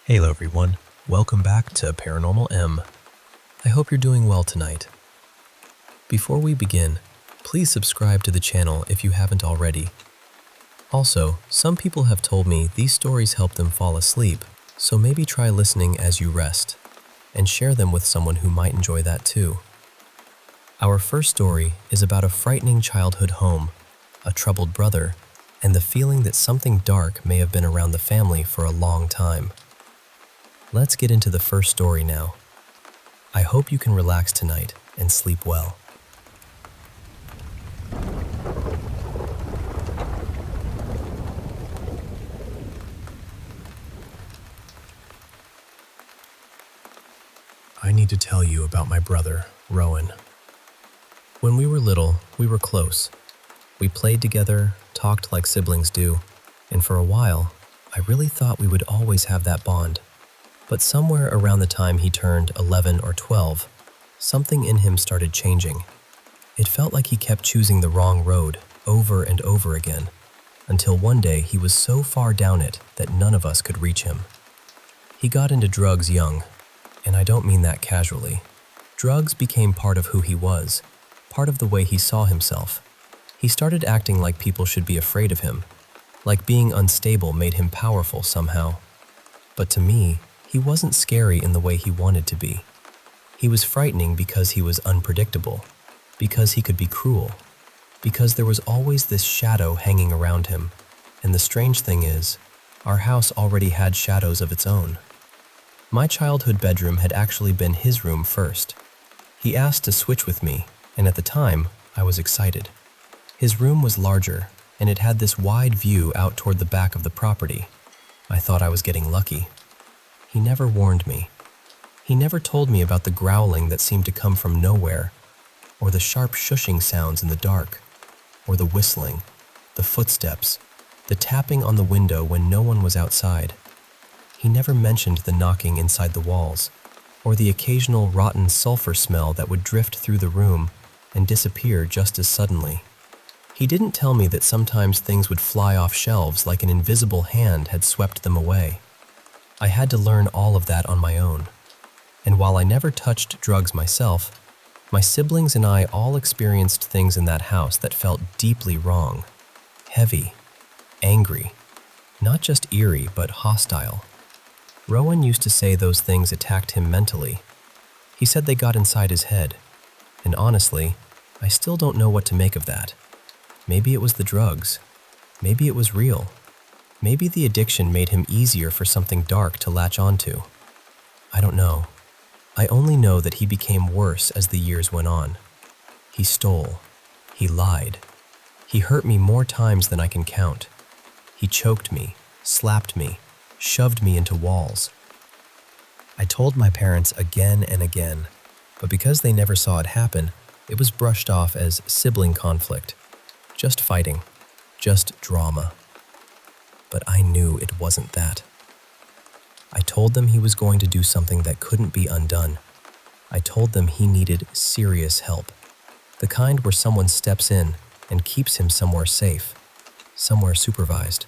Hello everyone, welcome back to Paranormal M. I hope you're doing well tonight. Before we begin, please subscribe to the channel if you haven't already. Also, some people have told me these stories help them fall asleep, so maybe try listening as you rest, and share them with someone who might enjoy that too. Our first story is about a frightening childhood home, a troubled brother, and the feeling that something dark may have been around the family for a long time. Let's get into the first story now. I hope you can relax tonight and sleep well. I need to tell you about my brother, Rowan. When we were little, we were close. We played together, talked like siblings do, and for a while, I really thought we would always have that bond. But somewhere around the time he turned 11 or 12, something in him started changing. It felt like he kept choosing the wrong road over and over again, until one day he was so far down it that none of us could reach him. He got into drugs young, and I don't mean that casually. Drugs became part of who he was, part of the way he saw himself. He started acting like people should be afraid of him, like being unstable made him powerful somehow. But to me, he wasn't scary in the way he wanted to be. He was frightening because he was unpredictable, because he could be cruel, because there was always this shadow hanging around him. And the strange thing is, our house already had shadows of its own. My childhood bedroom had actually been his room first. He asked to switch with me, and at the time, I was excited. His room was larger, and it had this wide view out toward the back of the property. I thought I was getting lucky. He never warned me. He never told me about the growling that seemed to come from nowhere, or the sharp shushing sounds in the dark, or the whistling, the footsteps, the tapping on the window when no one was outside. He never mentioned the knocking inside the walls, or the occasional rotten sulfur smell that would drift through the room and disappear just as suddenly. He didn't tell me that sometimes things would fly off shelves like an invisible hand had swept them away. I had to learn all of that on my own. And while I never touched drugs myself, my siblings and I all experienced things in that house that felt deeply wrong, heavy, angry, not just eerie, but hostile. Rowan used to say those things attacked him mentally. He said they got inside his head, and honestly, I still don't know what to make of that. Maybe it was the drugs. Maybe it was real. Maybe the addiction made him easier for something dark to latch onto. I don't know. I only know that he became worse as the years went on. He stole. He lied. He hurt me more times than I can count. He choked me, slapped me, shoved me into walls. I told my parents again and again, but because they never saw it happen, it was brushed off as sibling conflict. Just fighting. Just drama. But I knew it wasn't that. I told them he was going to do something that couldn't be undone. I told them he needed serious help, the kind where someone steps in and keeps him somewhere safe, somewhere supervised.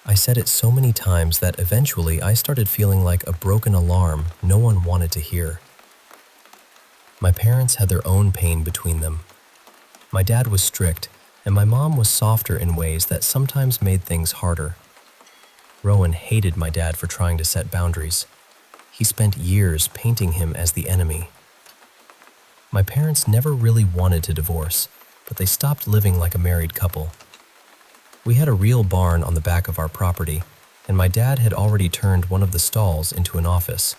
I said it so many times that eventually I started feeling like a broken alarm no one wanted to hear. My parents had their own pain between them. My dad was strict, and my mom was softer in ways that sometimes made things harder. Rowan hated my dad for trying to set boundaries. He spent years painting him as the enemy. My parents never really wanted to divorce, but they stopped living like a married couple. We had a real barn on the back of our property, and my dad had already turned one of the stalls into an office.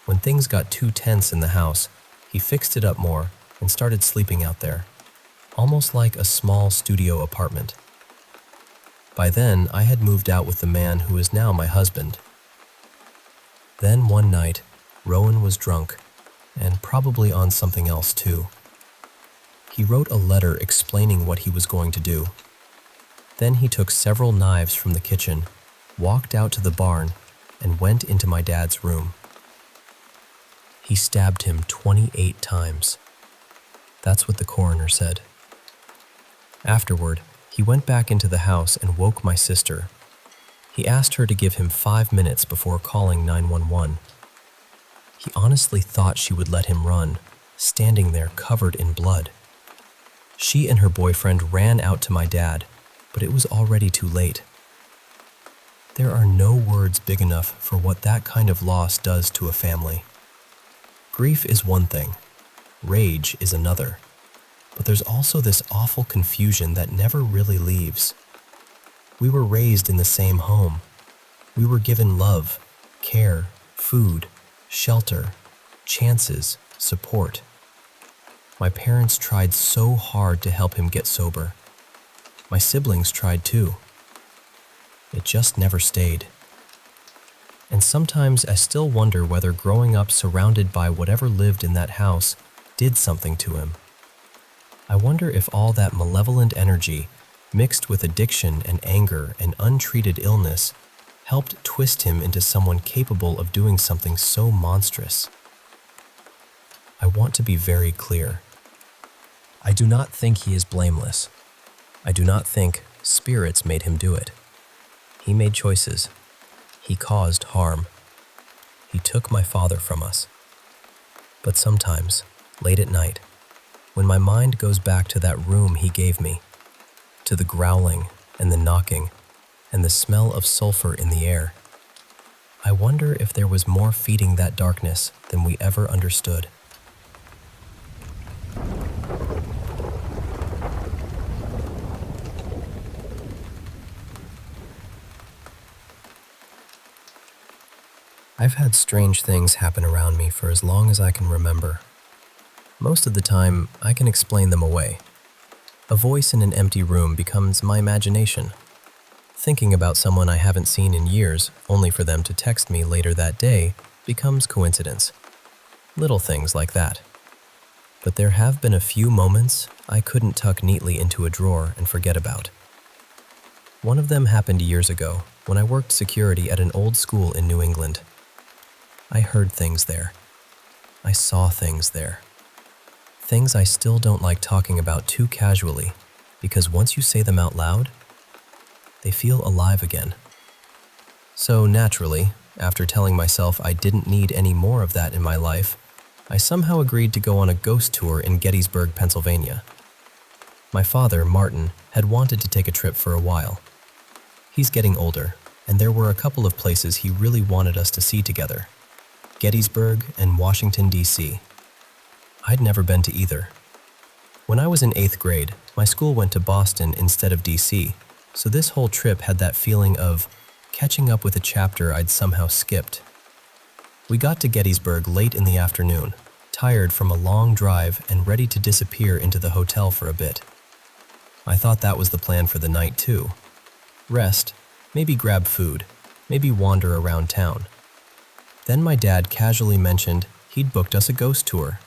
When things got too tense in the house, he fixed it up more and started sleeping out there, almost like a small studio apartment. By then, I had moved out with the man who is now my husband. Then one night, Rowan was drunk, and probably on something else too. He wrote a letter explaining what he was going to do. Then he took several knives from the kitchen, walked out to the barn, and went into my dad's room. He stabbed him 28 times. That's what the coroner said. Afterward, he went back into the house and woke my sister. He asked her to give him 5 minutes before calling 911. He honestly thought she would let him run, standing there covered in blood. She and her boyfriend ran out to my dad, but it was already too late. There are no words big enough for what that kind of loss does to a family. Grief is one thing, rage is another, but there's also this awful confusion that never really leaves. We were raised in the same home. We were given love, care, food, shelter, chances, support. My parents tried so hard to help him get sober. My siblings tried too. It just never stayed. And sometimes I still wonder whether growing up surrounded by whatever lived in that house did something to him. I wonder if all that malevolent energy, mixed with addiction and anger and untreated illness, helped twist him into someone capable of doing something so monstrous. I want to be very clear. I do not think he is blameless. I do not think spirits made him do it. He made choices. He caused harm. He took my father from us. But sometimes, late at night, when my mind goes back to that room he gave me, to the growling and the knocking and the smell of sulfur in the air, I wonder if there was more feeding that darkness than we ever understood. I've had strange things happen around me for as long as I can remember. Most of the time, I can explain them away. A voice in an empty room becomes my imagination. Thinking about someone I haven't seen in years, only for them to text me later that day, becomes coincidence. Little things like that. But there have been a few moments I couldn't tuck neatly into a drawer and forget about. One of them happened years ago when I worked security at an old school in New England. I heard things there. I saw things there. Things I still don't like talking about too casually, because once you say them out loud, they feel alive again. So naturally, after telling myself I didn't need any more of that in my life, I somehow agreed to go on a ghost tour in Gettysburg, Pennsylvania. My father, Martin, had wanted to take a trip for a while. He's getting older, and there were a couple of places he really wanted us to see together: Gettysburg and Washington, D.C. I'd never been to either. When I was in 8th grade, my school went to Boston instead of D.C., so this whole trip had that feeling of catching up with a chapter I'd somehow skipped. We got to Gettysburg late in the afternoon, tired from a long drive and ready to disappear into the hotel for a bit. I thought that was the plan for the night too. Rest, maybe grab food, maybe wander around town. Then my dad casually mentioned he'd booked us a ghost tour.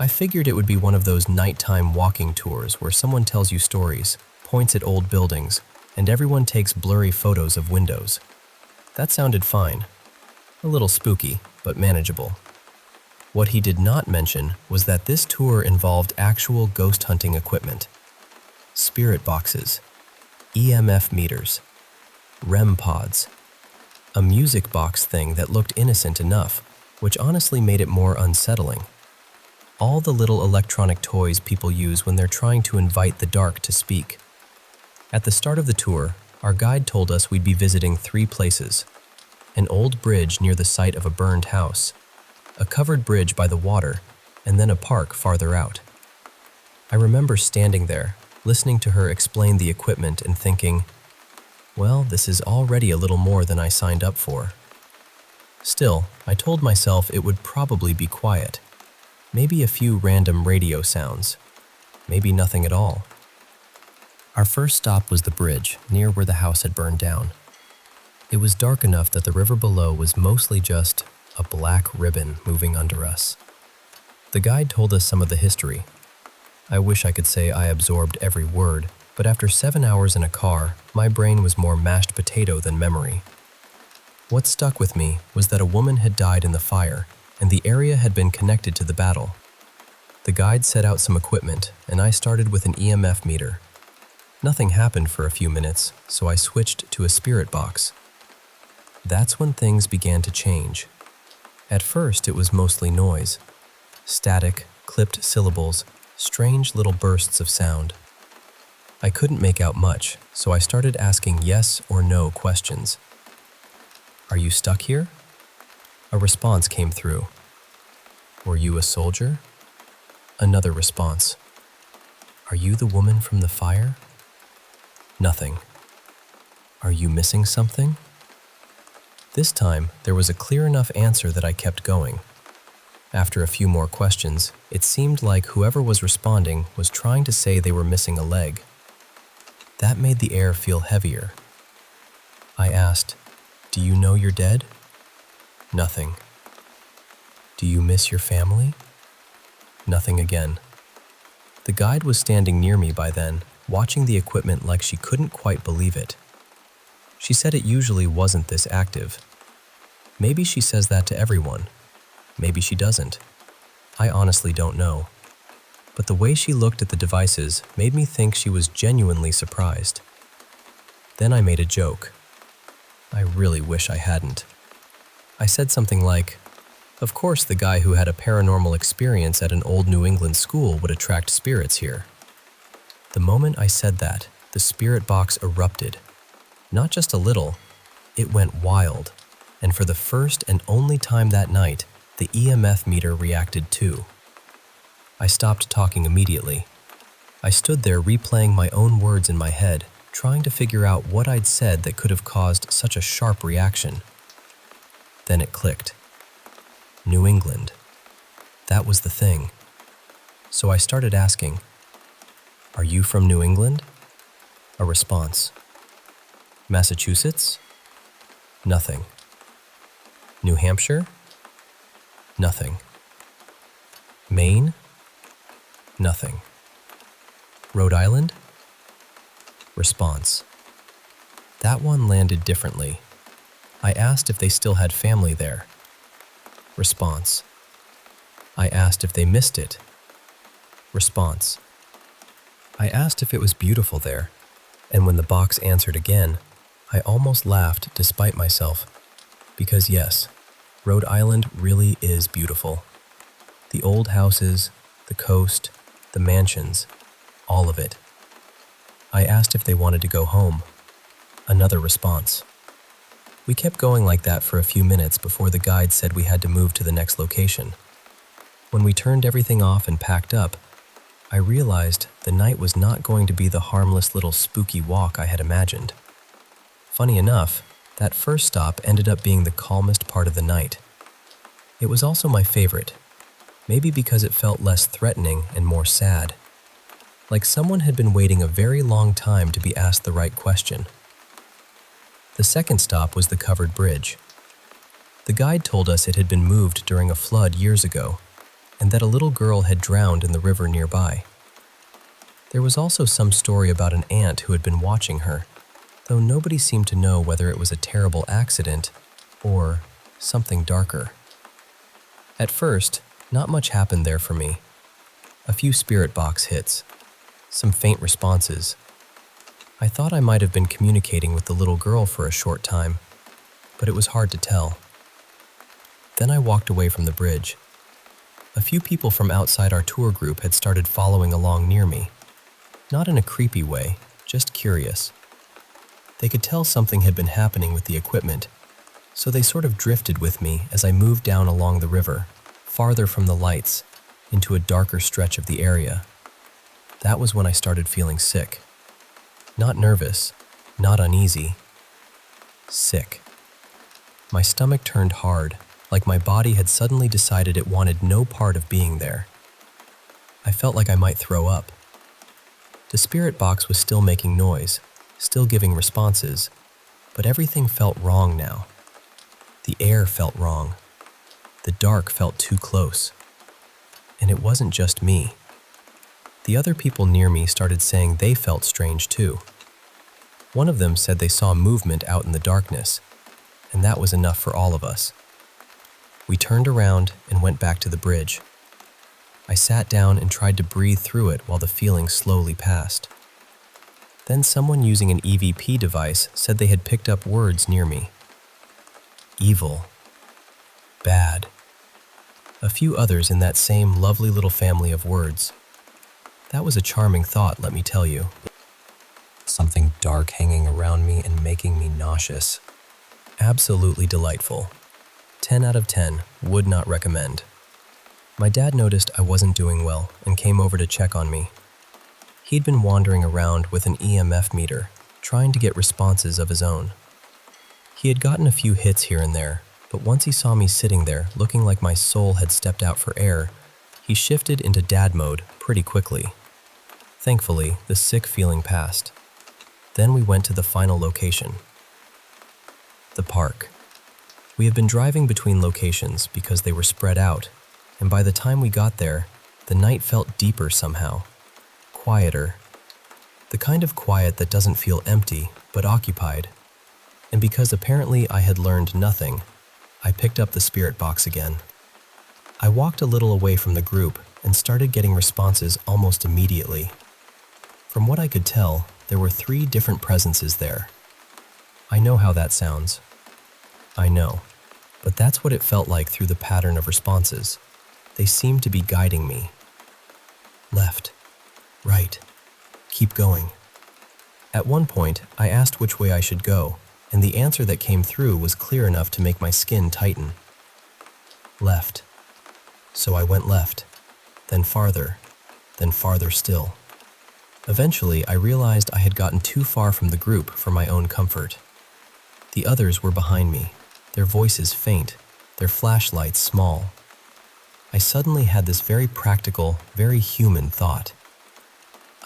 I figured it would be one of those nighttime walking tours where someone tells you stories, points at old buildings, and everyone takes blurry photos of windows. That sounded fine. A little spooky, but manageable. What he did not mention was that this tour involved actual ghost hunting equipment. Spirit boxes, EMF meters, REM pods, a music box thing that looked innocent enough, which honestly made it more unsettling. All the little electronic toys people use when they're trying to invite the dark to speak. At the start of the tour, our guide told us we'd be visiting 3 places: an old bridge near the site of a burned house, a covered bridge by the water, and then a park farther out. I remember standing there, listening to her explain the equipment and thinking, well, this is already a little more than I signed up for. Still, I told myself it would probably be quiet. Maybe a few random radio sounds. Maybe nothing at all. Our first stop was the bridge, near where the house had burned down. It was dark enough that the river below was mostly just a black ribbon moving under us. The guide told us some of the history. I wish I could say I absorbed every word, but after 7 hours in a car, my brain was more mashed potato than memory. What stuck with me was that a woman had died in the fire, and the area had been connected to the battle. The guide set out some equipment, and I started with an EMF meter. Nothing happened for a few minutes, so I switched to a spirit box. That's when things began to change. At first, it was mostly noise. Static, clipped syllables, strange little bursts of sound. I couldn't make out much, so I started asking yes or no questions. Are you stuck here? A response came through. Were you a soldier? Another response. Are you the woman from the fire? Nothing. Are you missing something? This time, there was a clear enough answer that I kept going. After a few more questions, it seemed like whoever was responding was trying to say they were missing a leg. That made the air feel heavier. I asked, "Do you know you're dead?" Nothing. "Do you miss your family?" Nothing again. The guide was standing near me by then, watching the equipment like she couldn't quite believe it. She said it usually wasn't this active. Maybe she says that to everyone. Maybe she doesn't. I honestly don't know. But the way she looked at the devices made me think she was genuinely surprised. Then I made a joke. I really wish I hadn't. I said something like, "Of course the guy who had a paranormal experience at an old New England school would attract spirits here." The moment I said that, the spirit box erupted. Not just a little, it went wild, and for the first and only time that night, the EMF meter reacted too. I stopped talking immediately. I stood there replaying my own words in my head, trying to figure out what I'd said that could have caused such a sharp reaction. Then it clicked. New England. That was the thing. So I started asking, "Are you from New England?" A response. "Massachusetts?" Nothing. "New Hampshire?" Nothing. "Maine?" Nothing. "Rhode Island?" Response. That one landed differently. I asked if they still had family there. Response. I asked if they missed it. Response. I asked if it was beautiful there, and when the box answered again, I almost laughed despite myself, because yes, Rhode Island really is beautiful. The old houses, the coast, the mansions, all of it. I asked if they wanted to go home. Another response. We kept going like that for a few minutes before the guide said we had to move to the next location. When we turned everything off and packed up, I realized the night was not going to be the harmless little spooky walk I had imagined. Funny enough, that first stop ended up being the calmest part of the night. It was also my favorite, maybe because it felt less threatening and more sad. Like someone had been waiting a very long time to be asked the right question. The second stop was the covered bridge. The guide told us it had been moved during a flood years ago, and that a little girl had drowned in the river nearby. There was also some story about an aunt who had been watching her, though nobody seemed to know whether it was a terrible accident or something darker. At first, not much happened there for me. A few spirit box hits, some faint responses. I thought I might have been communicating with the little girl for a short time, but it was hard to tell. Then I walked away from the bridge. A few people from outside our tour group had started following along near me. Not in a creepy way, just curious. They could tell something had been happening with the equipment, so they sort of drifted with me as I moved down along the river, farther from the lights, into a darker stretch of the area. That was when I started feeling sick. Not nervous, not uneasy. Sick. My stomach turned hard, like my body had suddenly decided it wanted no part of being there. I felt like I might throw up. The spirit box was still making noise, still giving responses, but everything felt wrong now. The air felt wrong. The dark felt too close. And it wasn't just me. The other people near me started saying they felt strange too. One of them said they saw movement out in the darkness, and that was enough for all of us. We turned around and went back to the bridge. I sat down and tried to breathe through it while the feeling slowly passed. Then someone using an EVP device said they had picked up words near me. Evil. Bad. A few others in that same lovely little family of words. That was a charming thought, let me tell you. Something dark hanging around me and making me nauseous. Absolutely delightful. 10 out of 10, would not recommend. My dad noticed I wasn't doing well and came over to check on me. He'd been wandering around with an EMF meter, trying to get responses of his own. He had gotten a few hits here and there, but once he saw me sitting there looking like my soul had stepped out for air, he shifted into dad mode pretty quickly. Thankfully, the sick feeling passed. Then we went to the final location. The park. We had been driving between locations because they were spread out, and by the time we got there, the night felt deeper somehow. Quieter. The kind of quiet that doesn't feel empty, but occupied. And because apparently I had learned nothing, I picked up the spirit box again. I walked a little away from the group and started getting responses almost immediately. From what I could tell, there were 3 different presences there. I know how that sounds. I know. But that's what it felt like through the pattern of responses. They seemed to be guiding me. Left. Right. Keep going. At one point, I asked which way I should go, and the answer that came through was clear enough to make my skin tighten. Left. So I went left, then farther still. Eventually, I realized I had gotten too far from the group for my own comfort. The others were behind me, their voices faint, their flashlights small. I suddenly had this very practical, very human thought.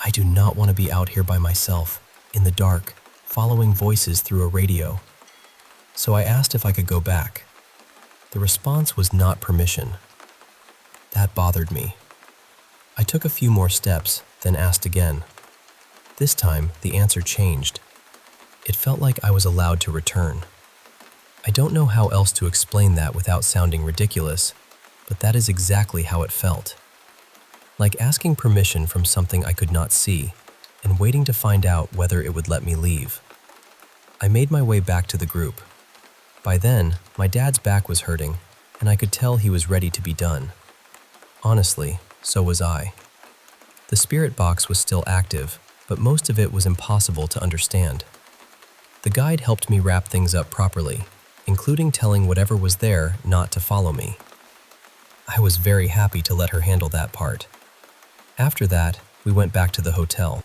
I do not want to be out here by myself, in the dark, following voices through a radio. So I asked if I could go back. The response was not permission. That bothered me. I took a few more steps, then asked again. This time, the answer changed. It felt like I was allowed to return. I don't know how else to explain that without sounding ridiculous, but that is exactly how it felt. Like asking permission from something I could not see, and waiting to find out whether it would let me leave. I made my way back to the group. By then, my dad's back was hurting, and I could tell he was ready to be done. Honestly, so was I. The spirit box was still active, but most of it was impossible to understand. The guide helped me wrap things up properly, including telling whatever was there not to follow me. I was very happy to let her handle that part. After that, we went back to the hotel.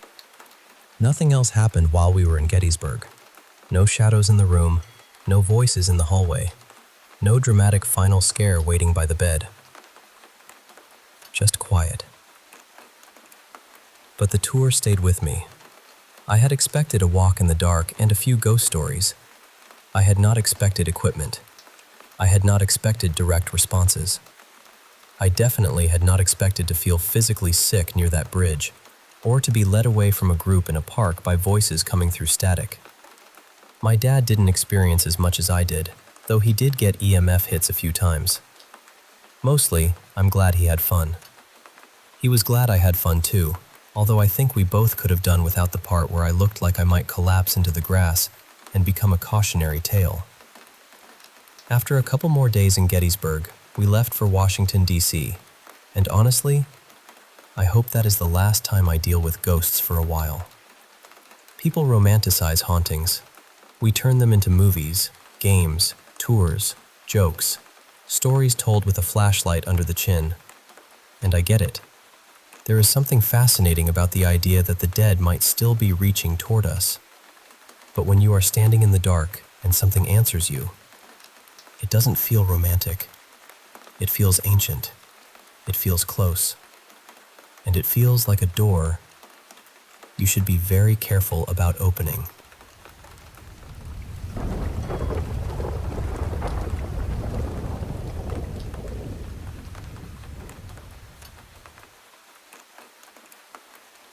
Nothing else happened while we were in Gettysburg. No shadows in the room, no voices in the hallway, no dramatic final scare waiting by the bed. Just quiet. But the tour stayed with me. I had expected a walk in the dark and a few ghost stories. I had not expected equipment. I had not expected direct responses. I definitely had not expected to feel physically sick near that bridge, or to be led away from a group in a park by voices coming through static. My dad didn't experience as much as I did, though he did get EMF hits a few times. Mostly, I'm glad he had fun. He was glad I had fun too, although I think we both could have done without the part where I looked like I might collapse into the grass and become a cautionary tale. After a couple more days in Gettysburg, we left for Washington, D.C., and honestly, I hope that is the last time I deal with ghosts for a while. People romanticize hauntings. We turn them into movies, games, tours, jokes, stories told with a flashlight under the chin. And I get it. There is something fascinating about the idea that the dead might still be reaching toward us. But when you are standing in the dark and something answers you, it doesn't feel romantic. It feels ancient. It feels close. And it feels like a door you should be very careful about opening.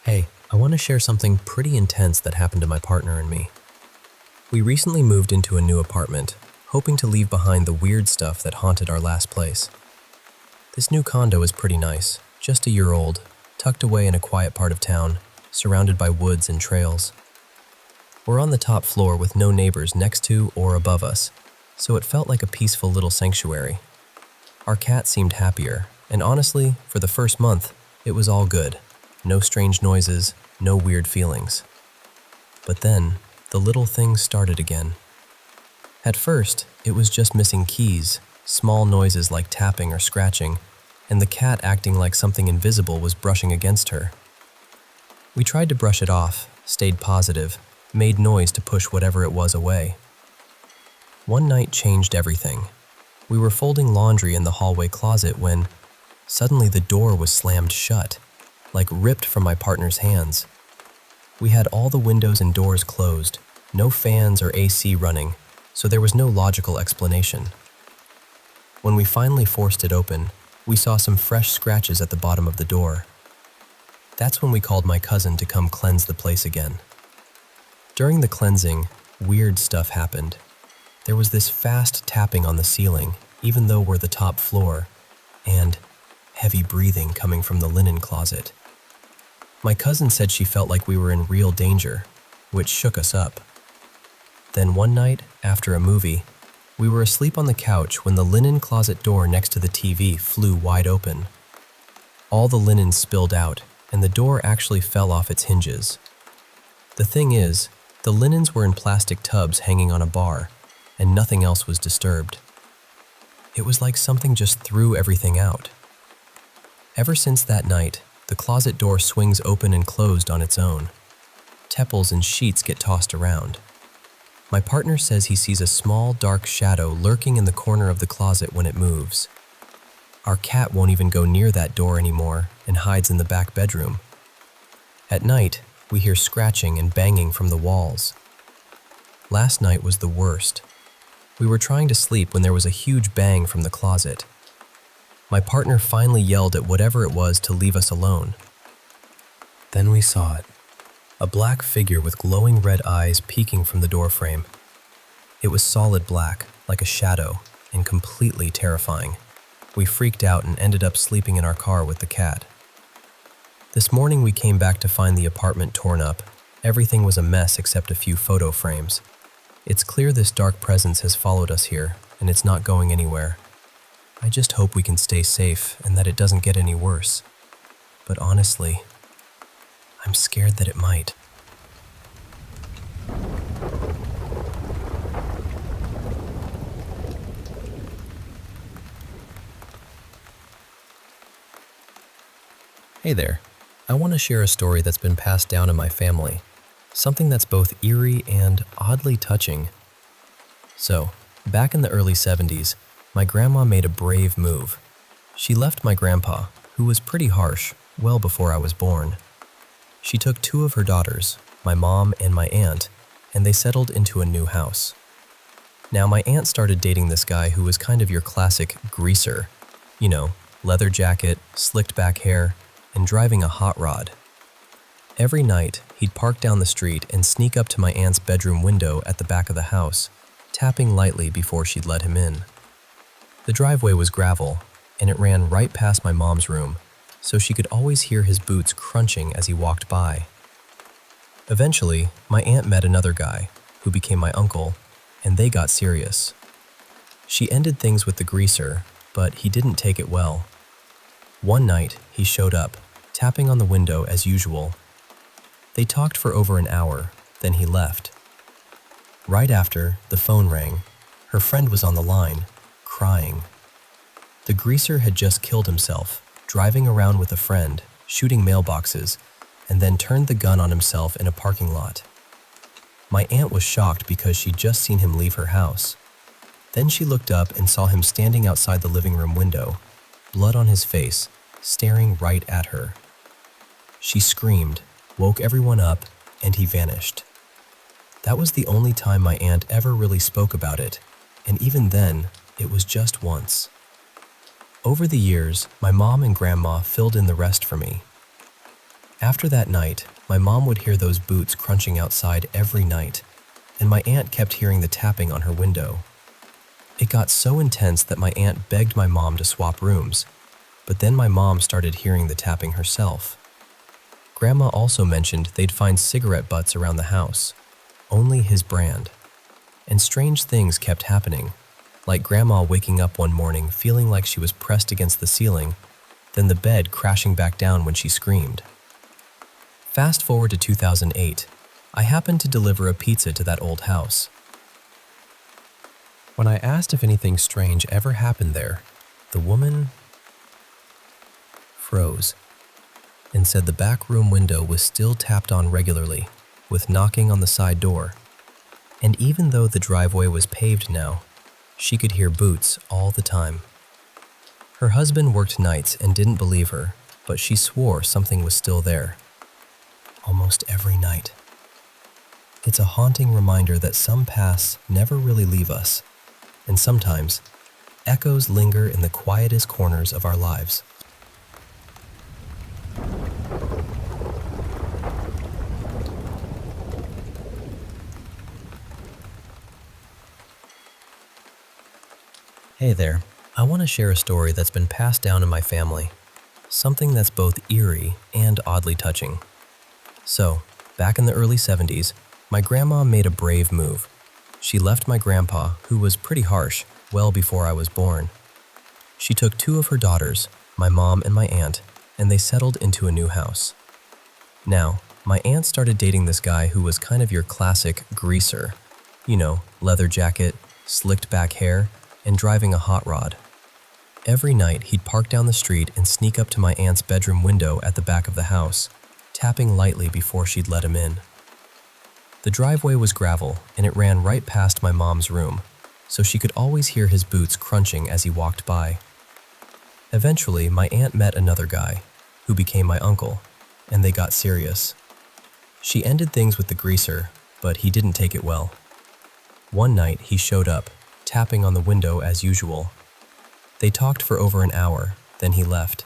Hey, I want to share something pretty intense that happened to my partner and me. We recently moved into a new apartment, hoping to leave behind the weird stuff that haunted our last place. This new condo is pretty nice, just a year old, tucked away in a quiet part of town, surrounded by woods and trails. We're on the top floor with no neighbors next to or above us, so it felt like a peaceful little sanctuary. Our cat seemed happier, and honestly, for the first month, it was all good. No strange noises, no weird feelings. But then, the little things started again. At first, it was just missing keys, small noises like tapping or scratching, and the cat acting like something invisible was brushing against her. We tried to brush it off, stayed positive, made noise to push whatever it was away. One night changed everything. We were folding laundry in the hallway closet when suddenly the door was slammed shut, like ripped from my partner's hands. We had all the windows and doors closed, no fans or AC running, so there was no logical explanation. When we finally forced it open, we saw some fresh scratches at the bottom of the door. That's when we called my cousin to come cleanse the place again. During the cleansing, weird stuff happened. There was this fast tapping on the ceiling, even though we're the top floor, and heavy breathing coming from the linen closet. My cousin said she felt like we were in real danger, which shook us up. Then one night, after a movie, we were asleep on the couch when the linen closet door next to the TV flew wide open. All the linen spilled out, and the door actually fell off its hinges. The thing is, the linens were in plastic tubs hanging on a bar, and nothing else was disturbed. It was like something just threw everything out. Ever since that night, the closet door swings open and closed on its own. Tepals and sheets get tossed around. My partner says he sees a small, dark shadow lurking in the corner of the closet when it moves. Our cat won't even go near that door anymore and hides in the back bedroom. At night, we hear scratching and banging from the walls. Last night was the worst. We were trying to sleep when there was a huge bang from the closet. My partner finally yelled at whatever it was to leave us alone. Then we saw it. A black figure with glowing red eyes peeking from the doorframe. It was solid black, like a shadow, and completely terrifying. We freaked out and ended up sleeping in our car with the cat. This morning we came back to find the apartment torn up. Everything was a mess except a few photo frames. It's clear this dark presence has followed us here, and it's not going anywhere. I just hope we can stay safe and that it doesn't get any worse. But honestly, I'm scared that it might. Hey there. I want to share a story that's been passed down in my family. Something that's both eerie and oddly touching. So, back in the early 70s, my grandma made a brave move. She left my grandpa, who was pretty harsh, well before I was born. She took 2 of her daughters, my mom and my aunt, and they settled into a new house. Now, my aunt started dating this guy who was kind of your classic greaser. You know, leather jacket, slicked back hair, and driving a hot rod. Every night, he'd park down the street and sneak up to my aunt's bedroom window at the back of the house, tapping lightly before she'd let him in. The driveway was gravel, and it ran right past my mom's room, so she could always hear his boots crunching as he walked by. Eventually, my aunt met another guy, who became my uncle, and they got serious. She ended things with the greaser, but he didn't take it well. One night, he showed up, tapping on the window as usual. They talked for over an hour, then he left. Right after, the phone rang. Her friend was on the line, crying. The greaser had just killed himself, driving around with a friend, shooting mailboxes, and then turned the gun on himself in a parking lot. My aunt was shocked because she'd just seen him leave her house. Then she looked up and saw him standing outside the living room window, blood on his face, staring right at her. She screamed, woke everyone up, and he vanished. That was the only time my aunt ever really spoke about it, and even then, it was just once. Over the years, my mom and grandma filled in the rest for me. After that night, my mom would hear those boots crunching outside every night, and my aunt kept hearing the tapping on her window. It got so intense that my aunt begged my mom to swap rooms, but then my mom started hearing the tapping herself. Grandma also mentioned they'd find cigarette butts around the house, only his brand. And strange things kept happening, like Grandma waking up one morning feeling like she was pressed against the ceiling, then the bed crashing back down when she screamed. Fast forward to 2008, I happened to deliver a pizza to that old house. When I asked if anything strange ever happened there, the woman froze and said the back room window was still tapped on regularly, with knocking on the side door. And even though the driveway was paved now, she could hear boots all the time. Her husband worked nights and didn't believe her, but she swore something was still there. Almost every night. It's a haunting reminder that some paths never really leave us, and sometimes echoes linger in the quietest corners of our lives. Hey there, I want to share a story that's been passed down in my family, something that's both eerie and oddly touching. So, back in the early 70s, my grandma made a brave move. She left my grandpa, who was pretty harsh, well before I was born. She took 2 of her daughters, my mom and my aunt, and they settled into a new house. Now, my aunt started dating this guy who was kind of your classic greaser. You know, leather jacket, slicked back hair, and driving a hot rod. Every night, he'd park down the street and sneak up to my aunt's bedroom window at the back of the house, tapping lightly before she'd let him in. The driveway was gravel, and it ran right past my mom's room, so she could always hear his boots crunching as he walked by. Eventually, my aunt met another guy, who became my uncle, and they got serious. She ended things with the greaser, but he didn't take it well. One night, he showed up, tapping on the window as usual. They talked for over an hour, then he left.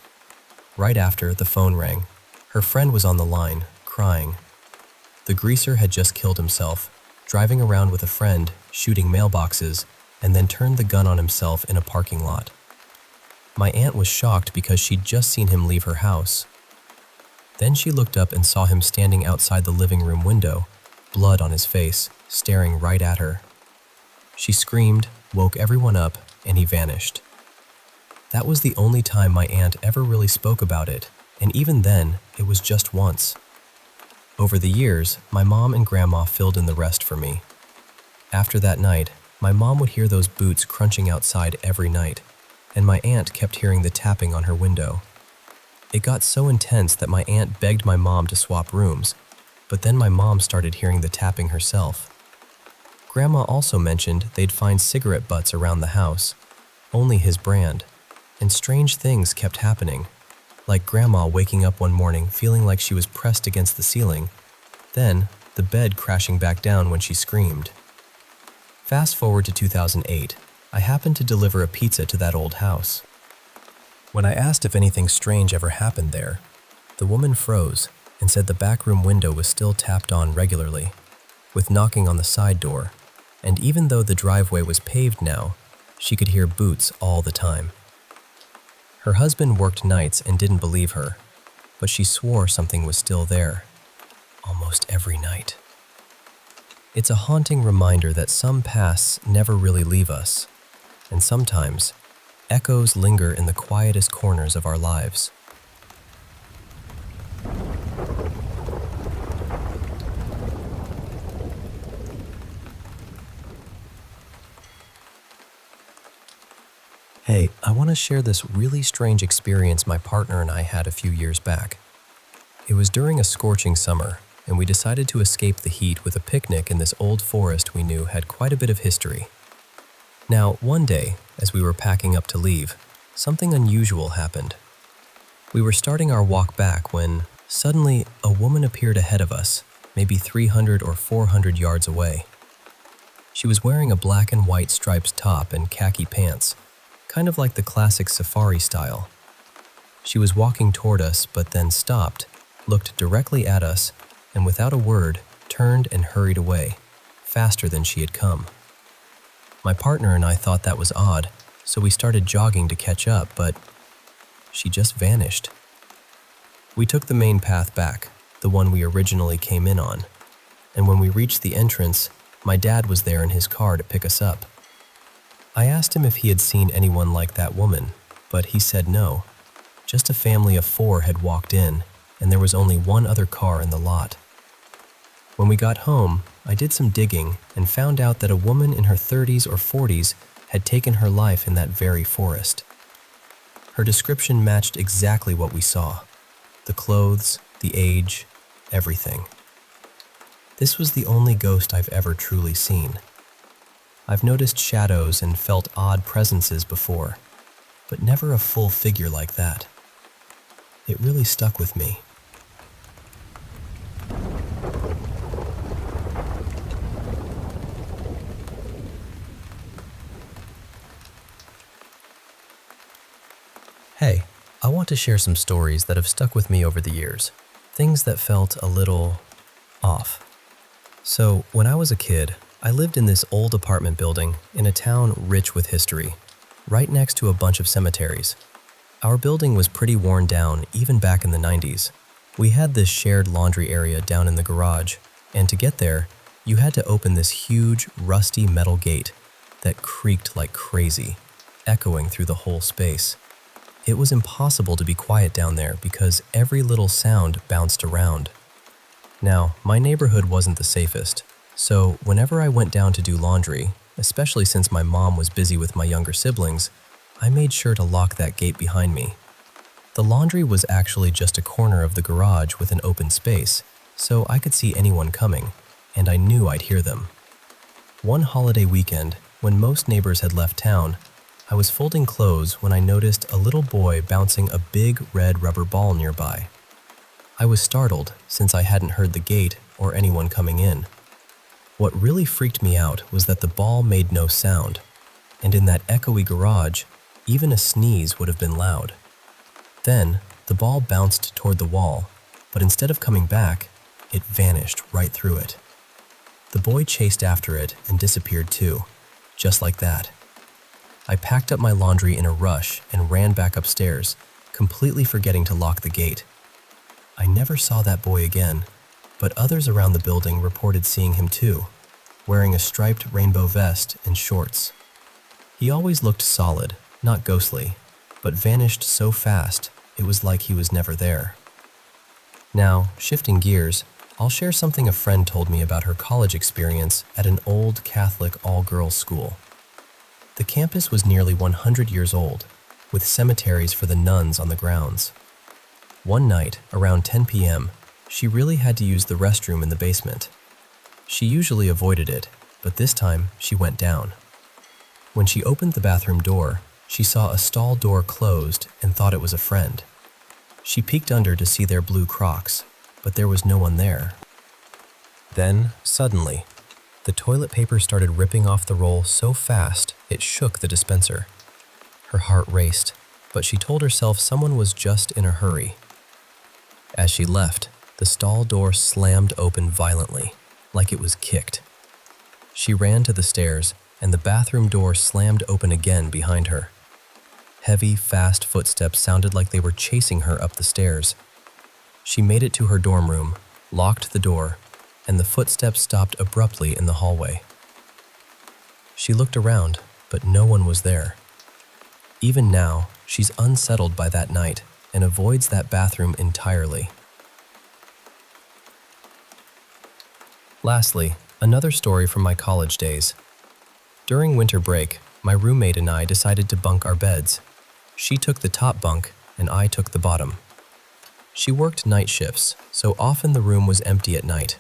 Right after, the phone rang. Her friend was on the line, crying. The greaser had just killed himself, driving around with a friend, shooting mailboxes, and then turned the gun on himself in a parking lot. My aunt was shocked because she'd just seen him leave her house. Then she looked up and saw him standing outside the living room window, blood on his face, staring right at her. She screamed, woke everyone up, and he vanished. That was the only time my aunt ever really spoke about it, and even then, it was just once. Over the years, my mom and grandma filled in the rest for me. After that night, my mom would hear those boots crunching outside every night, and my aunt kept hearing the tapping on her window. It got so intense that my aunt begged my mom to swap rooms, but then my mom started hearing the tapping herself. Grandma also mentioned they'd find cigarette butts around the house, only his brand, and strange things kept happening, like Grandma waking up one morning feeling like she was pressed against the ceiling, then the bed crashing back down when she screamed. Fast forward to 2008, I happened to deliver a pizza to that old house. When I asked if anything strange ever happened there, the woman froze and said the back room window was still tapped on regularly, with knocking on the side door, and even though the driveway was paved now, she could hear boots all the time. Her husband worked nights and didn't believe her, but she swore something was still there, almost every night. It's a haunting reminder that some pasts never really leave us, and sometimes echoes linger in the quietest corners of our lives. Hey, I want to share this really strange experience my partner and I had a few years back. It was during a scorching summer, and we decided to escape the heat with a picnic in this old forest we knew had quite a bit of history. Now, one day, as we were packing up to leave, something unusual happened. We were starting our walk back when, suddenly, a woman appeared ahead of us, maybe 300 or 400 yards away. She was wearing a black and white striped top and khaki pants, kind of like the classic safari style. She was walking toward us, but then stopped, looked directly at us, and without a word, turned and hurried away, faster than she had come. My partner and I thought that was odd, so we started jogging to catch up, but she just vanished. We took the main path back, the one we originally came in on, and when we reached the entrance, my dad was there in his car to pick us up. I asked him if he had seen anyone like that woman, but he said no. Just a family of 4 had walked in, and there was only one other car in the lot. When we got home, I did some digging and found out that a woman in her 30s or 40s had taken her life in that very forest. Her description matched exactly what we saw. The clothes, the age, everything. This was the only ghost I've ever truly seen. I've noticed shadows and felt odd presences before, but never a full figure like that. It really stuck with me. Hey, I want to share some stories that have stuck with me over the years. Things that felt a little off. So, when I was a kid, I lived in this old apartment building in a town rich with history, right next to a bunch of cemeteries. Our building was pretty worn down even back in the 90s. We had this shared laundry area down in the garage, and to get there, you had to open this huge, rusty metal gate that creaked like crazy, echoing through the whole space. It was impossible to be quiet down there because every little sound bounced around. Now, my neighborhood wasn't the safest, so whenever I went down to do laundry, especially since my mom was busy with my younger siblings, I made sure to lock that gate behind me. The laundry was actually just a corner of the garage with an open space, so I could see anyone coming, and I knew I'd hear them. One holiday weekend, when most neighbors had left town, I was folding clothes when I noticed a little boy bouncing a big red rubber ball nearby. I was startled since I hadn't heard the gate or anyone coming in. What really freaked me out was that the ball made no sound, and in that echoey garage, even a sneeze would have been loud. Then, the ball bounced toward the wall, but instead of coming back, it vanished right through it. The boy chased after it and disappeared too, just like that. I packed up my laundry in a rush and ran back upstairs, completely forgetting to lock the gate. I never saw that boy again, but others around the building reported seeing him too, wearing a striped rainbow vest and shorts. He always looked solid, not ghostly, but vanished so fast it was like he was never there. Now, shifting gears, I'll share something a friend told me about her college experience at an old Catholic all-girls school. The campus was nearly 100 years old, with cemeteries for the nuns on the grounds. One night, around 10 p.m., she really had to use the restroom in the basement. She usually avoided it, but this time she went down. When she opened the bathroom door, she saw a stall door closed and thought it was a friend. She peeked under to see their blue Crocs, but there was no one there. Then, suddenly, the toilet paper started ripping off the roll so fast it shook the dispenser. Her heart raced, but she told herself someone was just in a hurry. As she left, the stall door slammed open violently, like it was kicked. She ran to the stairs, and the bathroom door slammed open again behind her. Heavy, fast footsteps sounded like they were chasing her up the stairs. She made it to her dorm room, locked the door, and the footsteps stopped abruptly in the hallway. She looked around, but no one was there. Even now, she's unsettled by that night and avoids that bathroom entirely. Lastly, another story from my college days. During winter break, my roommate and I decided to bunk our beds. She took the top bunk, and I took the bottom. She worked night shifts, so often the room was empty at night.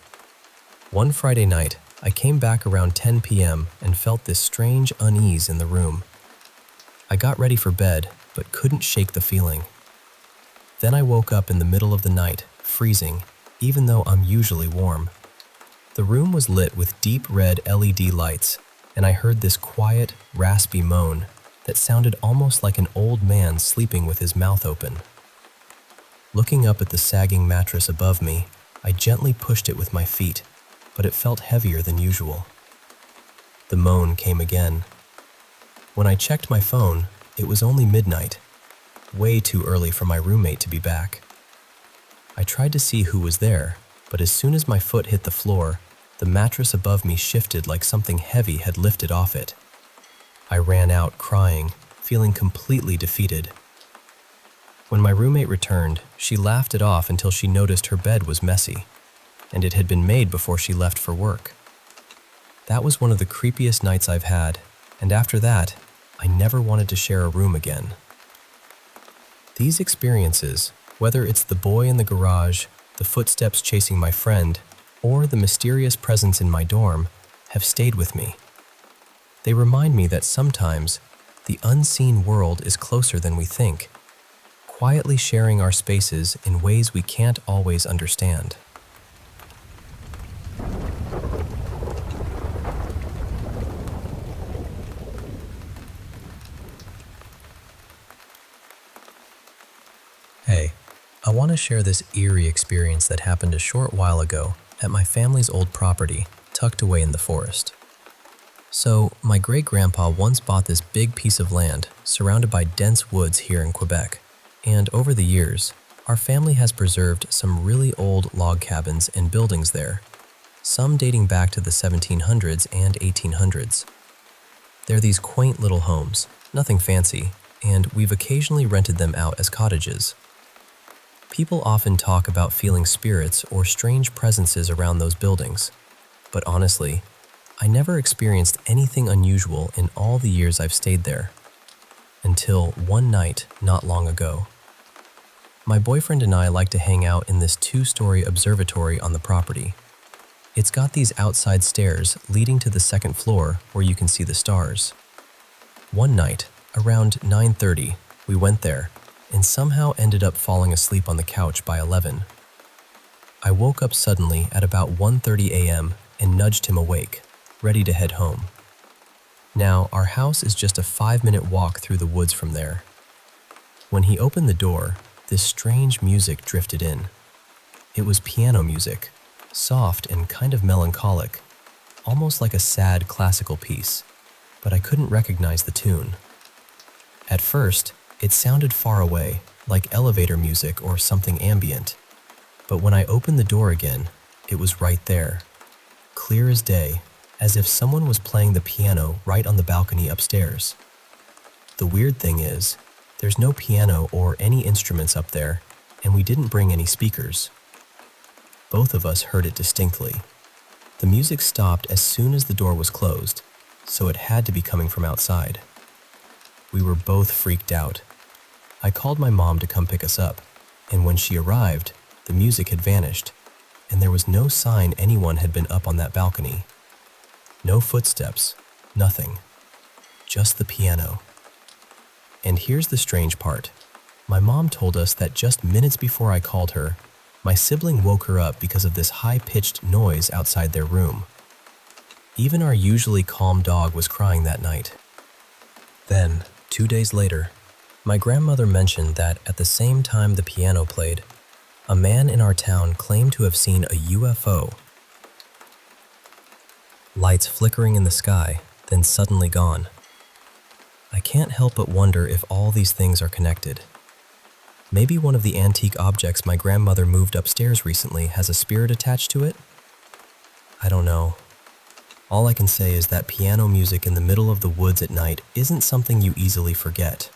One Friday night, I came back around 10 p.m. and felt this strange unease in the room. I got ready for bed, but couldn't shake the feeling. Then I woke up in the middle of the night, freezing, even though I'm usually warm. The room was lit with deep red LED lights, and I heard this quiet, raspy moan that sounded almost like an old man sleeping with his mouth open. Looking up at the sagging mattress above me, I gently pushed it with my feet, but it felt heavier than usual. The moan came again. When I checked my phone, it was only midnight, way too early for my roommate to be back. I tried to see who was there, but as soon as my foot hit the floor, the mattress above me shifted like something heavy had lifted off it. I ran out crying, feeling completely defeated. When my roommate returned, she laughed it off until she noticed her bed was messy, and it had been made before she left for work. That was one of the creepiest nights I've had, and after that, I never wanted to share a room again. These experiences, whether it's the boy in the garage, the footsteps chasing my friend, or the mysterious presence in my dorm, have stayed with me. They remind me that sometimes the unseen world is closer than we think, quietly sharing our spaces in ways we can't always understand. Hey, I want to share this eerie experience that happened a short while ago at my family's old property, tucked away in the forest. So, my great-grandpa once bought this big piece of land surrounded by dense woods here in Quebec, and over the years, our family has preserved some really old log cabins and buildings there, some dating back to the 1700s and 1800s. They're these quaint little homes, nothing fancy, and we've occasionally rented them out as cottages. People often talk about feeling spirits or strange presences around those buildings, but honestly, I never experienced anything unusual in all the years I've stayed there. Until one night not long ago. My boyfriend and I like to hang out in this 2-story observatory on the property. It's got these outside stairs leading to the second floor where you can see the stars. One night, around 9:30, we went there and somehow ended up falling asleep on the couch by 11. I woke up suddenly at about 1:30 a.m. and nudged him awake, ready to head home. Now, our house is just a 5-minute walk through the woods from there. When he opened the door, this strange music drifted in. It was piano music, soft and kind of melancholic, almost like a sad classical piece, but I couldn't recognize the tune. At first, it sounded far away, like elevator music or something ambient. But when I opened the door again, it was right there, clear as day, as if someone was playing the piano right on the balcony upstairs. The weird thing is, there's no piano or any instruments up there, and we didn't bring any speakers. Both of us heard it distinctly. The music stopped as soon as the door was closed, so it had to be coming from outside. We were both freaked out. I called my mom to come pick us up, and when she arrived, the music had vanished, and there was no sign anyone had been up on that balcony. No footsteps, nothing, just the piano. And here's the strange part. My mom told us that just minutes before I called her, my sibling woke her up because of this high-pitched noise outside their room. Even our usually calm dog was crying that night. Then, 2 days later, my grandmother mentioned that at the same time the piano played, a man in our town claimed to have seen a UFO. Lights flickering in the sky, then suddenly gone. I can't help but wonder if all these things are connected. Maybe one of the antique objects my grandmother moved upstairs recently has a spirit attached to it? I don't know. All I can say is that piano music in the middle of the woods at night isn't something you easily forget.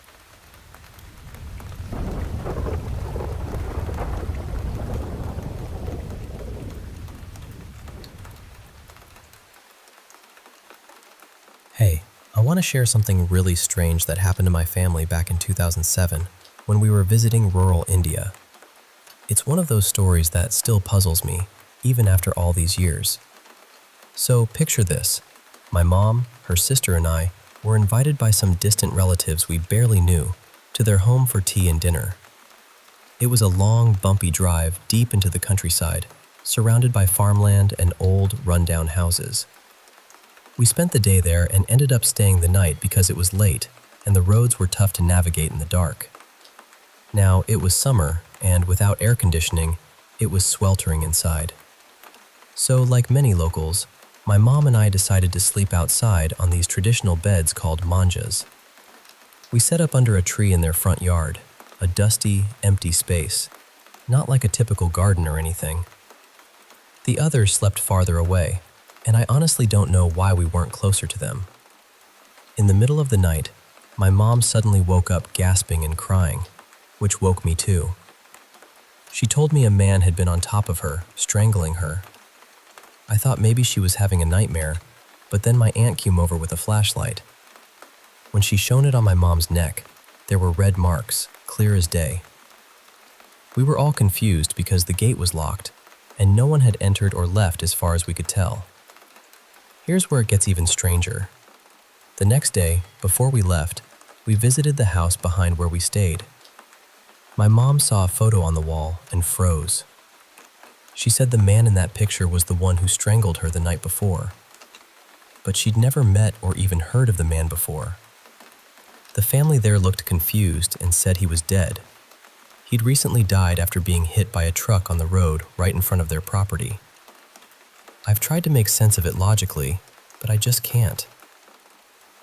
Hey, I want to share something really strange that happened to my family back in 2007 when we were visiting rural India. It's one of those stories that still puzzles me, even after all these years. So picture this. My mom, her sister, and I were invited by some distant relatives we barely knew to their home for tea and dinner. It was a long, bumpy drive deep into the countryside, surrounded by farmland and old, rundown houses. We spent the day there and ended up staying the night because it was late and the roads were tough to navigate in the dark. Now, it was summer, and without air conditioning, it was sweltering inside. So, like many locals, my mom and I decided to sleep outside on these traditional beds called manjas. We set up under a tree in their front yard, a dusty, empty space, not like a typical garden or anything. The others slept farther away, and I honestly don't know why we weren't closer to them. In the middle of the night, my mom suddenly woke up gasping and crying, which woke me too. She told me a man had been on top of her, strangling her. I thought maybe she was having a nightmare, but then my aunt came over with a flashlight. When she shone it on my mom's neck, there were red marks, clear as day. We were all confused because the gate was locked, and no one had entered or left as far as we could tell. Here's where it gets even stranger. The next day, before we left, we visited the house behind where we stayed. My mom saw a photo on the wall and froze. She said the man in that picture was the one who strangled her the night before. But she'd never met or even heard of the man before. The family there looked confused and said he was dead. He'd recently died after being hit by a truck on the road right in front of their property. I've tried to make sense of it logically, but I just can't.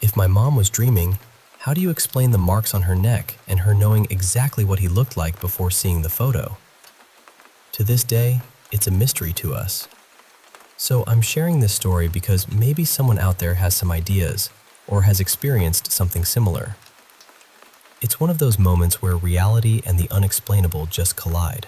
If my mom was dreaming, how do you explain the marks on her neck and her knowing exactly what he looked like before seeing the photo? To this day, it's a mystery to us. So I'm sharing this story because maybe someone out there has some ideas or has experienced something similar. It's one of those moments where reality and the unexplainable just collide.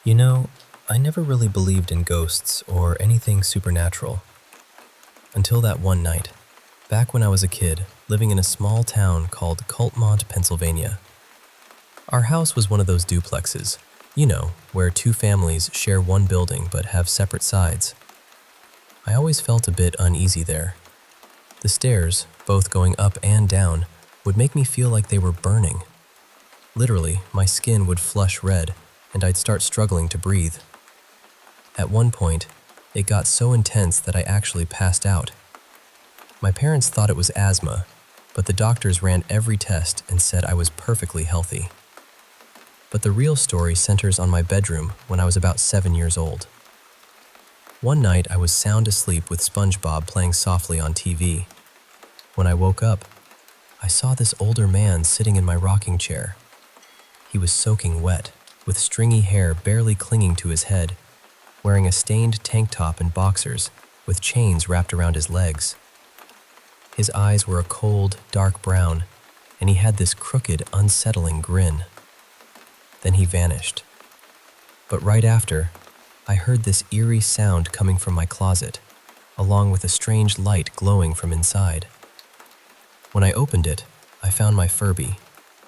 You know, I never really believed in ghosts or anything supernatural. Until that one night, back when I was a kid, living in a small town called Coltmont, Pennsylvania. Our house was one of those duplexes, where two families share one building but have separate sides. I always felt a bit uneasy there. The stairs, both going up and down, would make me feel like they were burning. Literally, my skin would flush red, and I'd start struggling to breathe. At one point, it got so intense that I actually passed out. My parents thought it was asthma, but the doctors ran every test and said I was perfectly healthy. But the real story centers on my bedroom when I was about 7 years old. One night, I was sound asleep with SpongeBob playing softly on TV. When I woke up, I saw this older man sitting in my rocking chair. He was soaking wet, with stringy hair barely clinging to his head, wearing a stained tank top and boxers with chains wrapped around his legs. His eyes were a cold, dark brown, and he had this crooked, unsettling grin. Then he vanished. But right after, I heard this eerie sound coming from my closet, along with a strange light glowing from inside. When I opened it, I found my Furby,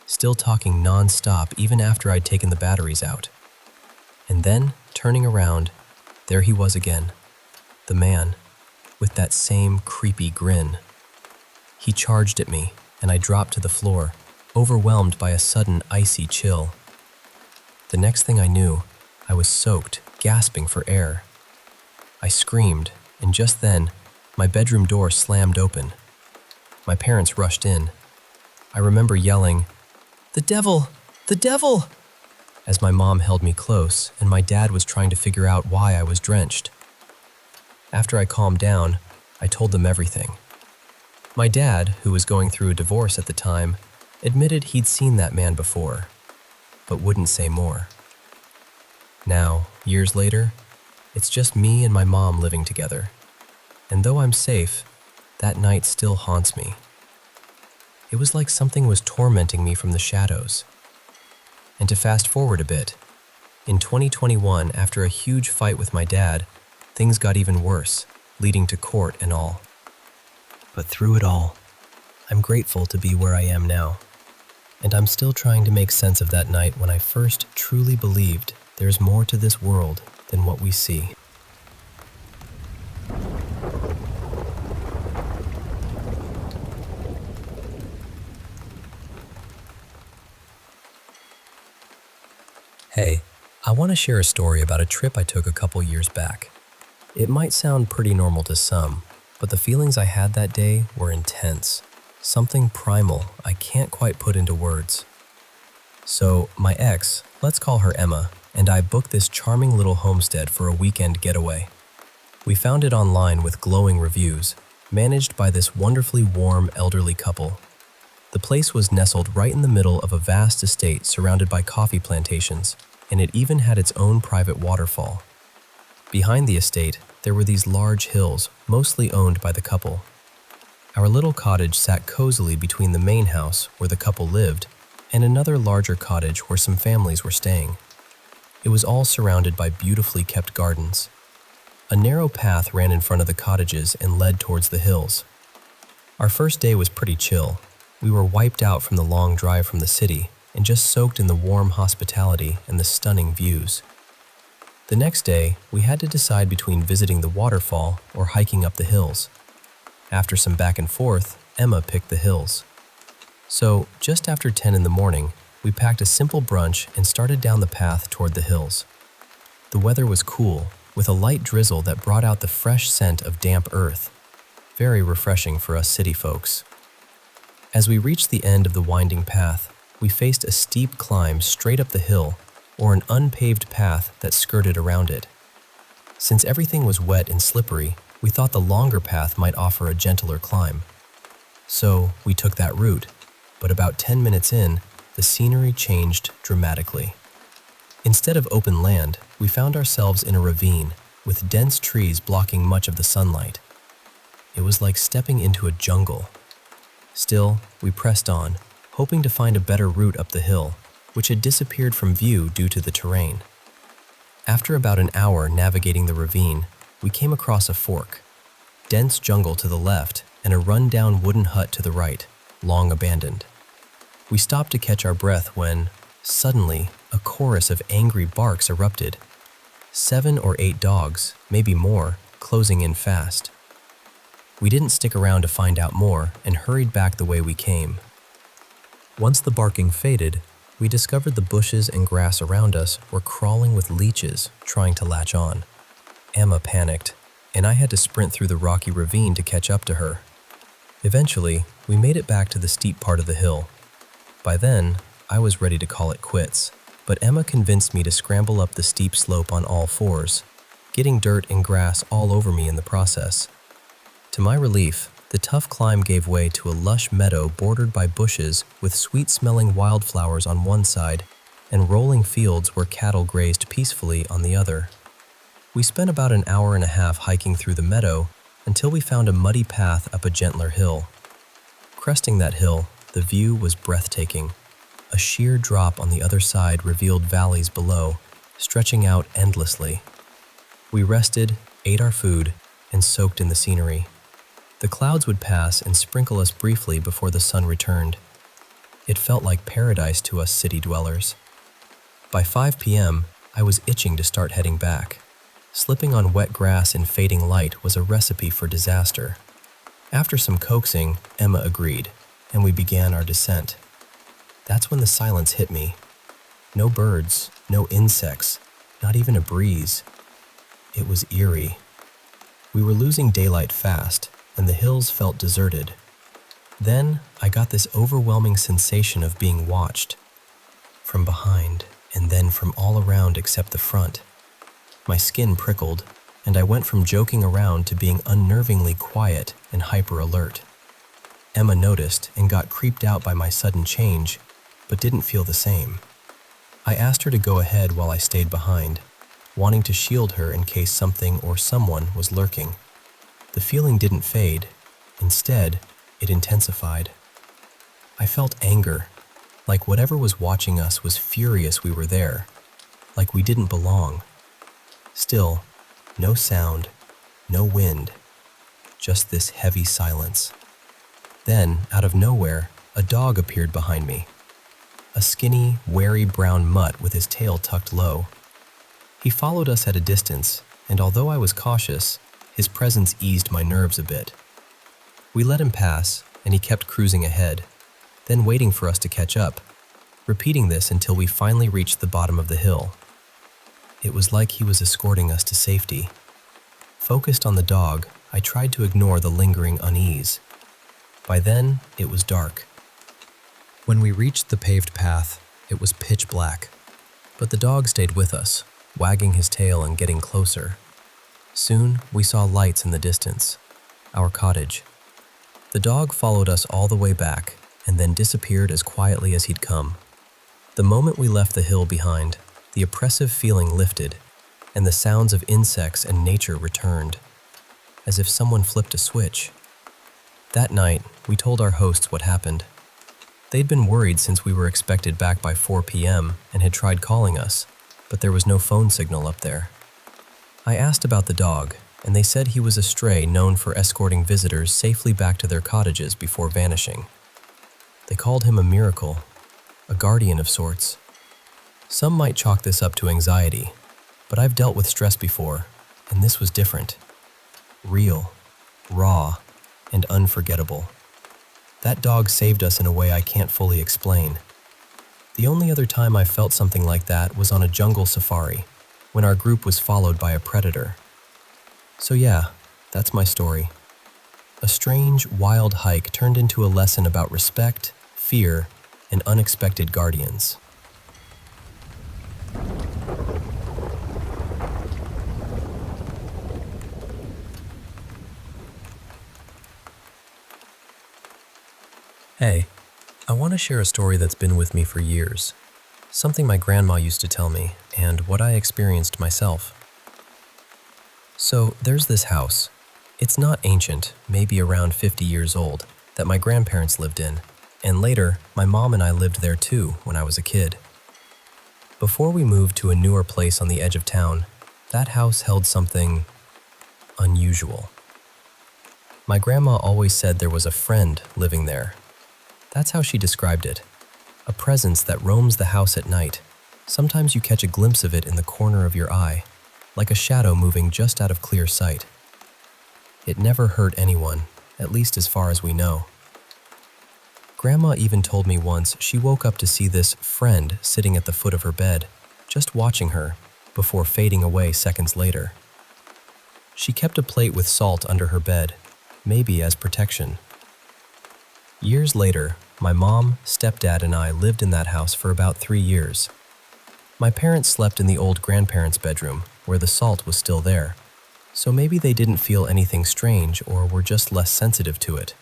still talking non-stop even after I'd taken the batteries out. And then, turning around, there he was again, the man, with that same creepy grin. He charged at me, and I dropped to the floor, overwhelmed by a sudden icy chill. The next thing I knew, I was soaked, gasping for air. I screamed, and just then, my bedroom door slammed open. My parents rushed in. I remember yelling, "The devil! The devil!" as my mom held me close and my dad was trying to figure out why I was drenched. After I calmed down, I told them everything. My dad, who was going through a divorce at the time, admitted he'd seen that man before, but wouldn't say more. Now, years later, it's just me and my mom living together. And though I'm safe, that night still haunts me. It was like something was tormenting me from the shadows. And to fast forward a bit, in 2021, after a huge fight with my dad, things got even worse, leading to court and all. But through it all, I'm grateful to be where I am now. And I'm still trying to make sense of that night when I first truly believed there's more to this world than what we see. Hey, I want to share a story about a trip I took a couple years back. It might sound pretty normal to some, but the feelings I had that day were intense. Something primal I can't quite put into words. So, my ex, let's call her Emma, and I booked this charming little homestead for a weekend getaway. We found it online with glowing reviews, managed by this wonderfully warm elderly couple. The place was nestled right in the middle of a vast estate surrounded by coffee plantations, and it even had its own private waterfall. Behind the estate, there were these large hills, mostly owned by the couple. Our little cottage sat cozily between the main house where the couple lived and another larger cottage where some families were staying. It was all surrounded by beautifully kept gardens. A narrow path ran in front of the cottages and led towards the hills. Our first day was pretty chill. We were wiped out from the long drive from the city and just soaked in the warm hospitality and the stunning views. The next day, we had to decide between visiting the waterfall or hiking up the hills. After some back and forth, Emma picked the hills. So, just after 10 in the morning, we packed a simple brunch and started down the path toward the hills. The weather was cool, with a light drizzle that brought out the fresh scent of damp earth. Very refreshing for us city folks. As we reached the end of the winding path, we faced a steep climb straight up the hill, or an unpaved path that skirted around it. Since everything was wet and slippery, we thought the longer path might offer a gentler climb. So we took that route, but about 10 minutes in, the scenery changed dramatically. Instead of open land, we found ourselves in a ravine with dense trees blocking much of the sunlight. It was like stepping into a jungle. Still, we pressed on, hoping to find a better route up the hill, which had disappeared from view due to the terrain. After about an hour navigating the ravine, we came across a fork, dense jungle to the left and a run-down wooden hut to the right, long abandoned. We stopped to catch our breath when, suddenly, a chorus of angry barks erupted. 7 or 8 dogs, maybe more, closing in fast. We didn't stick around to find out more and hurried back the way we came. Once the barking faded, we discovered the bushes and grass around us were crawling with leeches trying to latch on. Emma panicked, and I had to sprint through the rocky ravine to catch up to her. Eventually, we made it back to the steep part of the hill. By then, I was ready to call it quits, but Emma convinced me to scramble up the steep slope on all fours, getting dirt and grass all over me in the process. To my relief, the tough climb gave way to a lush meadow bordered by bushes with sweet-smelling wildflowers on one side and rolling fields where cattle grazed peacefully on the other. We spent about an hour and a half hiking through the meadow until we found a muddy path up a gentler hill. Cresting that hill, the view was breathtaking. A sheer drop on the other side revealed valleys below, stretching out endlessly. We rested, ate our food, and soaked in the scenery. The clouds would pass and sprinkle us briefly before the sun returned. It felt like paradise to us city dwellers. By 5 p.m., I was itching to start heading back. Slipping on wet grass in fading light was a recipe for disaster. After some coaxing, Emma agreed, and we began our descent. That's when the silence hit me. No birds, no insects, not even a breeze. It was eerie. We were losing daylight fast, and the hills felt deserted. Then I got this overwhelming sensation of being watched. From behind, and then from all around except the front. My skin prickled, and I went from joking around to being unnervingly quiet and hyper-alert. Emma noticed and got creeped out by my sudden change, but didn't feel the same. I asked her to go ahead while I stayed behind, wanting to shield her in case something or someone was lurking. The feeling didn't fade. Instead, it intensified. I felt anger, like whatever was watching us was furious we were there, like we didn't belong. Still, no sound, no wind, just this heavy silence. Then, out of nowhere, a dog appeared behind me. A skinny, wary brown mutt with his tail tucked low. He followed us at a distance, and although I was cautious, his presence eased my nerves a bit. We let him pass, and he kept cruising ahead, then waiting for us to catch up, repeating this until we finally reached the bottom of the hill. It was like he was escorting us to safety. Focused on the dog, I tried to ignore the lingering unease. By then, it was dark. When we reached the paved path, it was pitch black, but the dog stayed with us, wagging his tail and getting closer. Soon, we saw lights in the distance. our cottage. The dog followed us all the way back and then disappeared as quietly as he'd come. The moment we left the hill behind, the oppressive feeling lifted, and the sounds of insects and nature returned, as if someone flipped a switch. That night, we told our hosts what happened. They'd been worried since we were expected back by 4 p.m. and had tried calling us, but there was no phone signal up there. I asked about the dog, and they said he was a stray known for escorting visitors safely back to their cottages before vanishing. They called him a miracle, a guardian of sorts. Some might chalk this up to anxiety, but I've dealt with stress before, and this was different. Real, raw, and unforgettable. That dog saved us in a way I can't fully explain. The only other time I felt something like that was on a jungle safari, when our group was followed by a predator. So yeah, that's my story. A strange, wild hike turned into a lesson about respect, fear, and unexpected guardians. Hey, I want to share a story that's been with me for years. Something my grandma used to tell me, and what I experienced myself. So, there's this house. It's not ancient, maybe around 50 years old, that my grandparents lived in, and later, my mom and I lived there too when I was a kid. Before we moved to a newer place on the edge of town, that house held something unusual. My grandma always said there was a friend living there. That's how she described it. A presence that roams the house at night. Sometimes you catch a glimpse of it in the corner of your eye, like a shadow moving just out of clear sight. It never hurt anyone, at least as far as we know. Grandma even told me once she woke up to see this friend sitting at the foot of her bed, just watching her, before fading away seconds later. She kept a plate with salt under her bed, maybe as protection. Years later, my mom, stepdad, and I lived in that house for about 3 years. My parents slept in the old grandparents' bedroom, where the salt was still there, so maybe they didn't feel anything strange or were just less sensitive to it.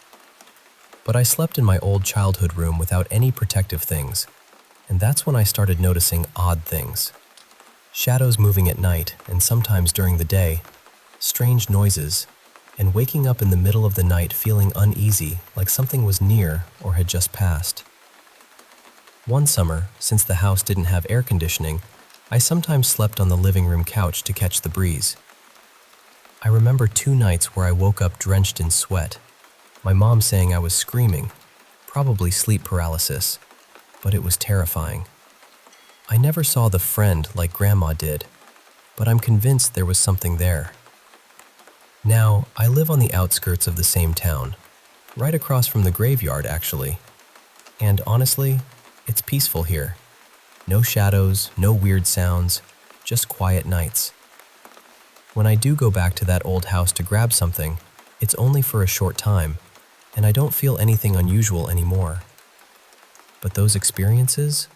But I slept in my old childhood room without any protective things, and that's when I started noticing odd things. Shadows moving at night and sometimes during the day, strange noises, and waking up in the middle of the night feeling uneasy, like something was near or had just passed. One summer, since the house didn't have air conditioning, I sometimes slept on the living room couch to catch the breeze. I remember 2 nights where I woke up drenched in sweat, my mom saying I was screaming, probably sleep paralysis, but it was terrifying. I never saw the friend like Grandma did, but I'm convinced there was something there. Now, I live on the outskirts of the same town, right across from the graveyard actually. And honestly, it's peaceful here. No shadows, no weird sounds, just quiet nights. When I do go back to that old house to grab something, it's only for a short time, and I don't feel anything unusual anymore. But those experiences,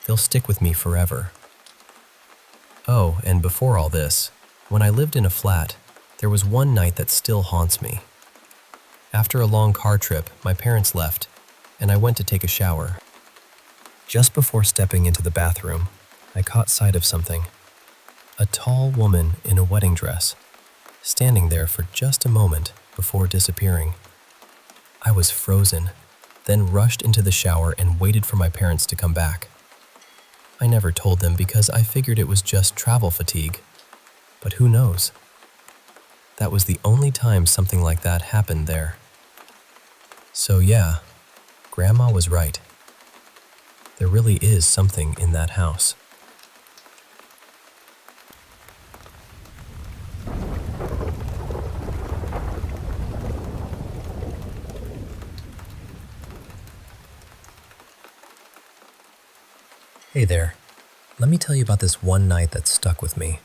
they'll stick with me forever. Oh, and before all this, when I lived in a flat, there was one night that still haunts me. After a long car trip, my parents left, and I went to take a shower. Just before stepping into the bathroom, I caught sight of something. A tall woman in a wedding dress, standing there for just a moment before disappearing. I was frozen, then rushed into the shower and waited for my parents to come back. I never told them because I figured it was just travel fatigue. But who knows? That was the only time something like that happened there. So yeah, Grandma was right. There really is something in that house. Hey there. Let me tell you about this one night that stuck with me.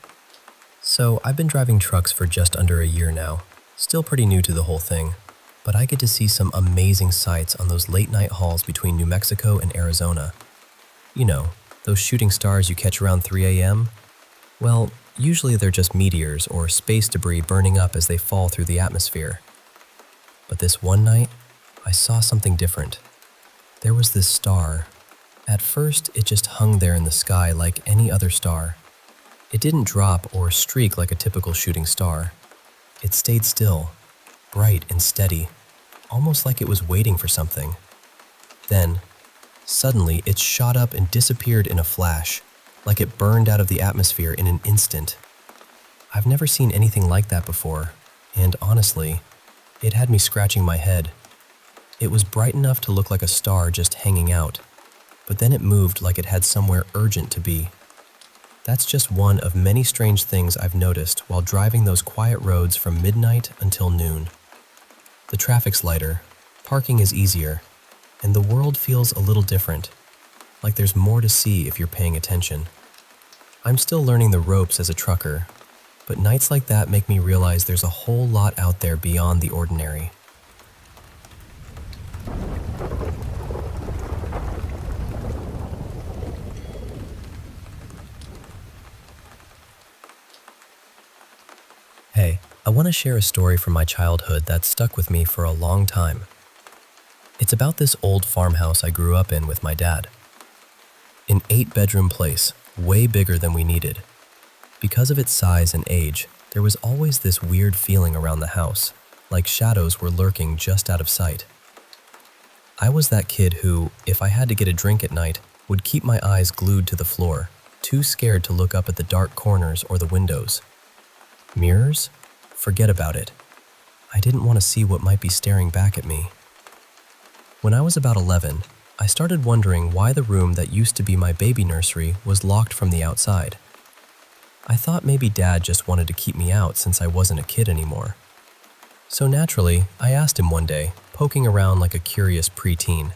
So, I've been driving trucks for just under a year now. Still pretty new to the whole thing, but I get to see some amazing sights on those late-night hauls between New Mexico and Arizona. You know, those shooting stars you catch around 3 a.m.? Well, Usually they're just meteors or space debris burning up as they fall through the atmosphere. But this one night, I saw something different. There was this star. At first, it just hung there in the sky like any other star. It didn't drop or streak like a typical shooting star. It stayed still, bright and steady, almost like it was waiting for something. Then, suddenly, it shot up and disappeared in a flash, like it burned out of the atmosphere in an instant. I've never seen anything like that before, and honestly, it had me scratching my head. It was bright enough to look like a star just hanging out, but then it moved like it had somewhere urgent to be. That's just one of many strange things I've noticed while driving those quiet roads from midnight until noon. The traffic's lighter, parking is easier, and the world feels a little different, like there's more to see if you're paying attention. I'm still learning the ropes as a trucker, but nights like that make me realize there's a whole lot out there beyond the ordinary. Hey, I want to share a story from my childhood that stuck with me for a long time. It's about this old farmhouse I grew up in with my dad. An 8-bedroom place, way bigger than we needed. Because of its size and age, there was always this weird feeling around the house, like shadows were lurking just out of sight. I was that kid who, if I had to get a drink at night, would keep my eyes glued to the floor, too scared to look up at the dark corners or the windows. Mirrors? Forget about it. I didn't want to see what might be staring back at me. When I was about 11, I started wondering why the room that used to be my baby nursery was locked from the outside. I thought maybe Dad just wanted to keep me out since I wasn't a kid anymore. So naturally, I asked him one day, poking around like a curious preteen.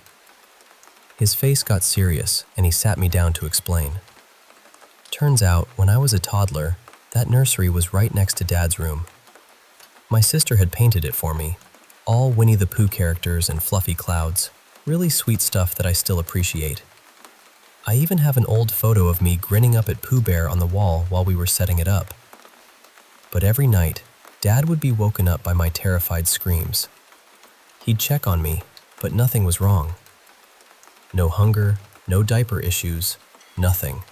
His face got serious, and he sat me down to explain. Turns out, when I was a toddler, that nursery was right next to Dad's room. My sister had painted it for me, all Winnie the Pooh characters and fluffy clouds, really sweet stuff that I still appreciate. I even have an old photo of me grinning up at Pooh Bear on the wall while we were setting it up. But every night, Dad would be woken up by my terrified screams. He'd check on me, but nothing was wrong. No hunger, no diaper issues, nothing.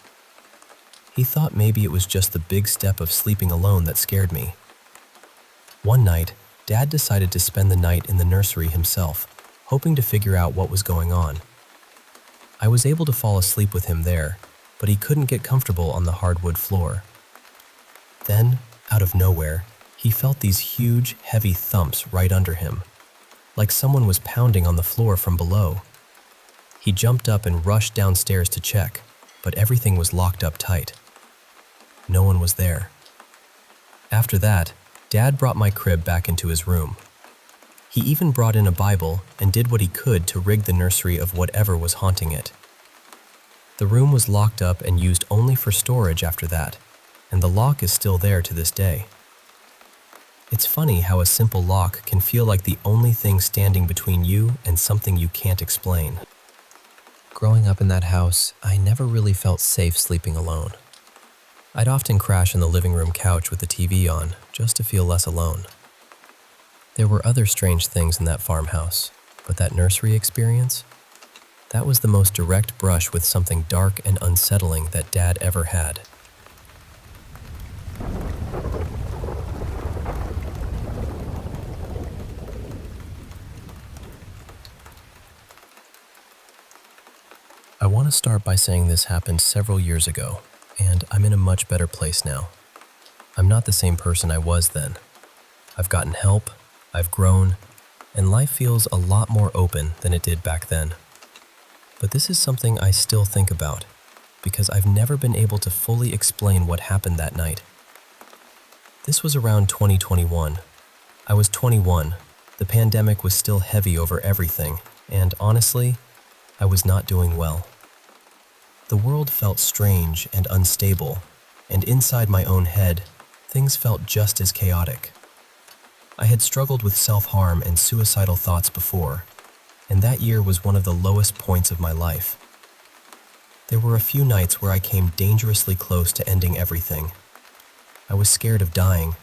He thought maybe it was just the big step of sleeping alone that scared me. One night, Dad decided to spend the night in the nursery himself, hoping to figure out what was going on. I was able to fall asleep with him there, but he couldn't get comfortable on the hardwood floor. Then, out of nowhere, he felt these huge, heavy thumps right under him, like someone was pounding on the floor from below. He jumped up and rushed downstairs to check, but everything was locked up tight. No one was there. After that, Dad brought my crib back into his room. He even brought in a Bible and did what he could to rig the nursery of whatever was haunting it. The room was locked up and used only for storage after that, and the lock is still there to this day. It's funny how a simple lock can feel like the only thing standing between you and something you can't explain. Growing up in that house, I never really felt safe sleeping alone. I'd often crash on the living room couch with the TV on, just to feel less alone. There were other strange things in that farmhouse, but that nursery experience? That was the most direct brush with something dark and unsettling that Dad ever had. I want to start by saying this happened several years ago, and I'm in a much better place now. I'm not the same person I was then. I've gotten help, I've grown, and life feels a lot more open than it did back then. But this is something I still think about, because I've never been able to fully explain what happened that night. This was around 2021. I was 21, the pandemic was still heavy over everything, and honestly, I was not doing well. The world felt strange and unstable, and inside my own head, things felt just as chaotic. I had struggled with self-harm and suicidal thoughts before, and that year was one of the lowest points of my life. There were a few nights where I came dangerously close to ending everything. I was scared of dying,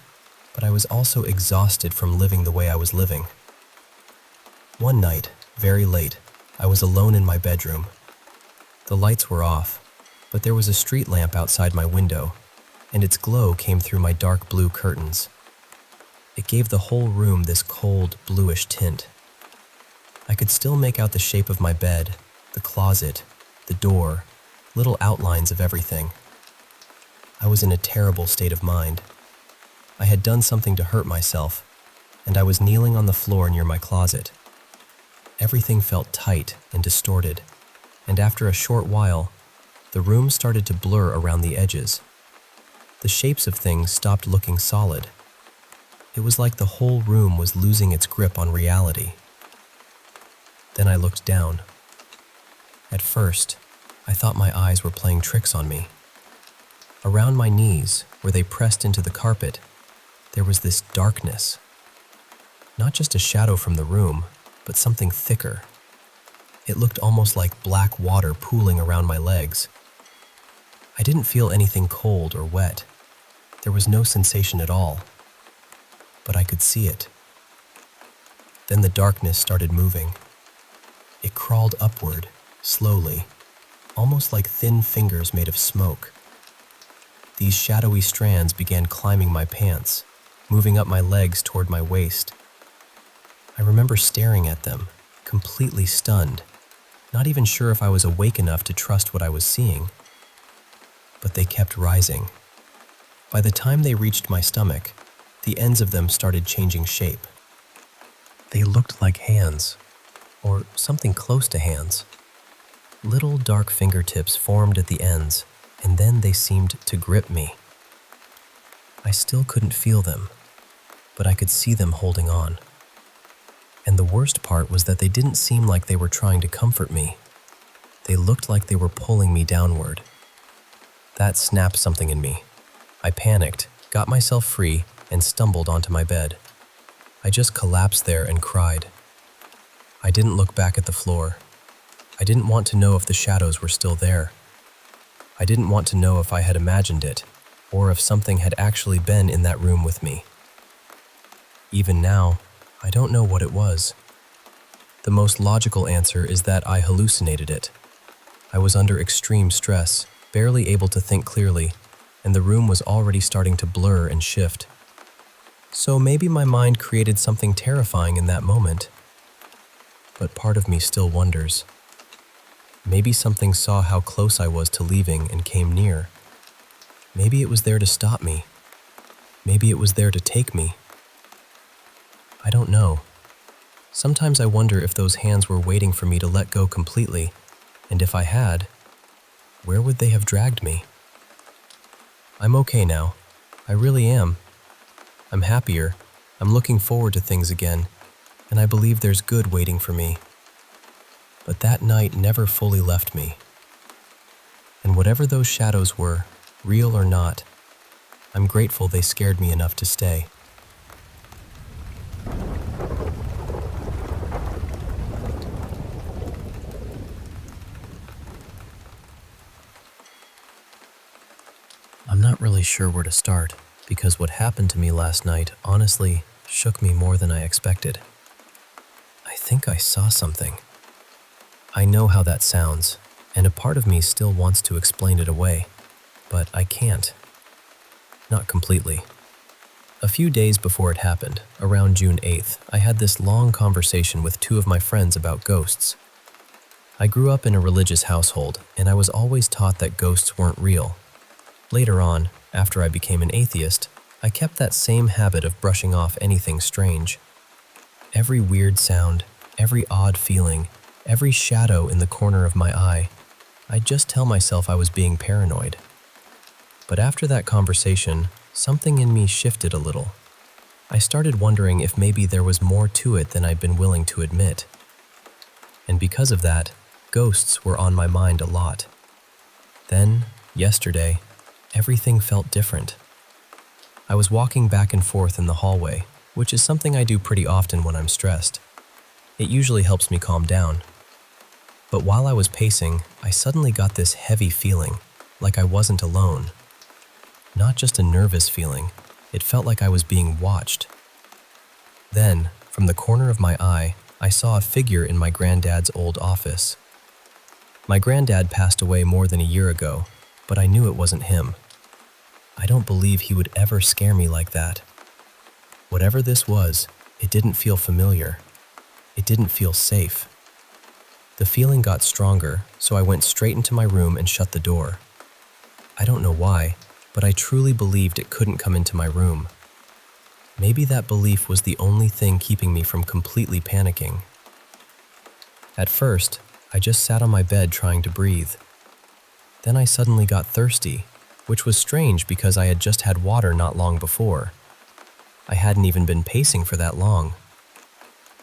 but I was also exhausted from living the way I was living. One night, very late, I was alone in my bedroom. The lights were off, but there was a street lamp outside my window, and its glow came through my dark blue curtains. It gave the whole room this cold, bluish tint. I could still make out the shape of my bed, the closet, the door, little outlines of everything. I was in a terrible state of mind. I had done something to hurt myself, and I was kneeling on the floor near my closet. Everything felt tight and distorted, and after a short while, the room started to blur around the edges. The shapes of things stopped looking solid. It was like the whole room was losing its grip on reality. Then I looked down. At first, I thought my eyes were playing tricks on me. Around my knees, where they pressed into the carpet, there was this darkness. Not just a shadow from the room, but something thicker. It looked almost like black water pooling around my legs. I didn't feel anything cold or wet. There was no sensation at all. But I could see it. Then the darkness started moving. It crawled upward, slowly, almost like thin fingers made of smoke. These shadowy strands began climbing my pants, moving up my legs toward my waist. I remember staring at them, completely stunned, not even sure if I was awake enough to trust what I was seeing. But they kept rising. By the time they reached my stomach, the ends of them started changing shape. They looked like hands, or something close to hands. Little dark fingertips formed at the ends, and then they seemed to grip me. I still couldn't feel them, but I could see them holding on. And the worst part was that they didn't seem like they were trying to comfort me. They looked like they were pulling me downward. That snapped something in me. I panicked, got myself free, and stumbled onto my bed. I just collapsed there and cried. I didn't look back at the floor. I didn't want to know if the shadows were still there. I didn't want to know if I had imagined it, or if something had actually been in that room with me. Even now, I don't know what it was. The most logical answer is that I hallucinated it. I was under extreme stress, barely able to think clearly, and the room was already starting to blur and shift. So maybe my mind created something terrifying in that moment. But part of me still wonders. Maybe something saw how close I was to leaving and came near. Maybe it was there to stop me. Maybe it was there to take me. I don't know. Sometimes I wonder if those hands were waiting for me to let go completely, and if I had, where would they have dragged me? I'm okay now. I really am. I'm happier. I'm looking forward to things again, and I believe there's good waiting for me. But that night never fully left me. And whatever those shadows were, real or not, I'm grateful they scared me enough to stay. I'm not really sure where to start, because what happened to me last night honestly shook me more than I expected. I think I saw something. I know how that sounds, and a part of me still wants to explain it away, but I can't. Not completely. A few days before it happened, around June 8th, I had this long conversation with two of my friends about ghosts. I grew up in a religious household, and I was always taught that ghosts weren't real. Later on, after I became an atheist, I kept that same habit of brushing off anything strange. Every weird sound, every odd feeling, every shadow in the corner of my eye, I'd just tell myself I was being paranoid. But after that conversation, something in me shifted a little. I started wondering if maybe there was more to it than I'd been willing to admit. And because of that, ghosts were on my mind a lot. Then, yesterday, everything felt different. I was walking back and forth in the hallway, which is something I do pretty often when I'm stressed. It usually helps me calm down. But while I was pacing, I suddenly got this heavy feeling, like I wasn't alone. not just a nervous feeling. It felt like I was being watched. Then, from the corner of my eye, I saw a figure in my granddad's old office. My granddad passed away more than a year ago, but I knew it wasn't him. I don't believe he would ever scare me like that. Whatever this was, it didn't feel familiar. It didn't feel safe. The feeling got stronger, so I went straight into my room and shut the door. I don't know why, but I truly believed it couldn't come into my room. Maybe that belief was the only thing keeping me from completely panicking. At first, I just sat on my bed trying to breathe. Then I suddenly got thirsty, which was strange because I had just had water not long before. I hadn't even been pacing for that long.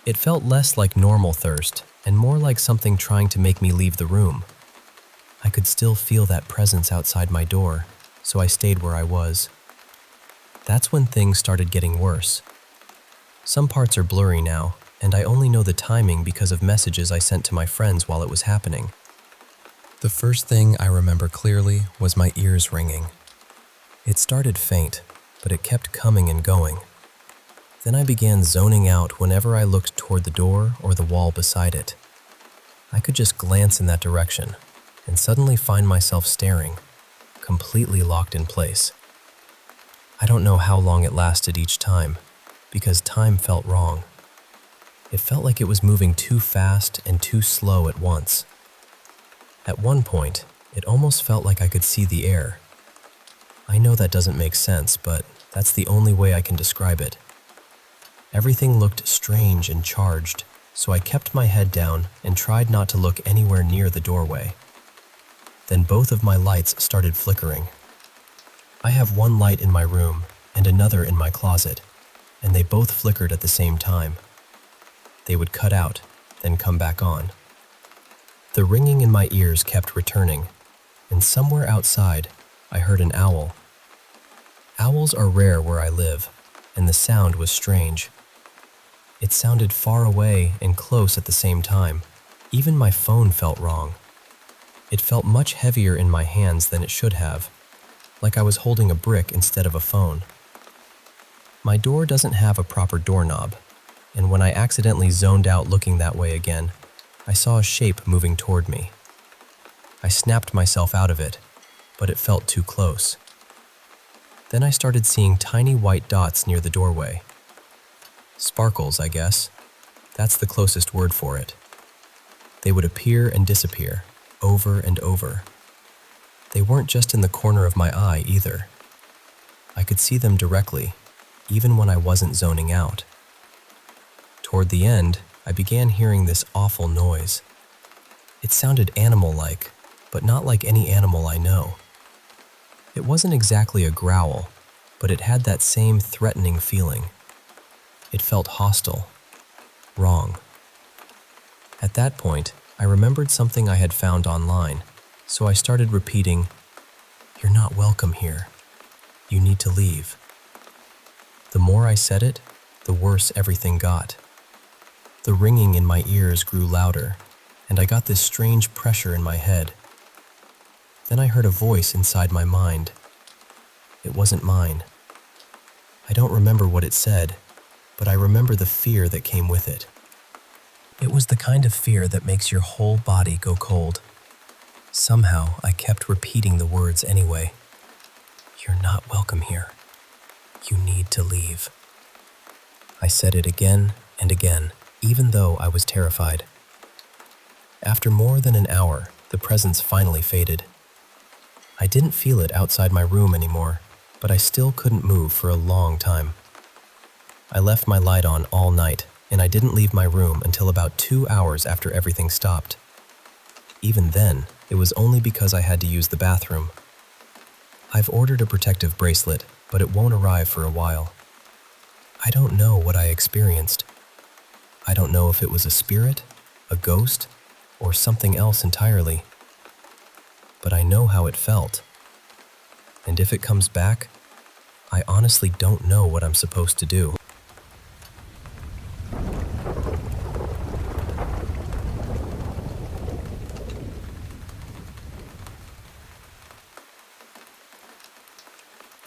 It felt less like normal thirst and more like something trying to make me leave the room. I could still feel that presence outside my door, so I stayed where I was. That's when things started getting worse. Some parts are blurry now, and I only know the timing because of messages I sent to my friends while it was happening. The first thing I remember clearly was my ears ringing. It started faint, but it kept coming and going. Then I began zoning out whenever I looked toward the door or the wall beside it. I could just glance in that direction and suddenly find myself staring, completely locked in place. I don't know how long it lasted each time, because time felt wrong. It felt like it was moving too fast and too slow at once. At one point, it almost felt like I could see the air. I know that doesn't make sense, but that's the only way I can describe it. Everything looked strange and charged, so I kept my head down and tried not to look anywhere near the doorway. Then both of my lights started flickering. I have one light in my room and another in my closet, and they both flickered at the same time. They would cut out, then come back on. The ringing in my ears kept returning, and somewhere outside, I heard an owl. Owls are rare where I live, and the sound was strange. It sounded far away and close at the same time. Even my phone felt wrong. It felt much heavier in my hands than it should have, like I was holding a brick instead of a phone. My door doesn't have a proper doorknob, and when I accidentally zoned out looking that way again, I saw a shape moving toward me. I snapped myself out of it, but it felt too close. Then I started seeing tiny white dots near the doorway. Sparkles, I guess. That's the closest word for it. They would appear and disappear, over and over. They weren't just in the corner of my eye either. I could see them directly, even when I wasn't zoning out. Toward the end, I began hearing this awful noise. It sounded animal-like, but not like any animal I know. It wasn't exactly a growl, but it had that same threatening feeling. It felt hostile, wrong. At that point, I remembered something I had found online, so I started repeating, "You're not welcome here. You need to leave." The more I said it, the worse everything got. The ringing in my ears grew louder, and I got this strange pressure in my head. Then I heard a voice inside my mind. It wasn't mine. I don't remember what it said, but I remember the fear that came with it. It was the kind of fear that makes your whole body go cold. Somehow, I kept repeating the words anyway. "You're not welcome here. You need to leave." I said it again and again, even though I was terrified. After more than an hour, the presence finally faded. I didn't feel it outside my room anymore, but I still couldn't move for a long time. I left my light on all night, and I didn't leave my room until about 2 hours after everything stopped. Even then, it was only because I had to use the bathroom. I've ordered a protective bracelet, but it won't arrive for a while. I don't know what I experienced. I don't know if it was a spirit, a ghost, or something else entirely. But I know how it felt. And if it comes back, I honestly don't know what I'm supposed to do.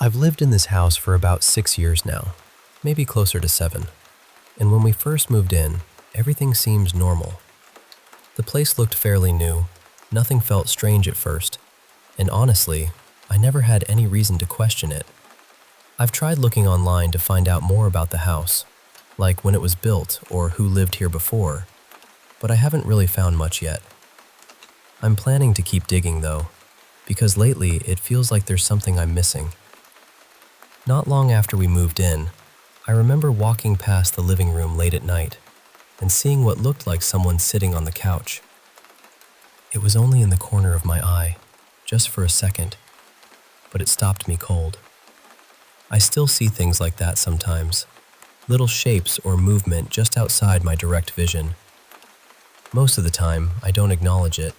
I've lived in this house for about 6 years now, maybe closer to 7. And when we first moved in, everything seemed normal. The place looked fairly new, nothing felt strange at first, and honestly, I never had any reason to question it. I've tried looking online to find out more about the house, like when it was built or who lived here before, but I haven't really found much yet. I'm planning to keep digging though, because lately it feels like there's something I'm missing. Not long after we moved in, I remember walking past the living room late at night and seeing what looked like someone sitting on the couch. It was only in the corner of my eye, just for a second, but it stopped me cold. I still see things like that sometimes, little shapes or movement just outside my direct vision. Most of the time, I don't acknowledge it.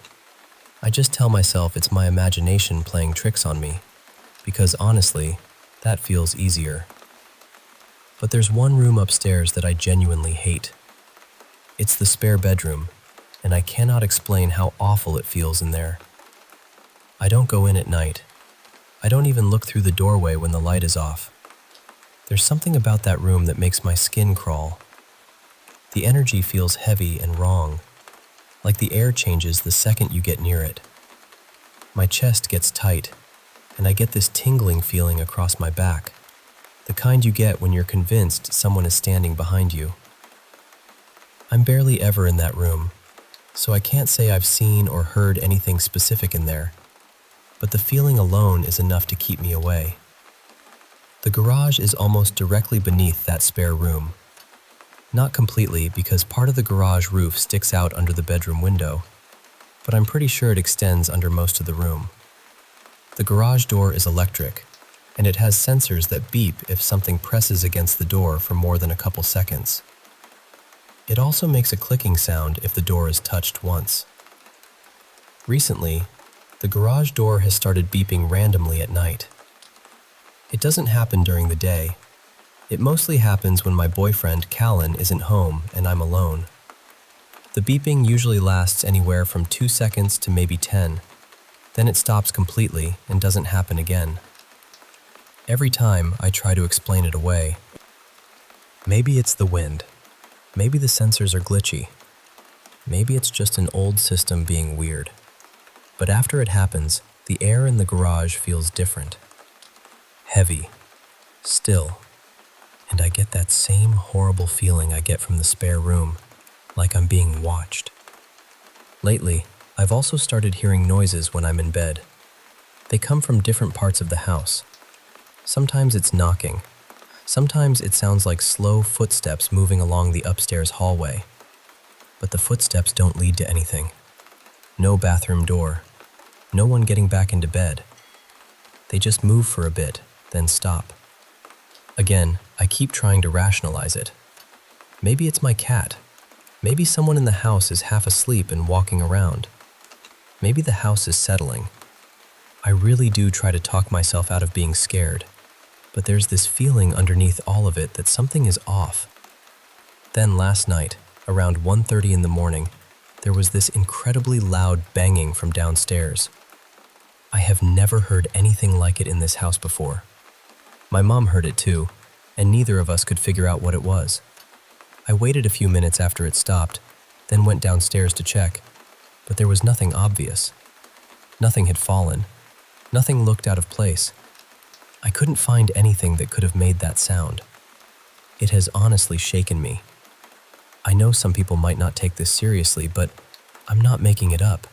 I just tell myself it's my imagination playing tricks on me, because honestly, that feels easier. But there's one room upstairs that I genuinely hate. It's the spare bedroom, and I cannot explain how awful it feels in there. I don't go in at night. I don't even look through the doorway when the light is off. There's something about that room that makes my skin crawl. The energy feels heavy and wrong, like the air changes the second you get near it. My chest gets tight, and I get this tingling feeling across my back, the kind you get when you're convinced someone is standing behind you. I'm barely ever in that room, so I can't say I've seen or heard anything specific in there, but the feeling alone is enough to keep me away. The garage is almost directly beneath that spare room. Not completely, because part of the garage roof sticks out under the bedroom window, but I'm pretty sure it extends under most of the room. The garage door is electric, and it has sensors that beep if something presses against the door for more than a couple seconds. It also makes a clicking sound if the door is touched once. Recently, the garage door has started beeping randomly at night. It doesn't happen during the day. It mostly happens when my boyfriend, Callan, isn't home and I'm alone. The beeping usually lasts anywhere from 2 seconds to maybe 10. Then it stops completely and doesn't happen again. Every time I try to explain it away. Maybe it's the wind. Maybe the sensors are glitchy. Maybe it's just an old system being weird. But after it happens, the air in the garage feels different. Heavy. Still. And I get that same horrible feeling I get from the spare room, like I'm being watched. Lately, I've also started hearing noises when I'm in bed. They come from different parts of the house. Sometimes it's knocking. Sometimes it sounds like slow footsteps moving along the upstairs hallway. But the footsteps don't lead to anything. No bathroom door. No one getting back into bed. They just move for a bit, then stop. Again, I keep trying to rationalize it. Maybe it's my cat. Maybe someone in the house is half asleep and walking around. Maybe the house is settling. I really do try to talk myself out of being scared, but there's this feeling underneath all of it that something is off. Then last night, around 1:30 in the morning, there was this incredibly loud banging from downstairs. I have never heard anything like it in this house before. My mom heard it too, and neither of us could figure out what it was. I waited a few minutes after it stopped, then went downstairs to check, but there was nothing obvious. Nothing had fallen. Nothing looked out of place. I couldn't find anything that could have made that sound. It has honestly shaken me. I know some people might not take this seriously, but I'm not making it up.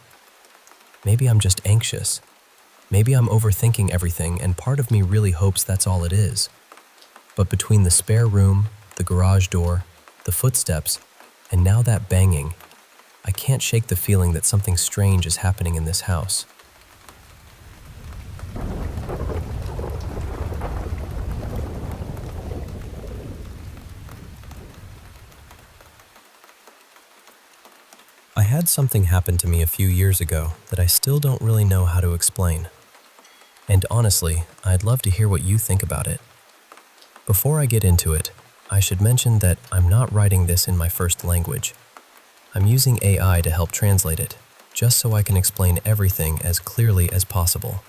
Maybe I'm just anxious. Maybe I'm overthinking everything, and part of me really hopes that's all it is. But between the spare room, the garage door, the footsteps, and now that banging, I can't shake the feeling that something strange is happening in this house. I had something happen to me a few years ago that I still don't really know how to explain. And honestly, I'd love to hear what you think about it. Before I get into it, I should mention that I'm not writing this in my first language. I'm using AI to help translate it, just so I can explain everything as clearly as possible.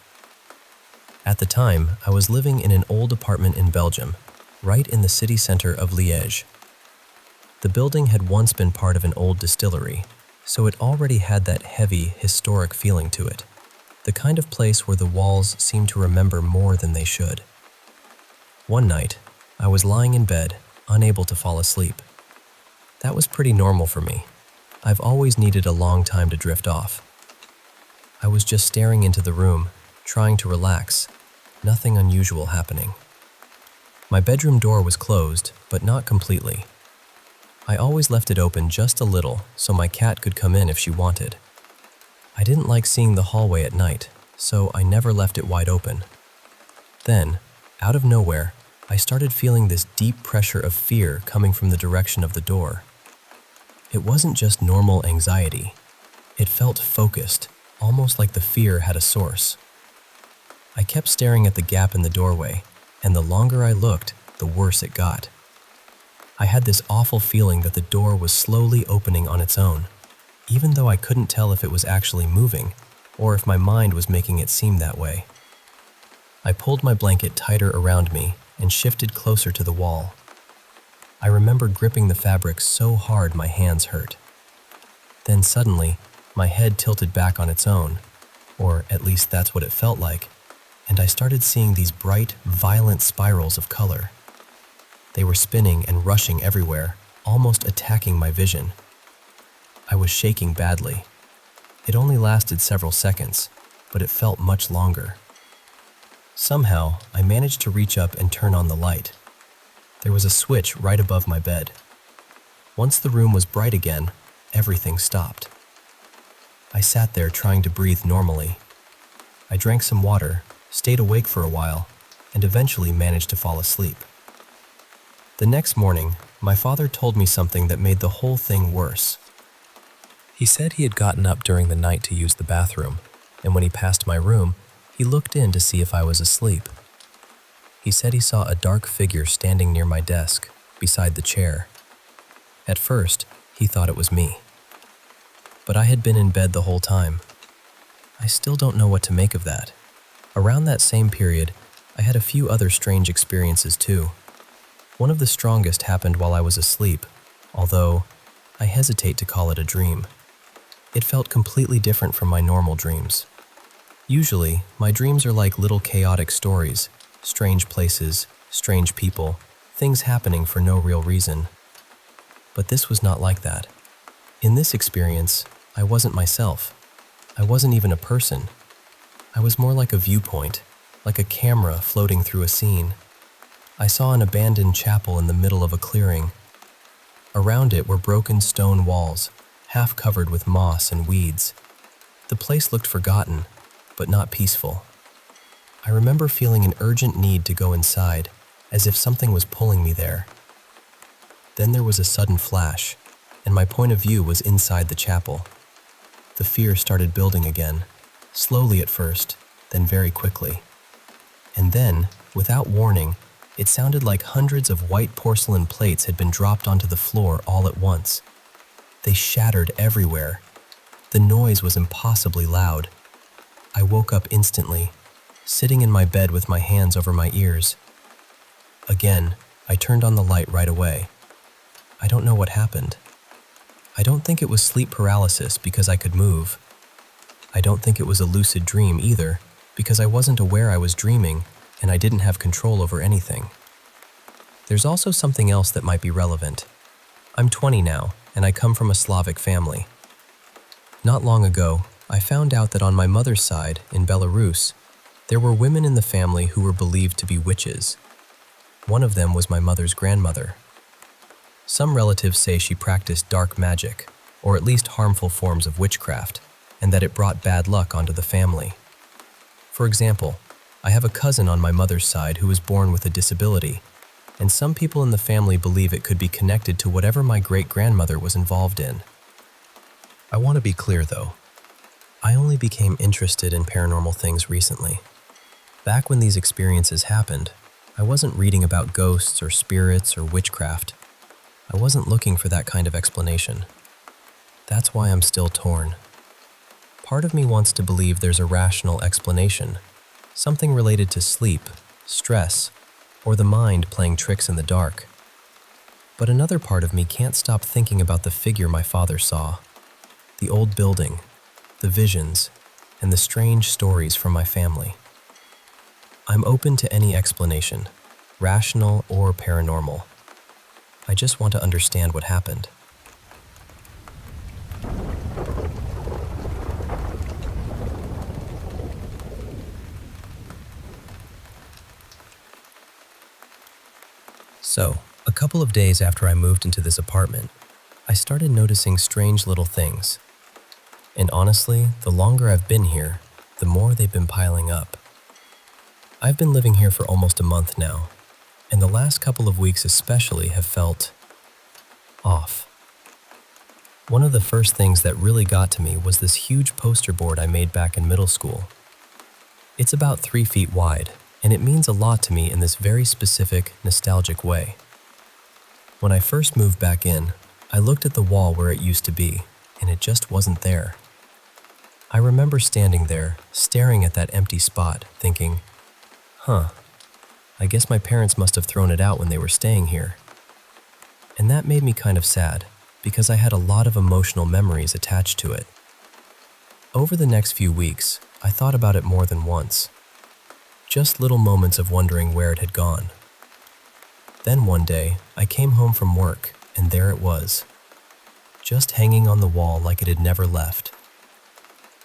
At the time, I was living in an old apartment in Belgium, right in the city center of Liège. The building had once been part of an old distillery, so it already had that heavy, historic feeling to it, the kind of place where the walls seem to remember more than they should. One night, I was lying in bed, unable to fall asleep. That was pretty normal for me. I've always needed a long time to drift off. I was just staring into the room, trying to relax, nothing unusual happening. My bedroom door was closed, but not completely. I always left it open just a little so my cat could come in if she wanted. I didn't like seeing the hallway at night, so I never left it wide open. Then, out of nowhere, I started feeling this deep pressure of fear coming from the direction of the door. It wasn't just normal anxiety. It felt focused, almost like the fear had a source. I kept staring at the gap in the doorway, and the longer I looked, the worse it got. I had this awful feeling that the door was slowly opening on its own, even though I couldn't tell if it was actually moving or if my mind was making it seem that way. I pulled my blanket tighter around me and shifted closer to the wall. I remember gripping the fabric so hard my hands hurt. Then suddenly, my head tilted back on its own, or at least that's what it felt like, and I started seeing these bright, violent spirals of color. They were spinning and rushing everywhere, almost attacking my vision. I was shaking badly. It only lasted several seconds, but it felt much longer. Somehow, I managed to reach up and turn on the light. There was a switch right above my bed. Once the room was bright again, everything stopped. I sat there trying to breathe normally. I drank some water, stayed awake for a while, and eventually managed to fall asleep. The next morning, my father told me something that made the whole thing worse. He said he had gotten up during the night to use the bathroom, and when he passed my room, he looked in to see if I was asleep. He said he saw a dark figure standing near my desk, beside the chair. At first, he thought it was me. But I had been in bed the whole time. I still don't know what to make of that. Around that same period, I had a few other strange experiences too. One of the strongest happened while I was asleep, although I hesitate to call it a dream. It felt completely different from my normal dreams. Usually, my dreams are like little chaotic stories, strange places, strange people, things happening for no real reason. But this was not like that. In this experience, I wasn't myself. I wasn't even a person. I was more like a viewpoint, like a camera floating through a scene. I saw an abandoned chapel in the middle of a clearing. Around it were broken stone walls, half covered with moss and weeds. The place looked forgotten, but not peaceful. I remember feeling an urgent need to go inside, as if something was pulling me there. Then there was a sudden flash, and my point of view was inside the chapel. The fear started building again, slowly at first, then very quickly. And then, without warning, it sounded like hundreds of white porcelain plates had been dropped onto the floor all at once. They shattered everywhere. The noise was impossibly loud. I woke up instantly, sitting in my bed with my hands over my ears. Again, I turned on the light right away. I don't know what happened. I don't think it was sleep paralysis because I could move. I don't think it was a lucid dream either, because I wasn't aware I was dreaming and I didn't have control over anything. There's also something else that might be relevant. I'm 20 now, and I come from a Slavic family. Not long ago, I found out that on my mother's side, in Belarus, there were women in the family who were believed to be witches. One of them was my mother's grandmother. Some relatives say she practiced dark magic, or at least harmful forms of witchcraft, and that it brought bad luck onto the family. For example, I have a cousin on my mother's side who was born with a disability, and some people in the family believe it could be connected to whatever my great-grandmother was involved in. I want to be clear, though. I only became interested in paranormal things recently. Back when these experiences happened, I wasn't reading about ghosts or spirits or witchcraft. I wasn't looking for that kind of explanation. That's why I'm still torn. Part of me wants to believe there's a rational explanation, something related to sleep, stress, or the mind playing tricks in the dark. But another part of me can't stop thinking about the figure my father saw, the old building, the visions, and the strange stories from my family. I'm open to any explanation, rational or paranormal. I just want to understand what happened. So, a couple of days after I moved into this apartment, I started noticing strange little things. And honestly, the longer I've been here, the more they've been piling up. I've been living here for almost a month now, and the last couple of weeks especially have felt off. One of the first things that really got to me was this huge poster board I made back in middle school. It's about 3 feet wide, and it means a lot to me in this very specific, nostalgic way. When I first moved back in, I looked at the wall where it used to be, and it just wasn't there. I remember standing there, staring at that empty spot, thinking, I guess my parents must have thrown it out when they were staying here. And that made me kind of sad, because I had a lot of emotional memories attached to it. Over the next few weeks, I thought about it more than once. Just little moments of wondering where it had gone. Then one day, I came home from work, and there it was, just hanging on the wall like it had never left.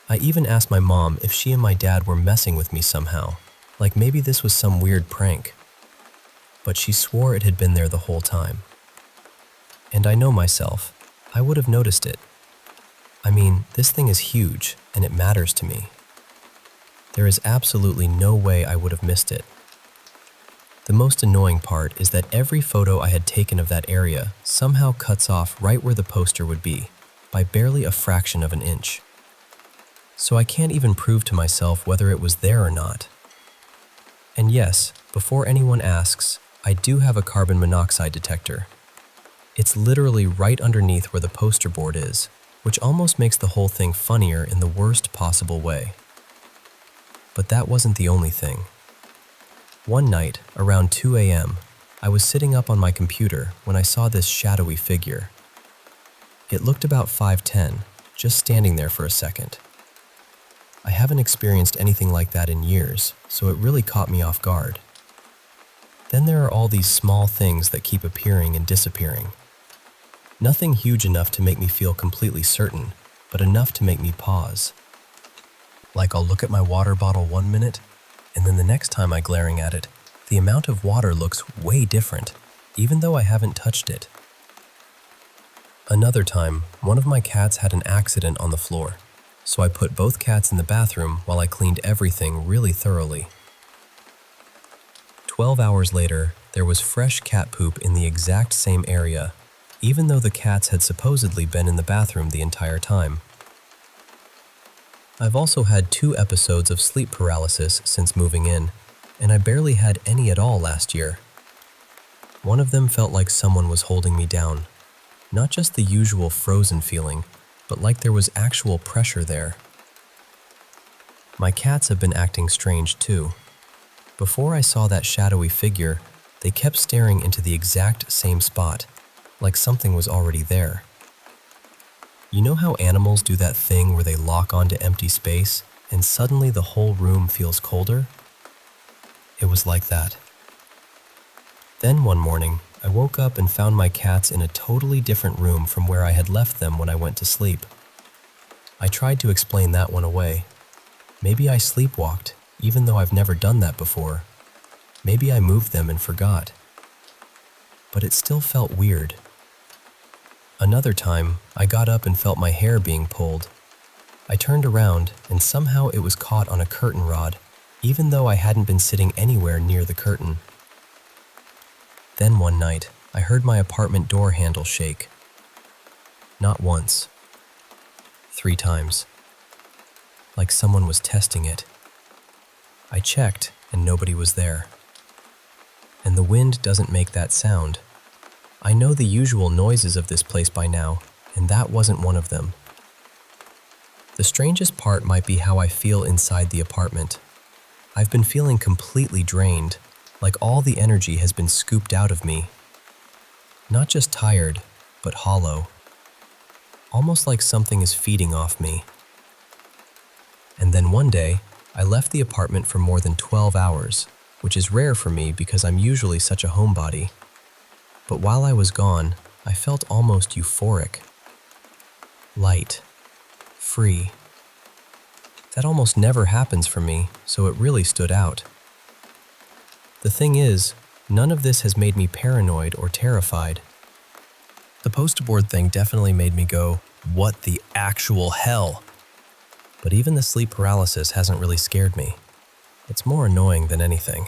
I even asked my mom if she and my dad were messing with me somehow, like maybe this was some weird prank. But she swore it had been there the whole time. And I know myself, I would have noticed it. I mean, this thing is huge, and it matters to me. There is absolutely no way I would have missed it. The most annoying part is that every photo I had taken of that area somehow cuts off right where the poster would be, by barely a fraction of an inch. So I can't even prove to myself whether it was there or not. And yes, before anyone asks, I do have a carbon monoxide detector. It's literally right underneath where the poster board is, which almost makes the whole thing funnier in the worst possible way. But that wasn't the only thing. One night, around 2 a.m., I was sitting up on my computer when I saw this shadowy figure. It looked about 5'10", just standing there for a second. I haven't experienced anything like that in years, so it really caught me off guard. Then there are all these small things that keep appearing and disappearing. Nothing huge enough to make me feel completely certain, but enough to make me pause. Like I'll look at my water bottle 1 minute, and then the next time I'm glaring at it, the amount of water looks way different, even though I haven't touched it. Another time, one of my cats had an accident on the floor, so I put both cats in the bathroom while I cleaned everything really thoroughly. 12 hours later, there was fresh cat poop in the exact same area, even though the cats had supposedly been in the bathroom the entire time. I've also had 2 episodes of sleep paralysis since moving in, and I barely had any at all last year. One of them felt like someone was holding me down, not just the usual frozen feeling, but like there was actual pressure there. My cats have been acting strange too. Before I saw that shadowy figure, they kept staring into the exact same spot, like something was already there. You know how animals do that thing where they lock onto empty space and suddenly the whole room feels colder? It was like that. Then one morning, I woke up and found my cats in a totally different room from where I had left them when I went to sleep. I tried to explain that one away. Maybe I sleepwalked, even though I've never done that before. Maybe I moved them and forgot. But it still felt weird. Another time, I got up and felt my hair being pulled. I turned around and somehow it was caught on a curtain rod, even though I hadn't been sitting anywhere near the curtain. Then one night, I heard my apartment door handle shake. Not once. 3 times. Like someone was testing it. I checked and nobody was there. And the wind doesn't make that sound. I know the usual noises of this place by now, and that wasn't one of them. The strangest part might be how I feel inside the apartment. I've been feeling completely drained, like all the energy has been scooped out of me. Not just tired, but hollow. Almost like something is feeding off me. And then one day, I left the apartment for more than 12 hours, which is rare for me because I'm usually such a homebody. But while I was gone, I felt almost euphoric. Light. Free. That almost never happens for me, so it really stood out. The thing is, none of this has made me paranoid or terrified. The poster board thing definitely made me go, what the actual hell? But even the sleep paralysis hasn't really scared me. It's more annoying than anything.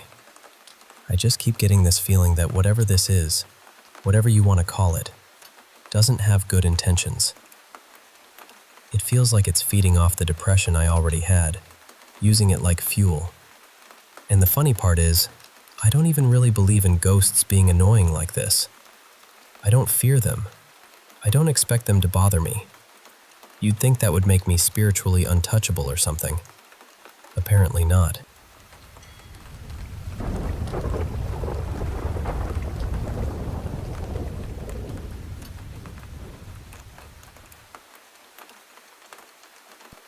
I just keep getting this feeling that whatever this is, whatever you want to call it, doesn't have good intentions. It feels like it's feeding off the depression I already had, using it like fuel. And the funny part is, I don't even really believe in ghosts being annoying like this. I don't fear them. I don't expect them to bother me. You'd think that would make me spiritually untouchable or something. Apparently not.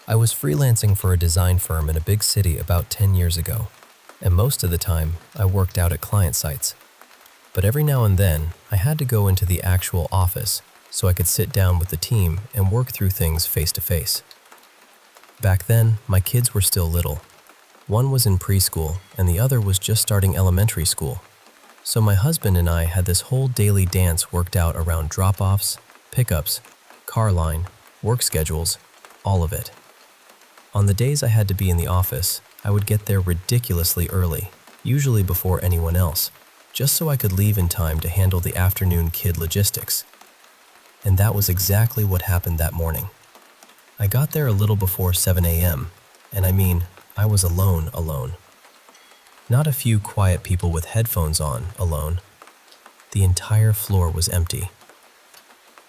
I was freelancing for a design firm in a big city about 10 years ago, and most of the time I worked out at client sites. But every now and then I had to go into the actual office so I could sit down with the team and work through things face to face. Back then, my kids were still little. One was in preschool and the other was just starting elementary school. So my husband and I had this whole daily dance worked out around drop-offs, pickups, car line, work schedules, all of it. On the days I had to be in the office, I would get there ridiculously early, usually before anyone else, just so I could leave in time to handle the afternoon kid logistics. And that was exactly what happened that morning. I got there a little before 7 a.m., and I mean, I was alone. Not a few quiet people with headphones on, alone. The entire floor was empty.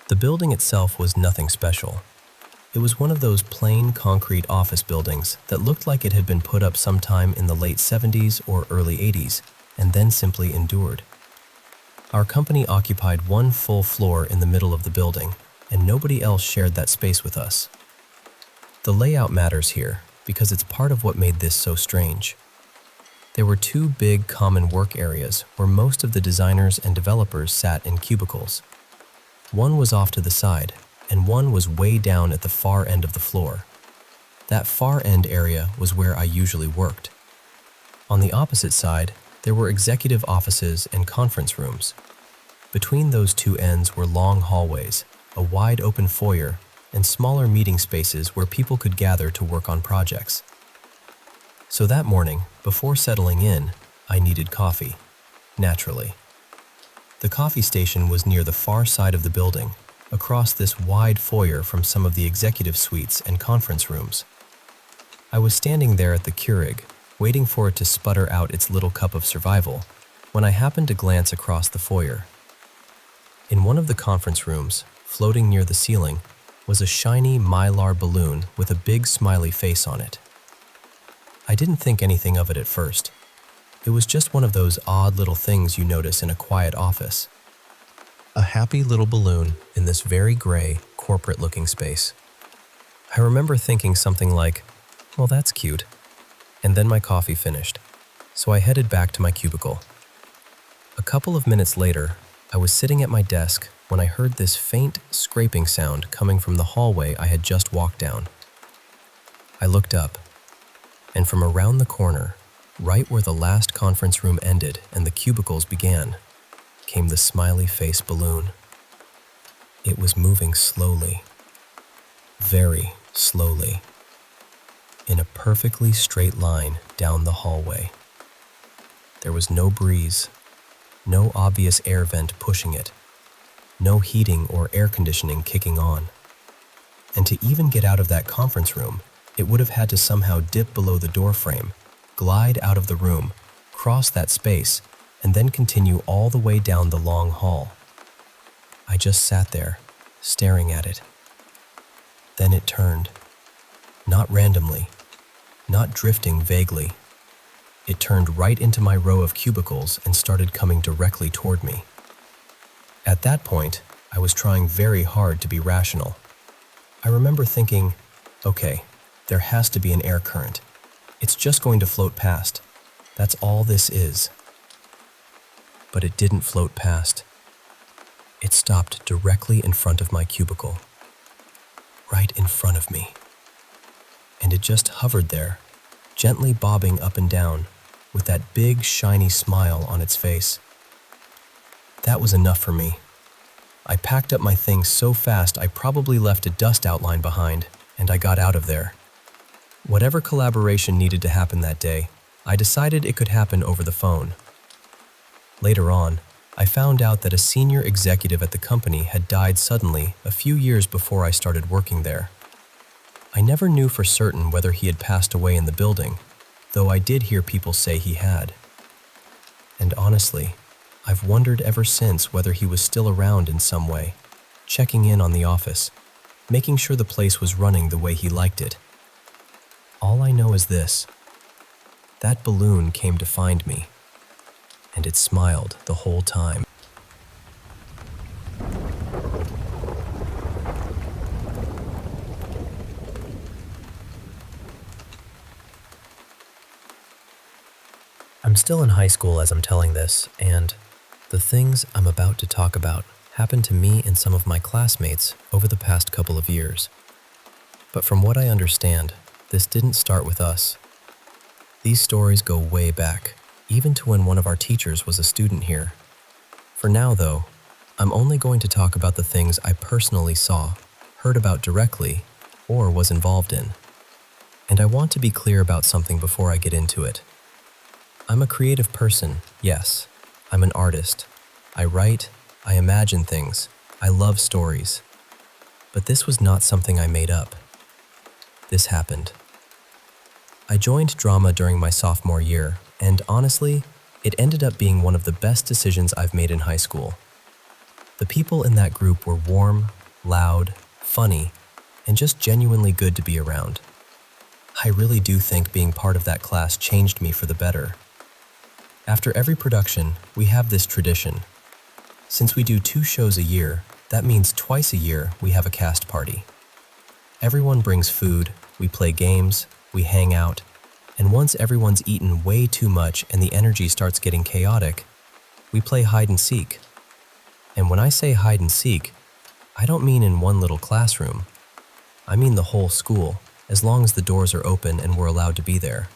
The building itself was nothing special. It was one of those plain concrete office buildings that looked like it had been put up sometime in the late 70s or early 80s, and then simply endured. Our company occupied one full floor in the middle of the building, and nobody else shared that space with us. The layout matters here because it's part of what made this so strange. There were two big common work areas where most of the designers and developers sat in cubicles. One was off to the side, and one was way down at the far end of the floor. That far end area was where I usually worked. On the opposite side, there were executive offices and conference rooms. Between those two ends were long hallways, a wide open foyer, and smaller meeting spaces where people could gather to work on projects. So that morning, before settling in, I needed coffee, naturally. The coffee station was near the far side of the building, across this wide foyer from some of the executive suites and conference rooms. I was standing there at the Keurig, waiting for it to sputter out its little cup of survival, when I happened to glance across the foyer. In one of the conference rooms, floating near the ceiling, was a shiny mylar balloon with a big smiley face on it. I didn't think anything of it at first. It was just one of those odd little things you notice in a quiet office. A happy little balloon in this very gray, corporate-looking space. I remember thinking something like, well, that's cute. And then my coffee finished, so I headed back to my cubicle. A couple of minutes later, I was sitting at my desk when I heard this faint scraping sound coming from the hallway I had just walked down. I looked up, and from around the corner, right where the last conference room ended and the cubicles began, came the smiley face balloon. It was moving slowly, very slowly, in a perfectly straight line down the hallway. There was no breeze, no obvious air vent pushing it, no heating or air conditioning kicking on. And to even get out of that conference room, it would have had to somehow dip below the door frame, glide out of the room, cross that space, and then continue all the way down the long hall. I just sat there, staring at it. Then it turned. Not randomly, not drifting vaguely, It turned right into my row of cubicles and started coming directly toward me. At that point, I was trying very hard to be rational. I remember thinking, okay, there has to be an air current. It's just going to float past. That's all this is. But it didn't float past. It stopped directly in front of my cubicle. Right in front of me. And it just hovered there, gently bobbing up and down, with that big, shiny smile on its face. That was enough for me. I packed up my things so fast I probably left a dust outline behind, and I got out of there. Whatever collaboration needed to happen that day, I decided it could happen over the phone. Later on, I found out that a senior executive at the company had died suddenly a few years before I started working there. I never knew for certain whether he had passed away in the building, though I did hear people say he had. And honestly, I've wondered ever since whether he was still around in some way, checking in on the office, making sure the place was running the way he liked it. All I know is this: that balloon came to find me, and it smiled the whole time. I'm still in high school as I'm telling this, and the things I'm about to talk about happened to me and some of my classmates over the past couple of years. But from what I understand, this didn't start with us. These stories go way back, even to when one of our teachers was a student here. For now, though, I'm only going to talk about the things I personally saw, heard about directly, or was involved in. And I want to be clear about something before I get into it. I'm a creative person, yes. I'm an artist. I write, I imagine things, I love stories. But this was not something I made up. This happened. I joined drama during my sophomore year, and honestly, it ended up being one of the best decisions I've made in high school. The people in that group were warm, loud, funny, and just genuinely good to be around. I really do think being part of that class changed me for the better. After every production, we have this tradition. Since we do 2 shows a year, that means twice a year we have a cast party. Everyone brings food, we play games, we hang out, and once everyone's eaten way too much and the energy starts getting chaotic, we play hide and seek. And when I say hide and seek, I don't mean in one little classroom. I mean the whole school, as long as the doors are open and we're allowed to be there.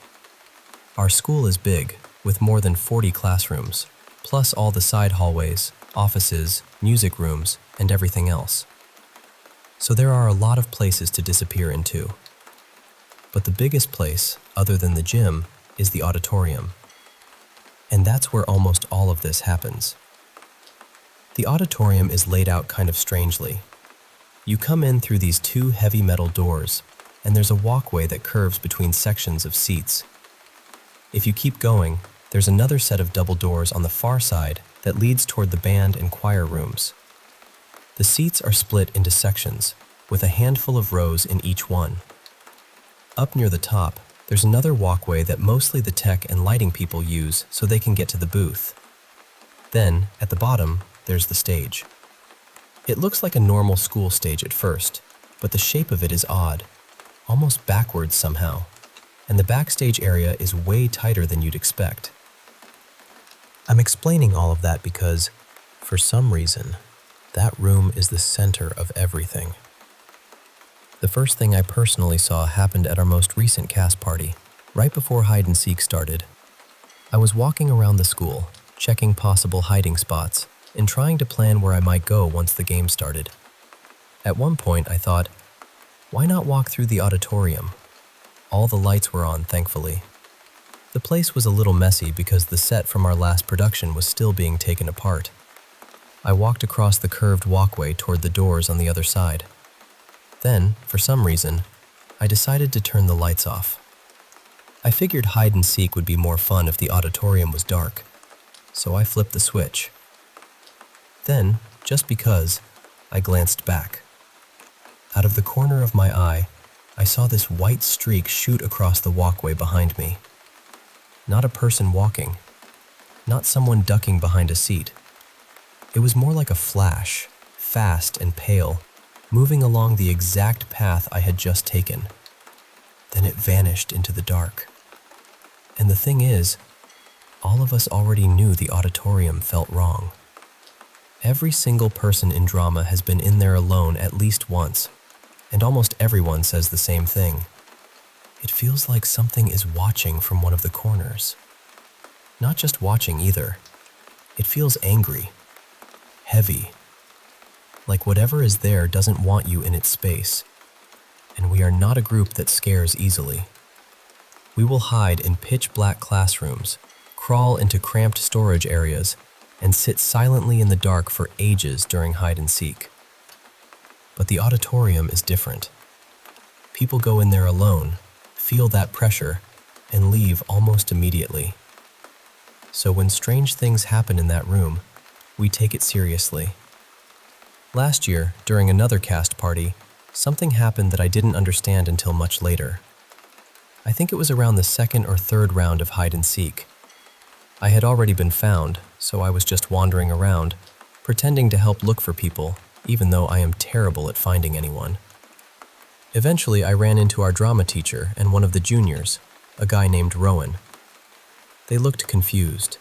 Our school is big, with more than 40 classrooms, plus all the side hallways, offices, music rooms, and everything else. So there are a lot of places to disappear into. But the biggest place, other than the gym, is the auditorium. And that's where almost all of this happens. The auditorium is laid out kind of strangely. You come in through these 2 heavy metal doors, and there's a walkway that curves between sections of seats. If you keep going, there's another set of double doors on the far side that leads toward the band and choir rooms. The seats are split into sections, with a handful of rows in each one. Up near the top, there's another walkway that mostly the tech and lighting people use so they can get to the booth. Then, at the bottom, there's the stage. It looks like a normal school stage at first, but the shape of it is odd, almost backwards somehow, and the backstage area is way tighter than you'd expect. I'm explaining all of that because, for some reason, that room is the center of everything. The first thing I personally saw happened at our most recent cast party, right before hide and seek started. I was walking around the school, checking possible hiding spots, and trying to plan where I might go once the game started. At one point, I thought, why not walk through the auditorium? All the lights were on, thankfully. The place was a little messy because the set from our last production was still being taken apart. I walked across the curved walkway toward the doors on the other side. Then, for some reason, I decided to turn the lights off. I figured hide and seek would be more fun if the auditorium was dark, so I flipped the switch. Then, just because, I glanced back. Out of the corner of my eye, I saw this white streak shoot across the walkway behind me. not a person walking, not someone ducking behind a seat. It was more like a flash, fast and pale, moving along the exact path I had just taken. Then it vanished into the dark. And the thing is, all of us already knew the auditorium felt wrong. Every single person in drama has been in there alone at least once, and almost everyone says the same thing. It feels like something is watching from one of the corners. Not just watching either. It feels angry, heavy, like whatever is there doesn't want you in its space. And we are not a group that scares easily. We will hide in pitch-black classrooms, crawl into cramped storage areas, and sit silently in the dark for ages during hide-and-seek. But the auditorium is different. People go in there alone, feel that pressure, and leave almost immediately. So when strange things happen in that room, we take it seriously. Last year, during another cast party, something happened that I didn't understand until much later. I think it was around the second or third round of hide-and-seek. I had already been found, so I was just wandering around, pretending to help look for people, even though I am terrible at finding anyone. Eventually, I ran into our drama teacher and one of the juniors, a guy named Rowan. They looked confused.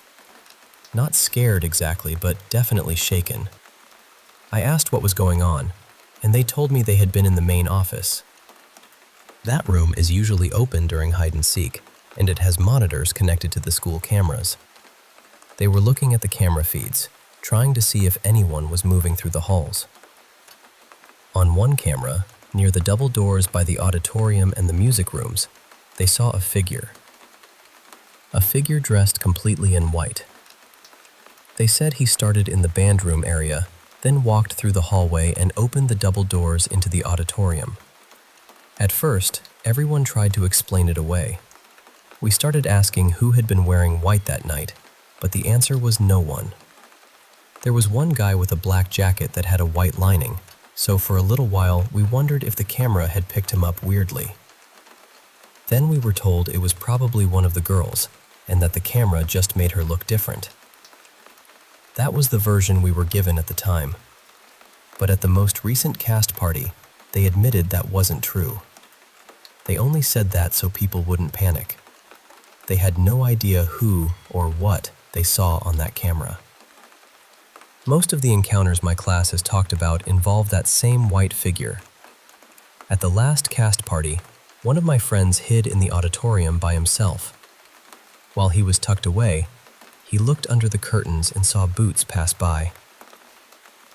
Not scared exactly, but definitely shaken. I asked what was going on, and they told me they had been in the main office. That room is usually open during hide-and-seek, and it has monitors connected to the school cameras. They were looking at the camera feeds, trying to see if anyone was moving through the halls. On one camera, near the double doors by the auditorium and the music rooms, they saw a figure. A figure dressed completely in white. They said he started in the band room area, then walked through the hallway and opened the double doors into the auditorium. At first, everyone tried to explain it away. We started asking who had been wearing white that night, but the answer was no one. There was one guy with a black jacket that had a white lining, so for a little while we wondered if the camera had picked him up weirdly. Then we were told it was probably one of the girls, and that the camera just made her look different. That was the version we were given at the time. But at the most recent cast party, they admitted that wasn't true. They only said that so people wouldn't panic. They had no idea who or what they saw on that camera. Most of the encounters my class has talked about involve that same white figure. At the last cast party, one of my friends hid in the auditorium by himself. While he was tucked away, he looked under the curtains and saw boots pass by.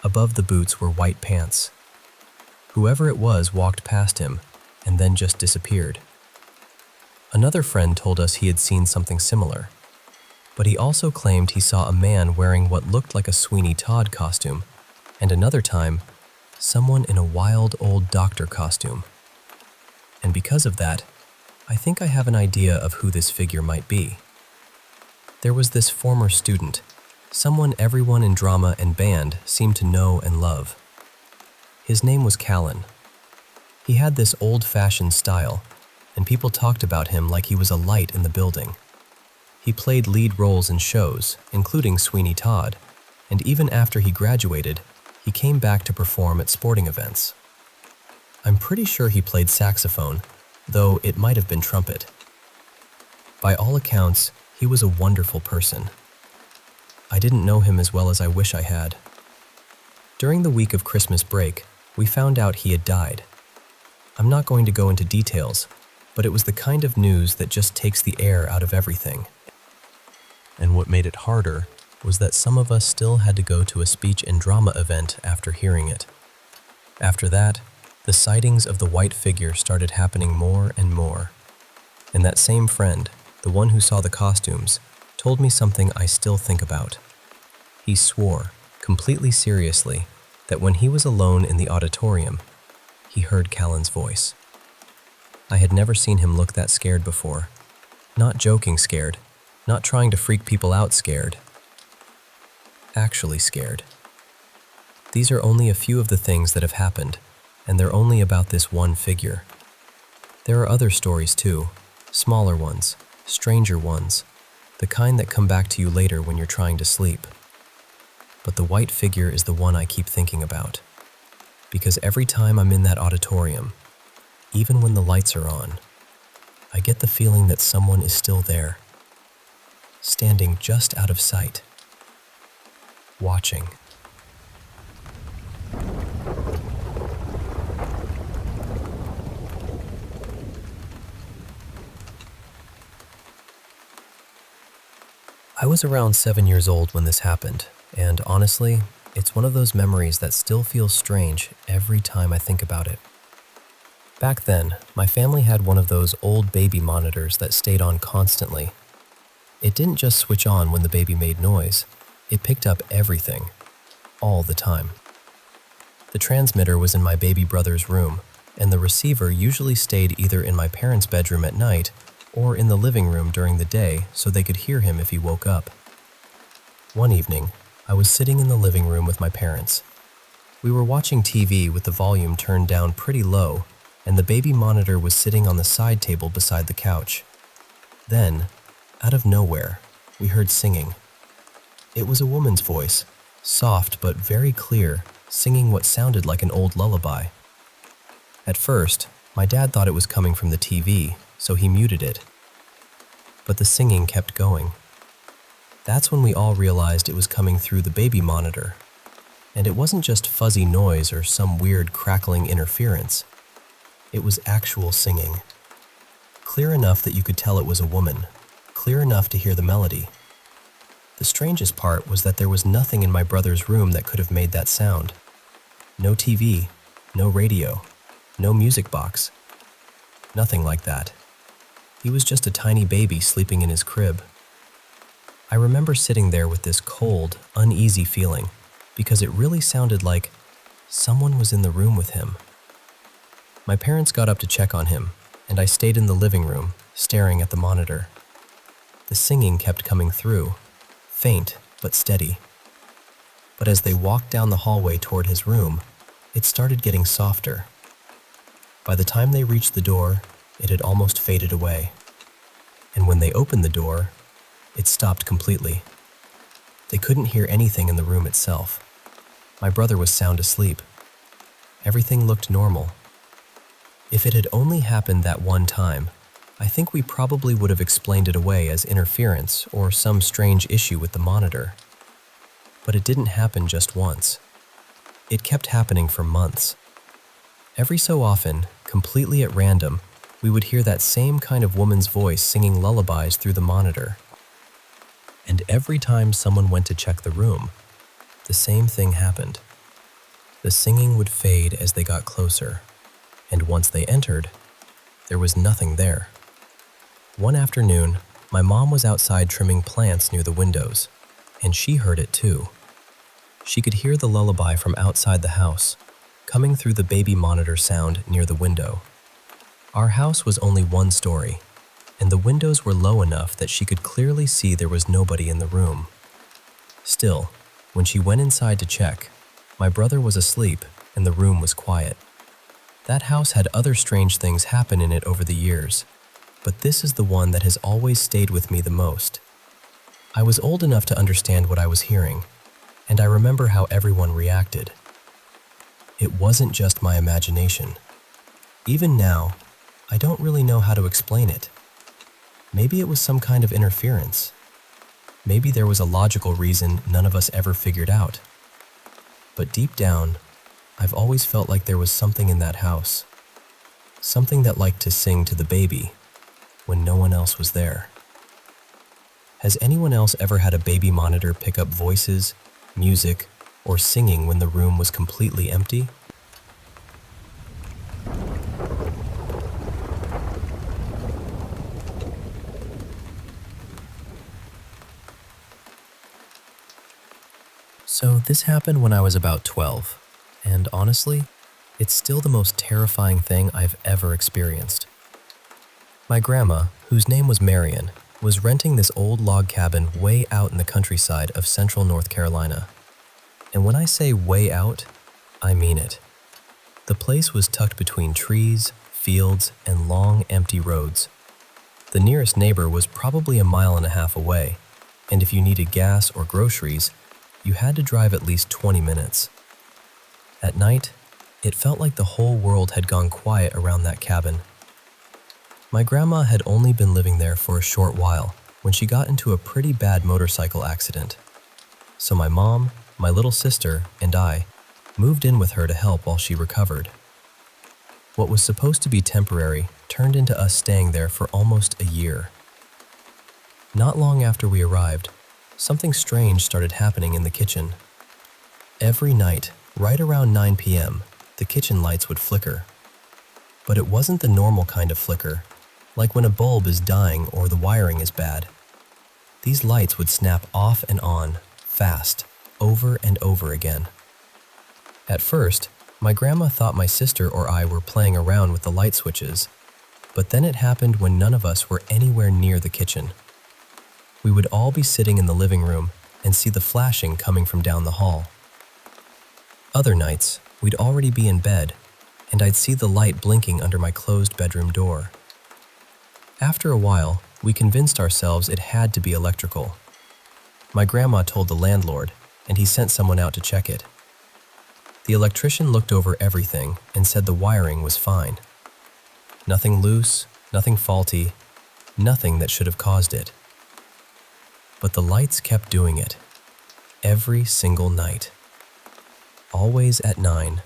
Above the boots were white pants. Whoever it was walked past him and then just disappeared. Another friend told us he had seen something similar, but he also claimed he saw a man wearing what looked like a Sweeney Todd costume, and another time, someone in a wild old doctor costume. And because of that, I think I have an idea of who this figure might be. There was this former student, someone everyone in drama and band seemed to know and love. His name was Callan. He had this old-fashioned style, and people talked about him like he was a light in the building. He played lead roles in shows, including Sweeney Todd, and even after he graduated, he came back to perform at sporting events. I'm pretty sure he played saxophone, though it might have been trumpet. By all accounts, he was a wonderful person. I didn't know him as well as I wish I had. During the week of Christmas break, we found out he had died. I'm not going to go into details, but it was the kind of news that just takes the air out of everything. And what made it harder was that some of us still had to go to a speech and drama event after hearing it. After that, the sightings of the white figure started happening more and more. And that same friend, the one who saw the costumes, told me something I still think about. He swore, completely seriously, that when he was alone in the auditorium, he heard Callan's voice. I had never seen him look that scared before. Not joking scared, not trying to freak people out scared. Actually scared. These are only a few of the things that have happened, and they're only about this one figure. There are other stories too, smaller ones, stranger ones, the kind that come back to you later when you're trying to sleep. But the white figure is the one I keep thinking about, because every time I'm in that auditorium, even when the lights are on, I get the feeling that someone is still there, standing just out of sight, watching. I was around 7 years old when this happened, and honestly, it's one of those memories that still feels strange every time I think about it. Back then, my family had one of those old baby monitors that stayed on constantly. It didn't just switch on when the baby made noise, it picked up everything, all the time. The transmitter was in my baby brother's room, and the receiver usually stayed either in my parents' bedroom at night or in the living room during the day so they could hear him if he woke up. One evening, I was sitting in the living room with my parents. We were watching TV with the volume turned down pretty low, and the baby monitor was sitting on the side table beside the couch. Then, out of nowhere, we heard singing. It was a woman's voice, soft but very clear, singing what sounded like an old lullaby. At first, my dad thought it was coming from the TV, so he muted it. But the singing kept going. That's when we all realized it was coming through the baby monitor. And it wasn't just fuzzy noise or some weird crackling interference. It was actual singing. Clear enough that you could tell it was a woman, clear enough to hear the melody. The strangest part was that there was nothing in my brother's room that could have made that sound. No TV, no radio, no music box. Nothing like that. He was just a tiny baby sleeping in his crib. I remember sitting there with this cold, uneasy feeling because it really sounded like someone was in the room with him. My parents got up to check on him, and I stayed in the living room, staring at the monitor. The singing kept coming through, faint but steady. But as they walked down the hallway toward his room, it started getting softer. By the time they reached the door, it had almost faded away. And when they opened the door, it stopped completely. They couldn't hear anything in the room itself. My brother was sound asleep. Everything looked normal. If it had only happened that one time, I think we probably would have explained it away as interference or some strange issue with the monitor. But it didn't happen just once. It kept happening for months. Every so often, completely at random, we would hear that same kind of woman's voice singing lullabies through the monitor. And every time someone went to check the room, the same thing happened. The singing would fade as they got closer, and once they entered, there was nothing there. One afternoon, my mom was outside trimming plants near the windows, and she heard it too. She could hear the lullaby from outside the house, coming through the baby monitor sound near the window. Our house was only one story, and the windows were low enough that she could clearly see there was nobody in the room. Still, when she went inside to check, my brother was asleep and the room was quiet. That house had other strange things happen in it over the years, but this is the one that has always stayed with me the most. I was old enough to understand what I was hearing, and I remember how everyone reacted. It wasn't just my imagination. Even now, I don't really know how to explain it. Maybe it was some kind of interference. Maybe there was a logical reason none of us ever figured out. But deep down, I've always felt like there was something in that house. Something that liked to sing to the baby when no one else was there. Has anyone else ever had a baby monitor pick up voices, music, or singing when the room was completely empty? So this happened when I was about 12, and honestly, it's still the most terrifying thing I've ever experienced. My grandma, whose name was Marion, was renting this old log cabin way out in the countryside of central North Carolina. And when I say way out, I mean it. The place was tucked between trees, fields, and long, empty roads. The nearest neighbor was probably a mile and a half away, and if you needed gas or groceries, you had to drive at least 20 minutes. At night, it felt like the whole world had gone quiet around that cabin. My grandma had only been living there for a short while when she got into a pretty bad motorcycle accident. So my mom, my little sister, and I moved in with her to help while she recovered. What was supposed to be temporary turned into us staying there for almost a year. Not long after we arrived, something strange started happening in the kitchen. Every night, right around 9 p.m., the kitchen lights would flicker. But it wasn't the normal kind of flicker, like when a bulb is dying or the wiring is bad. These lights would snap off and on, fast, over and over again. At first, my grandma thought my sister or I were playing around with the light switches, but then it happened when none of us were anywhere near the kitchen. We would all be sitting in the living room and see the flashing coming from down the hall. Other nights, we'd already be in bed, and I'd see the light blinking under my closed bedroom door. After a while, we convinced ourselves it had to be electrical. My grandma told the landlord, and he sent someone out to check it. The electrician looked over everything and said the wiring was fine. Nothing loose, nothing faulty, nothing that should have caused it. But the lights kept doing it, every single night. Always at 9.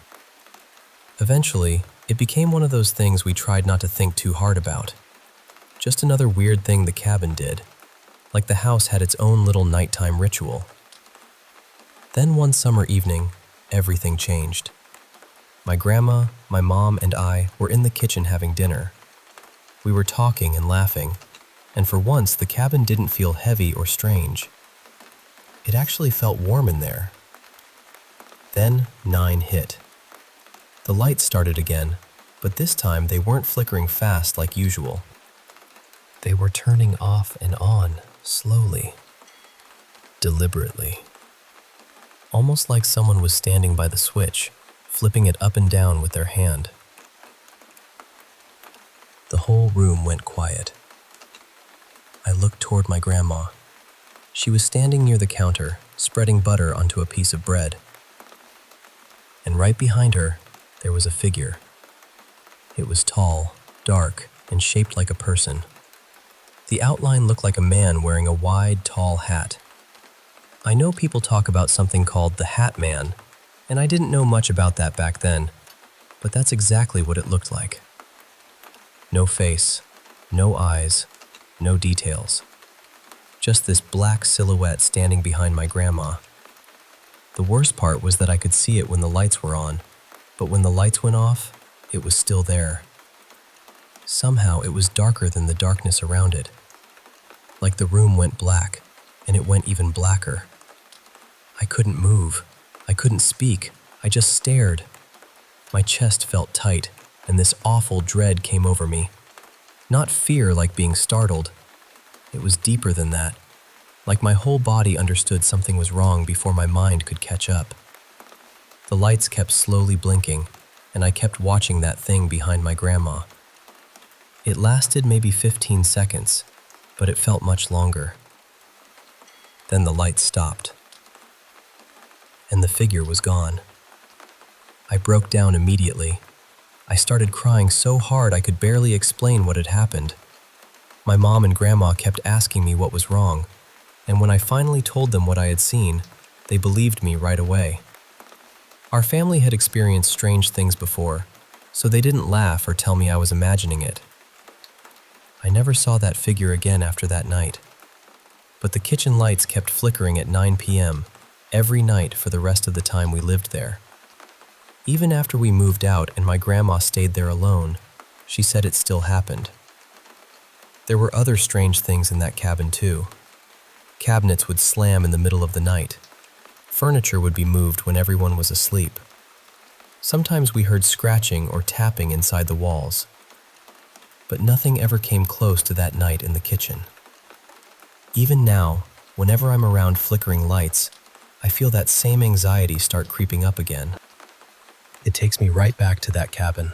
Eventually, it became one of those things we tried not to think too hard about. Just another weird thing the cabin did, like the house had its own little nighttime ritual. Then one summer evening, everything changed. My grandma, my mom, and I were in the kitchen having dinner. We were talking and laughing, and for once the cabin didn't feel heavy or strange. It actually felt warm in there. Then 9 hit. The lights started again, but this time they weren't flickering fast like usual. They were turning off and on, slowly, deliberately. Almost like someone was standing by the switch, flipping it up and down with their hand. The whole room went quiet. I looked toward my grandma. She was standing near the counter, spreading butter onto a piece of bread. And right behind her, there was a figure. It was tall, dark, and shaped like a person. The outline looked like a man wearing a wide, tall hat. I know people talk about something called the Hat Man, and I didn't know much about that back then, but that's exactly what it looked like. No face, no eyes, no details. Just this black silhouette standing behind my grandma. The worst part was that I could see it when the lights were on, but when the lights went off, it was still there. Somehow it was darker than the darkness around it. Like the room went black, and it went even blacker. I couldn't move. I couldn't speak. I just stared. My chest felt tight, and this awful dread came over me. Not fear like being startled. It was deeper than that. Like my whole body understood something was wrong before my mind could catch up. The lights kept slowly blinking, and I kept watching that thing behind my grandma. It lasted maybe 15 seconds, but it felt much longer. Then the lights stopped, and the figure was gone. I broke down immediately. I started crying so hard I could barely explain what had happened. My mom and grandma kept asking me what was wrong, and when I finally told them what I had seen, they believed me right away. Our family had experienced strange things before, so they didn't laugh or tell me I was imagining it. I never saw that figure again after that night, but the kitchen lights kept flickering at 9 p.m. every night for the rest of the time we lived there. Even after we moved out and my grandma stayed there alone, she said it still happened. There were other strange things in that cabin too. Cabinets would slam in the middle of the night. Furniture would be moved when everyone was asleep. Sometimes we heard scratching or tapping inside the walls. But nothing ever came close to that night in the kitchen. Even now, whenever I'm around flickering lights, I feel that same anxiety start creeping up again. It takes me right back to that cabin,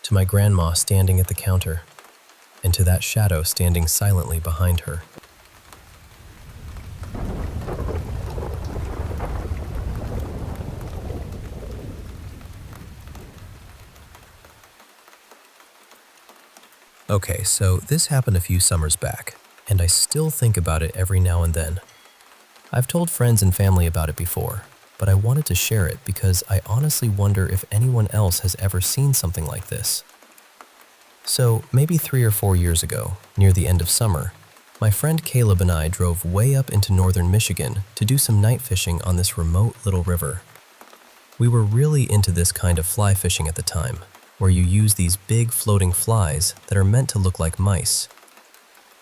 to my grandma standing at the counter. and to that shadow standing silently behind her. Okay, so this happened a few summers back, and I still think about it every now and then. I've told friends and family about it before, but I wanted to share it because I honestly wonder if anyone else has ever seen something like this. So, maybe 3 or 4 years ago, near the end of summer, my friend Caleb and I drove way up into northern Michigan to do some night fishing on this remote little river. We were really into this kind of fly fishing at the time, where you use these big floating flies that are meant to look like mice.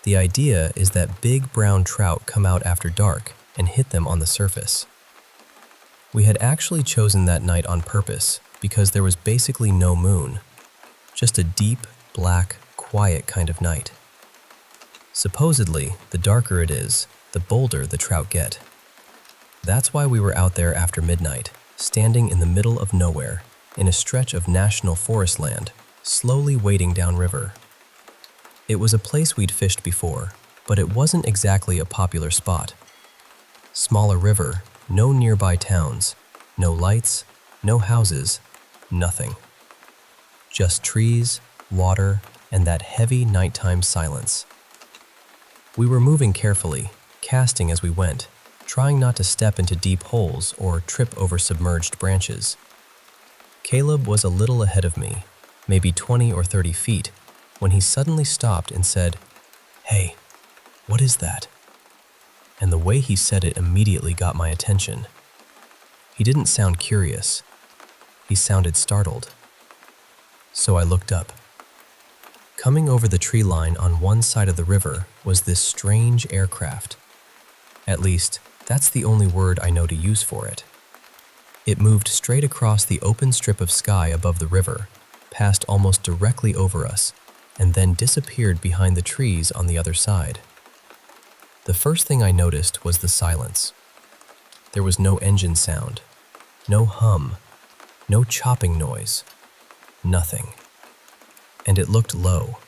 The idea is that big brown trout come out after dark and hit them on the surface. We had actually chosen that night on purpose because there was basically no moon, just a deep, black, quiet kind of night. Supposedly, the darker it is, the bolder the trout get. That's why we were out there after midnight, standing in the middle of nowhere, in a stretch of national forest land, slowly wading downriver. It was a place we'd fished before, but it wasn't exactly a popular spot. Smaller river, no nearby towns, no lights, no houses, nothing. Just trees, water, and that heavy nighttime silence. We were moving carefully, casting as we went, trying not to step into deep holes or trip over submerged branches. Caleb was a little ahead of me, maybe 20 or 30 feet, when he suddenly stopped and said, "Hey, what is that?" And the way he said it immediately got my attention. He didn't sound curious. He sounded startled. So I looked up. Coming over the tree line on one side of the river was this strange aircraft. At least, that's the only word I know to use for it. It moved straight across the open strip of sky above the river, passed almost directly over us, and then disappeared behind the trees on the other side. The first thing I noticed was the silence. There was no engine sound, no hum, no chopping noise, nothing. And it looked low.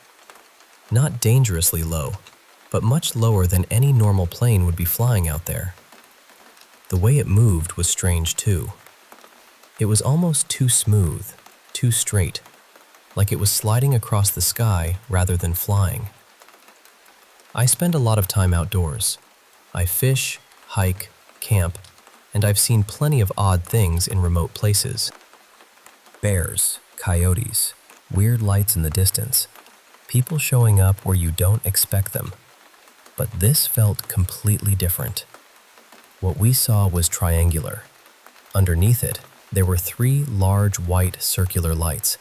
Not dangerously low, but much lower than any normal plane would be flying out there. The way it moved was strange too. It was almost too smooth, too straight, like it was sliding across the sky rather than flying. I spend a lot of time outdoors. I fish, hike, camp, and I've seen plenty of odd things in remote places. Bears, coyotes, weird lights in the distance, people showing up where you don't expect them. But this felt completely different. What we saw was triangular. Underneath it, there were 3 large white circular lights,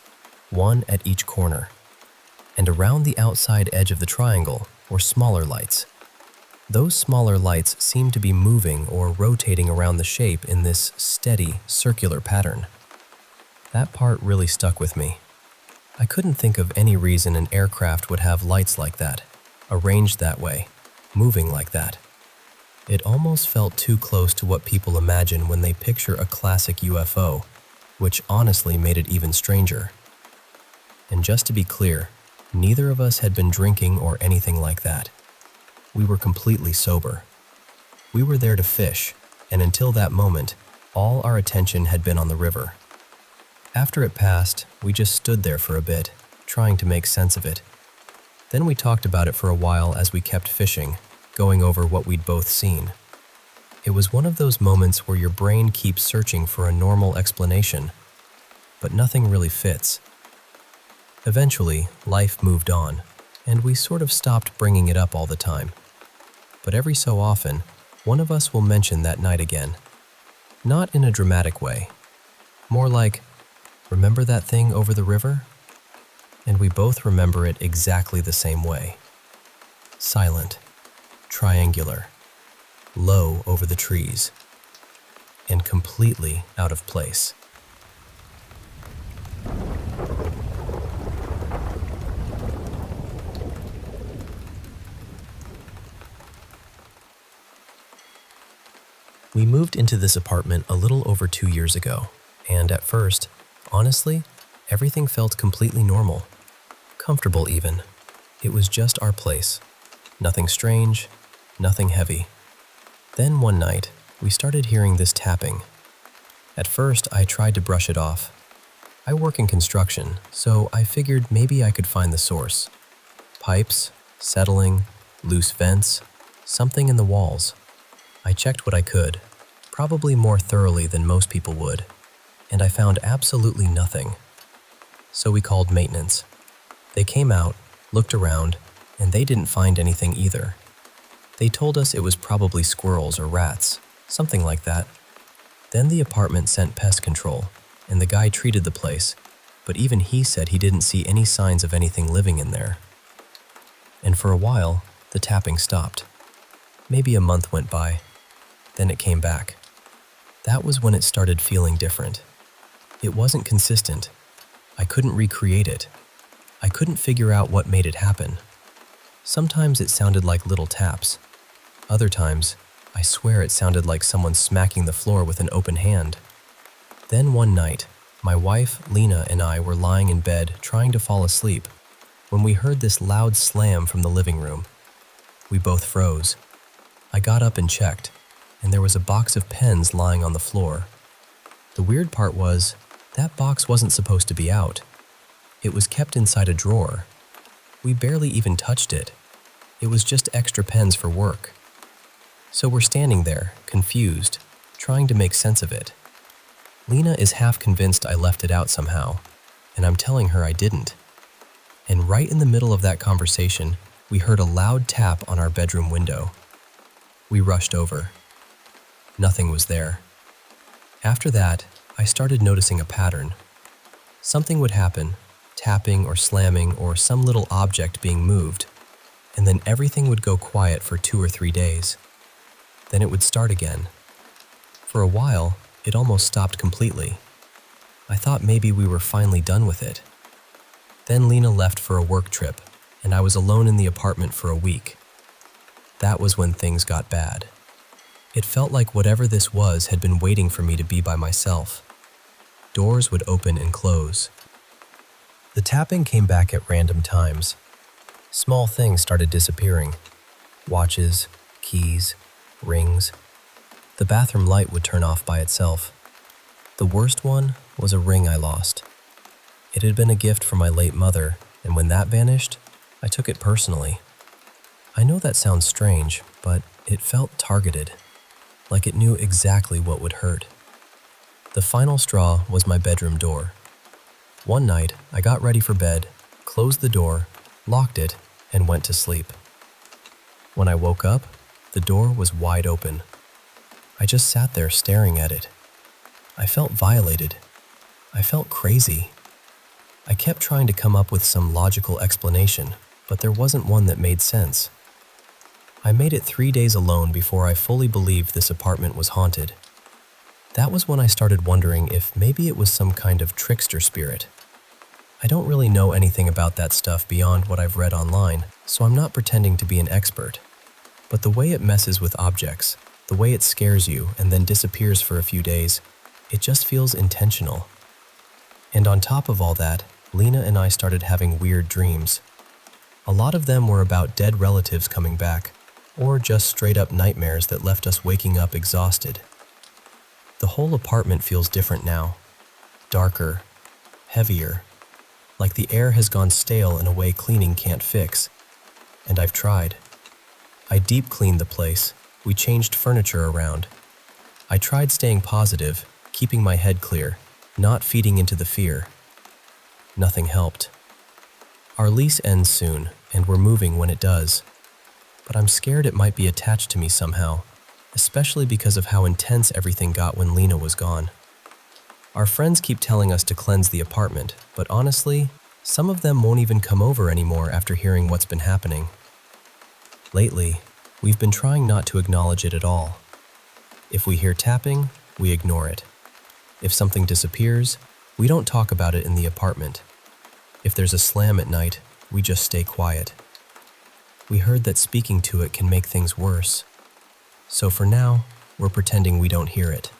one at each corner. And around the outside edge of the triangle were smaller lights. Those smaller lights seemed to be moving or rotating around the shape in this steady, circular pattern. That part really stuck with me. I couldn't think of any reason an aircraft would have lights like that, arranged that way, moving like that. It almost felt too close to what people imagine when they picture a classic UFO, which honestly made it even stranger. And just to be clear, neither of us had been drinking or anything like that. We were completely sober. We were there to fish, and until that moment, all our attention had been on the river. After it passed, we just stood there for a bit, trying to make sense of it. Then we talked about it for a while as we kept fishing, going over what we'd both seen. It was one of those moments where your brain keeps searching for a normal explanation, but nothing really fits. Eventually, life moved on, and we sort of stopped bringing it up all the time. But every so often, one of us will mention that night again. Not in a dramatic way. More like, "Remember that thing over the river?" And we both remember it exactly the same way. Silent, triangular, low over the trees, and completely out of place. We moved into this apartment a little over 2 years ago, and at first, honestly, everything felt completely normal, comfortable even. It was just our place. Nothing strange, nothing heavy. Then one night, we started hearing this tapping. At first, I tried to brush it off. I work in construction, so I figured maybe I could find the source. Pipes, settling, loose vents, something in the walls. I checked what I could, probably more thoroughly than most people would, and I found absolutely nothing. So we called maintenance. They came out, looked around, and they didn't find anything either. They told us it was probably squirrels or rats, something like that. Then the apartment sent pest control, and the guy treated the place, but even he said he didn't see any signs of anything living in there. And for a while, the tapping stopped. Maybe a month went by. Then it came back. That was when it started feeling different. It wasn't consistent. I couldn't recreate it. I couldn't figure out what made it happen. Sometimes it sounded like little taps. Other times, I swear it sounded like someone smacking the floor with an open hand. Then one night, my wife, Lena, and I were lying in bed trying to fall asleep when we heard this loud slam from the living room. We both froze. I got up and checked, and there was a box of pens lying on the floor. The weird part was, that box wasn't supposed to be out. It was kept inside a drawer. We barely even touched it. It was just extra pens for work. So we're standing there, confused, trying to make sense of it. Lena is half convinced I left it out somehow, and I'm telling her I didn't. And right in the middle of that conversation, we heard a loud tap on our bedroom window. We rushed over. Nothing was there. After that, I started noticing a pattern. Something would happen, tapping or slamming or some little object being moved, and then everything would go quiet for 2 or 3 days. Then it would start again. For a while, it almost stopped completely. I thought maybe we were finally done with it. Then Lena left for a work trip, and I was alone in the apartment for a week. That was when things got bad. It felt like whatever this was had been waiting for me to be by myself. Doors would open and close. The tapping came back at random times. Small things started disappearing. Watches, keys, rings. The bathroom light would turn off by itself. The worst one was a ring I lost. It had been a gift from my late mother, and when that vanished, I took it personally. I know that sounds strange, but it felt targeted, like it knew exactly what would hurt. The final straw was my bedroom door. One night, I got ready for bed, closed the door, locked it, and went to sleep. When I woke up, the door was wide open. I just sat there staring at it. I felt violated. I felt crazy. I kept trying to come up with some logical explanation, but there wasn't one that made sense. I made it 3 days alone before I fully believed this apartment was haunted. That was when I started wondering if maybe it was some kind of trickster spirit. I don't really know anything about that stuff beyond what I've read online, so I'm not pretending to be an expert. But the way it messes with objects, the way it scares you and then disappears for a few days, it just feels intentional. And on top of all that, Lena and I started having weird dreams. A lot of them were about dead relatives coming back, or just straight-up nightmares that left us waking up exhausted. The whole apartment feels different now. Darker, heavier, like the air has gone stale in a way cleaning can't fix. And I've tried. I deep cleaned the place. We changed furniture around. I tried staying positive, keeping my head clear, not feeding into the fear. Nothing helped. Our lease ends soon, and we're moving when it does. But I'm scared it might be attached to me somehow, especially because of how intense everything got when Lena was gone. Our friends keep telling us to cleanse the apartment, but honestly, some of them won't even come over anymore after hearing what's been happening. Lately, we've been trying not to acknowledge it at all. If we hear tapping, we ignore it. If something disappears, we don't talk about it in the apartment. If there's a slam at night, we just stay quiet. We heard that speaking to it can make things worse. So for now, we're pretending we don't hear it.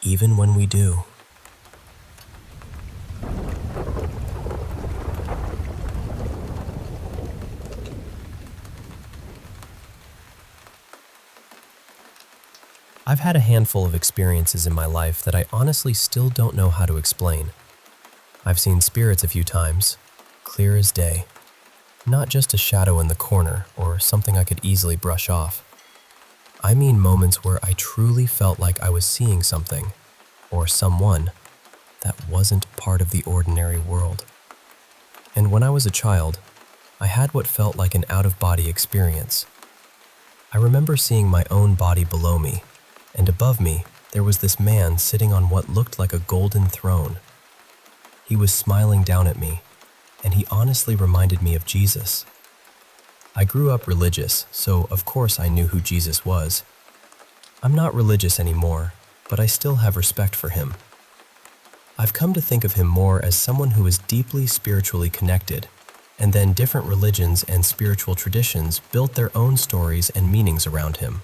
Even when we do. I've had a handful of experiences in my life that I honestly still don't know how to explain. I've seen spirits a few times, clear as day. Not just a shadow in the corner or something I could easily brush off. I mean moments where I truly felt like I was seeing something, or someone, that wasn't part of the ordinary world. And when I was a child, I had what felt like an out-of-body experience. I remember seeing my own body below me, and above me, there was this man sitting on what looked like a golden throne. He was smiling down at me, and he honestly reminded me of Jesus. I grew up religious, so of course I knew who Jesus was. I'm not religious anymore, but I still have respect for him. I've come to think of him more as someone who is deeply spiritually connected, and then different religions and spiritual traditions built their own stories and meanings around him.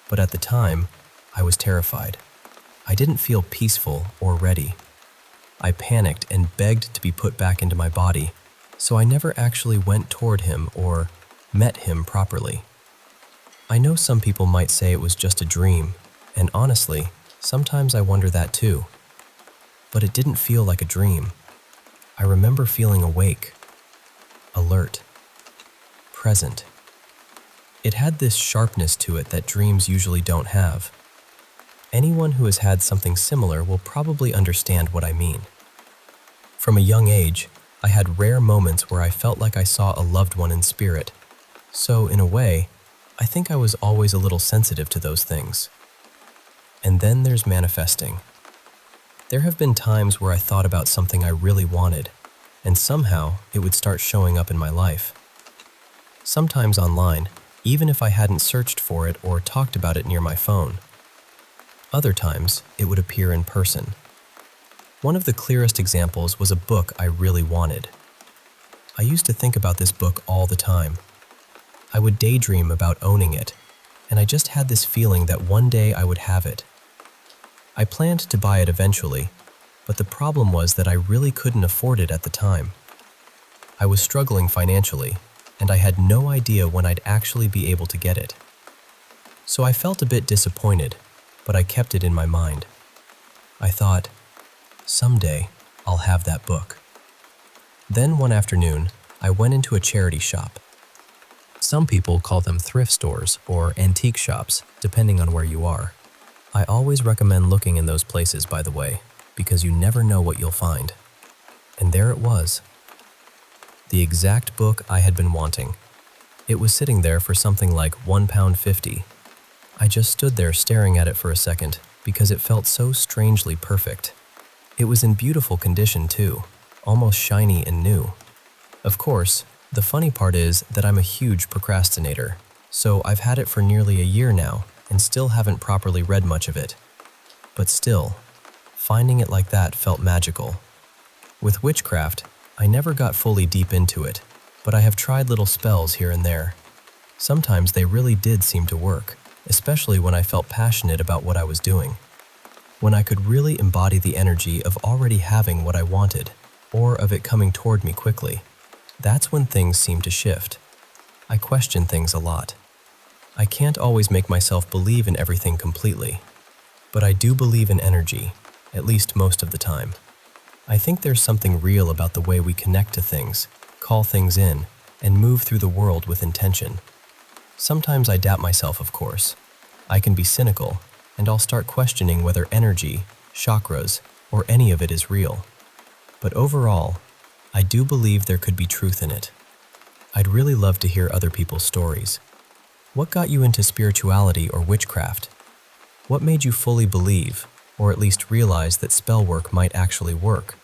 But at the time, I was terrified. I didn't feel peaceful or ready. I panicked and begged to be put back into my body, so I never actually went toward him or met him properly. I know some people might say it was just a dream, and honestly, sometimes I wonder that too. But it didn't feel like a dream. I remember feeling awake, alert, present. It had this sharpness to it that dreams usually don't have. Anyone who has had something similar will probably understand what I mean. From a young age, I had rare moments where I felt like I saw a loved one in spirit. So, in a way, I think I was always a little sensitive to those things. And then there's manifesting. There have been times where I thought about something I really wanted, and somehow it would start showing up in my life. Sometimes online, even if I hadn't searched for it or talked about it near my phone. Other times, it would appear in person. One of the clearest examples was a book I really wanted. I used to think about this book all the time. I would daydream about owning it, and I just had this feeling that one day I would have it. I planned to buy it eventually, but the problem was that I really couldn't afford it at the time. I was struggling financially, and I had no idea when I'd actually be able to get it. So I felt a bit disappointed, but I kept it in my mind. I thought, someday I'll have that book. Then one afternoon, I went into a charity shop. Some people call them thrift stores or antique shops, depending on where you are. I always recommend looking in those places, by the way, because you never know what you'll find. And there it was. The exact book I had been wanting. It was sitting there for something like £1.50. I just stood there staring at it for a second because it felt so strangely perfect. It was in beautiful condition too, almost shiny and new. Of course, the funny part is that I'm a huge procrastinator, so I've had it for nearly a year now and still haven't properly read much of it. But still, finding it like that felt magical. With witchcraft, I never got fully deep into it, but I have tried little spells here and there. Sometimes they really did seem to work, especially when I felt passionate about what I was doing. When I could really embody the energy of already having what I wanted, or of it coming toward me quickly. That's when things seem to shift. I question things a lot. I can't always make myself believe in everything completely, but I do believe in energy, at least most of the time. I think there's something real about the way we connect to things, call things in, and move through the world with intention. Sometimes I doubt myself, of course. I can be cynical, and I'll start questioning whether energy, chakras, or any of it is real. But overall, I do believe there could be truth in it. I'd really love to hear other people's stories. What got you into spirituality or witchcraft? What made you fully believe, or at least realize that spell work might actually work?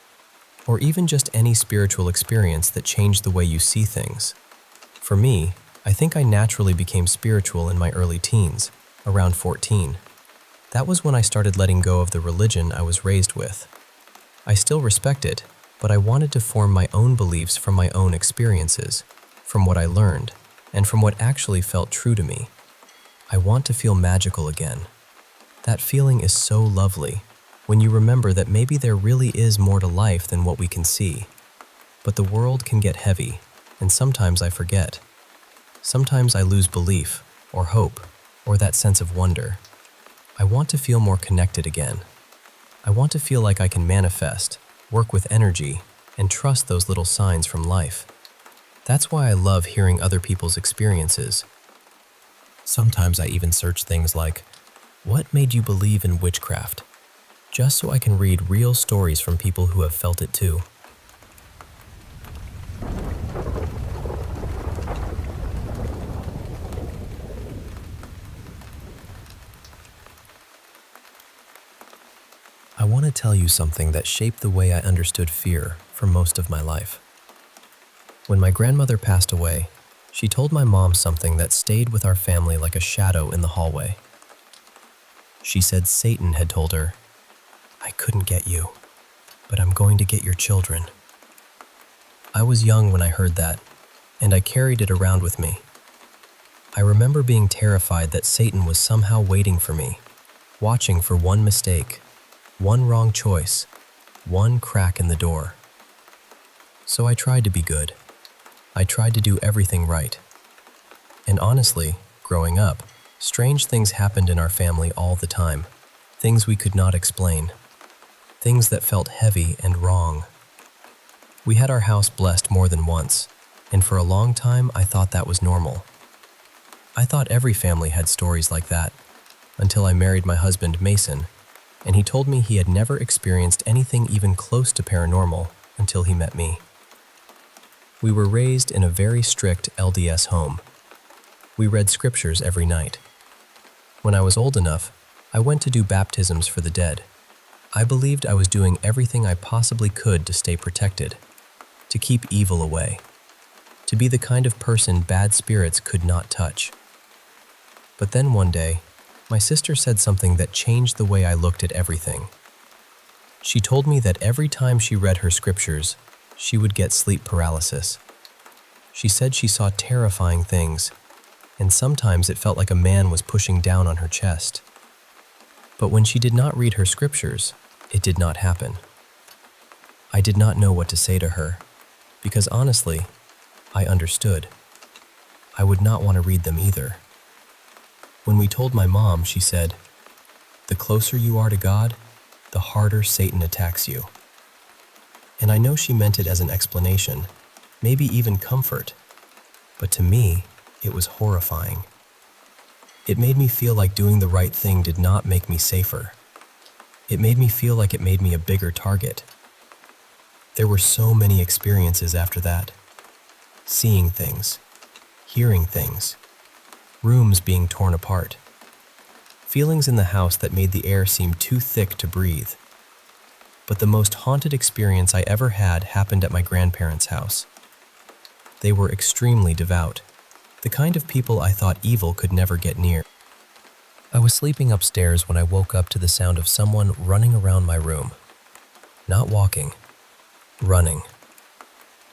Or even just any spiritual experience that changed the way you see things? For me, I think I naturally became spiritual in my early teens, around 14. That was when I started letting go of the religion I was raised with. I still respect it, but I wanted to form my own beliefs from my own experiences, from what I learned, and from what actually felt true to me. I want to feel magical again. That feeling is so lovely, when you remember that maybe there really is more to life than what we can see. But the world can get heavy, and sometimes I forget. Sometimes I lose belief, or hope, or that sense of wonder. I want to feel more connected again. I want to feel like I can manifest, work with energy, and trust those little signs from life. That's why I love hearing other people's experiences. Sometimes I even search things like, "What made you believe in witchcraft?" just so I can read real stories from people who have felt it too. I want to tell you something that shaped the way I understood fear for most of my life. When my grandmother passed away, she told my mom something that stayed with our family like a shadow in the hallway. She said Satan had told her, "I couldn't get you, but I'm going to get your children." I was young when I heard that, and I carried it around with me. I remember being terrified that Satan was somehow waiting for me, watching for one mistake, one wrong choice, one crack in the door. So I tried to be good. I tried to do everything right. And honestly, growing up, strange things happened in our family all the time. Things we could not explain. Things that felt heavy and wrong. We had our house blessed more than once, and for a long time I thought that was normal. I thought every family had stories like that, until I married my husband Mason, and he told me he had never experienced anything even close to paranormal until he met me. We were raised in a very strict LDS home. We read scriptures every night. When I was old enough, I went to do baptisms for the dead. I believed I was doing everything I possibly could to stay protected, to keep evil away, to be the kind of person bad spirits could not touch. But then one day, my sister said something that changed the way I looked at everything. She told me that every time she read her scriptures, she would get sleep paralysis. She said she saw terrifying things, and sometimes it felt like a man was pushing down on her chest. But when she did not read her scriptures, it did not happen. I did not know what to say to her, because honestly, I understood. I would not want to read them either. When we told my mom, she said, "The closer you are to God, the harder Satan attacks you." And I know she meant it as an explanation, maybe even comfort, but to me, it was horrifying. It made me feel like doing the right thing did not make me safer. It made me feel like it made me a bigger target. There were so many experiences after that. Seeing things, hearing things, rooms being torn apart, feelings in the house that made the air seem too thick to breathe. But the most haunted experience I ever had happened at my grandparents' house. They were extremely devout, the kind of people I thought evil could never get near. I was sleeping upstairs when I woke up to the sound of someone running around my room. Not walking, running.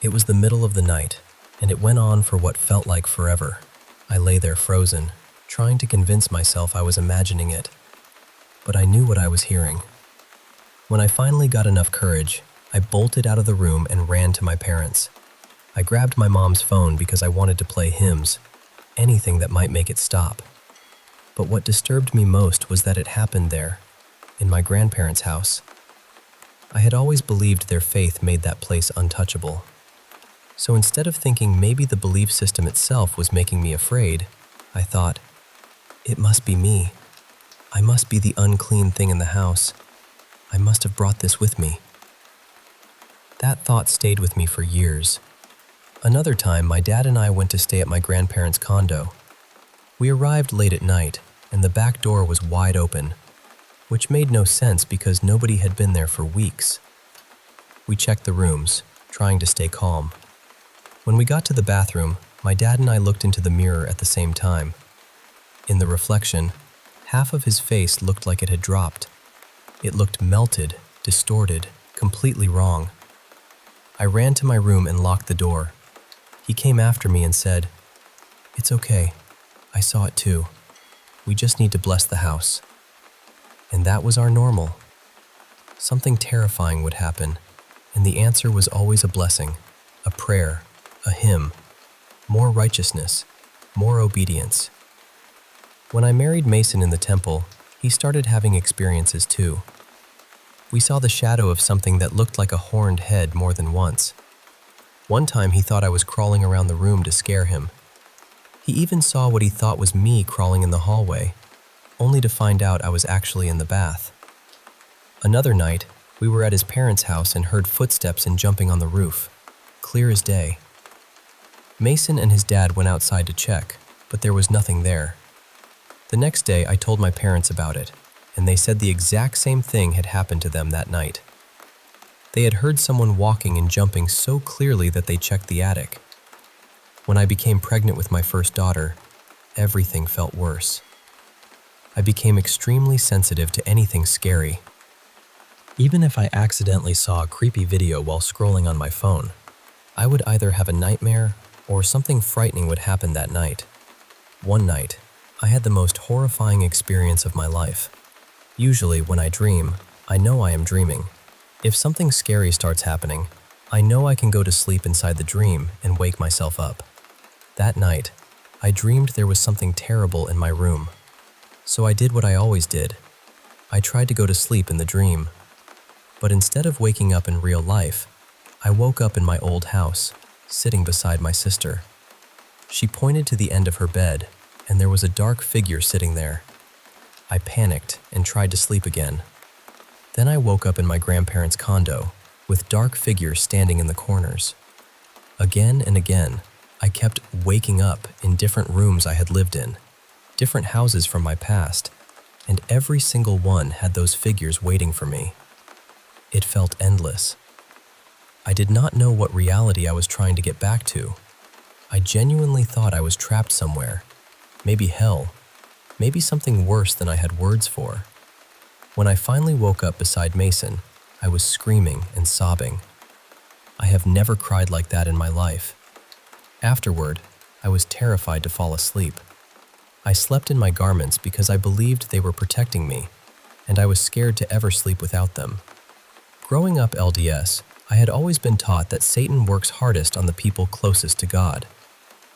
It was the middle of the night, and it went on for what felt like forever. I lay there frozen, trying to convince myself I was imagining it. But I knew what I was hearing. When I finally got enough courage, I bolted out of the room and ran to my parents. I grabbed my mom's phone because I wanted to play hymns, anything that might make it stop. But what disturbed me most was that it happened there, in my grandparents' house. I had always believed their faith made that place untouchable. So instead of thinking maybe the belief system itself was making me afraid, I thought, it must be me. I must be the unclean thing in the house. I must have brought this with me. That thought stayed with me for years. Another time, my dad and I went to stay at my grandparents' condo. We arrived late at night, and the back door was wide open, which made no sense because nobody had been there for weeks. We checked the rooms, trying to stay calm. When we got to the bathroom, my dad and I looked into the mirror at the same time. In the reflection, half of his face looked like it had dropped. It looked melted, distorted, completely wrong. I ran to my room and locked the door. He came after me and said, "It's okay. I saw it too. We just need to bless the house." And that was our normal. Something terrifying would happen, and the answer was always a blessing, a prayer, a hymn, more righteousness, more obedience. When I married Mason in the temple, he started having experiences too. We saw the shadow of something that looked like a horned head more than once. One time he thought I was crawling around the room to scare him. He even saw what he thought was me crawling in the hallway, only to find out I was actually in the bath. Another night, we were at his parents' house and heard footsteps and jumping on the roof, clear as day. Mason and his dad went outside to check, but there was nothing there. The next day, I told my parents about it, and they said the exact same thing had happened to them that night. They had heard someone walking and jumping so clearly that they checked the attic. When I became pregnant with my first daughter, everything felt worse. I became extremely sensitive to anything scary. Even if I accidentally saw a creepy video while scrolling on my phone, I would either have a nightmare or something frightening would happen that night. One night, I had the most horrifying experience of my life. Usually, when I dream, I know I am dreaming. If something scary starts happening, I know I can go to sleep inside the dream and wake myself up. That night, I dreamed there was something terrible in my room. So I did what I always did. I tried to go to sleep in the dream. But instead of waking up in real life, I woke up in my old house, sitting beside my sister. She pointed to the end of her bed, and there was a dark figure sitting there. I panicked and tried to sleep again. Then I woke up in my grandparents' condo, with dark figures standing in the corners. Again and again, I kept waking up in different rooms I had lived in, different houses from my past, and every single one had those figures waiting for me. It felt endless. I did not know what reality I was trying to get back to. I genuinely thought I was trapped somewhere, maybe hell, maybe something worse than I had words for. When I finally woke up beside Mason, I was screaming and sobbing. I have never cried like that in my life. Afterward, I was terrified to fall asleep. I slept in my garments because I believed they were protecting me, and I was scared to ever sleep without them. Growing up LDS, I had always been taught that Satan works hardest on the people closest to God.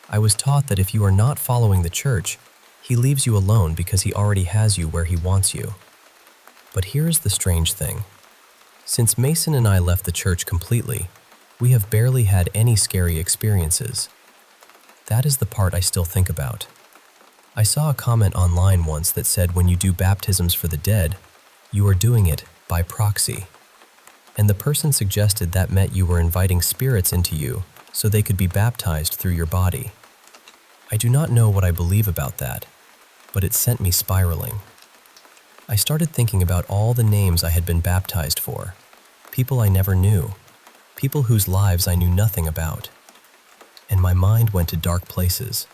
I was taught that if you are not following the church, he leaves you alone because he already has you where he wants you. But here's the strange thing. Since Mason and I left the church completely, we have barely had any scary experiences. That is the part I still think about. I saw a comment online once that said when you do baptisms for the dead, you are doing it by proxy. And the person suggested that meant you were inviting spirits into you so they could be baptized through your body. I do not know what I believe about that, but it sent me spiraling. I started thinking about all the names I had been baptized for, people I never knew, people whose lives I knew nothing about. And my mind went to dark places.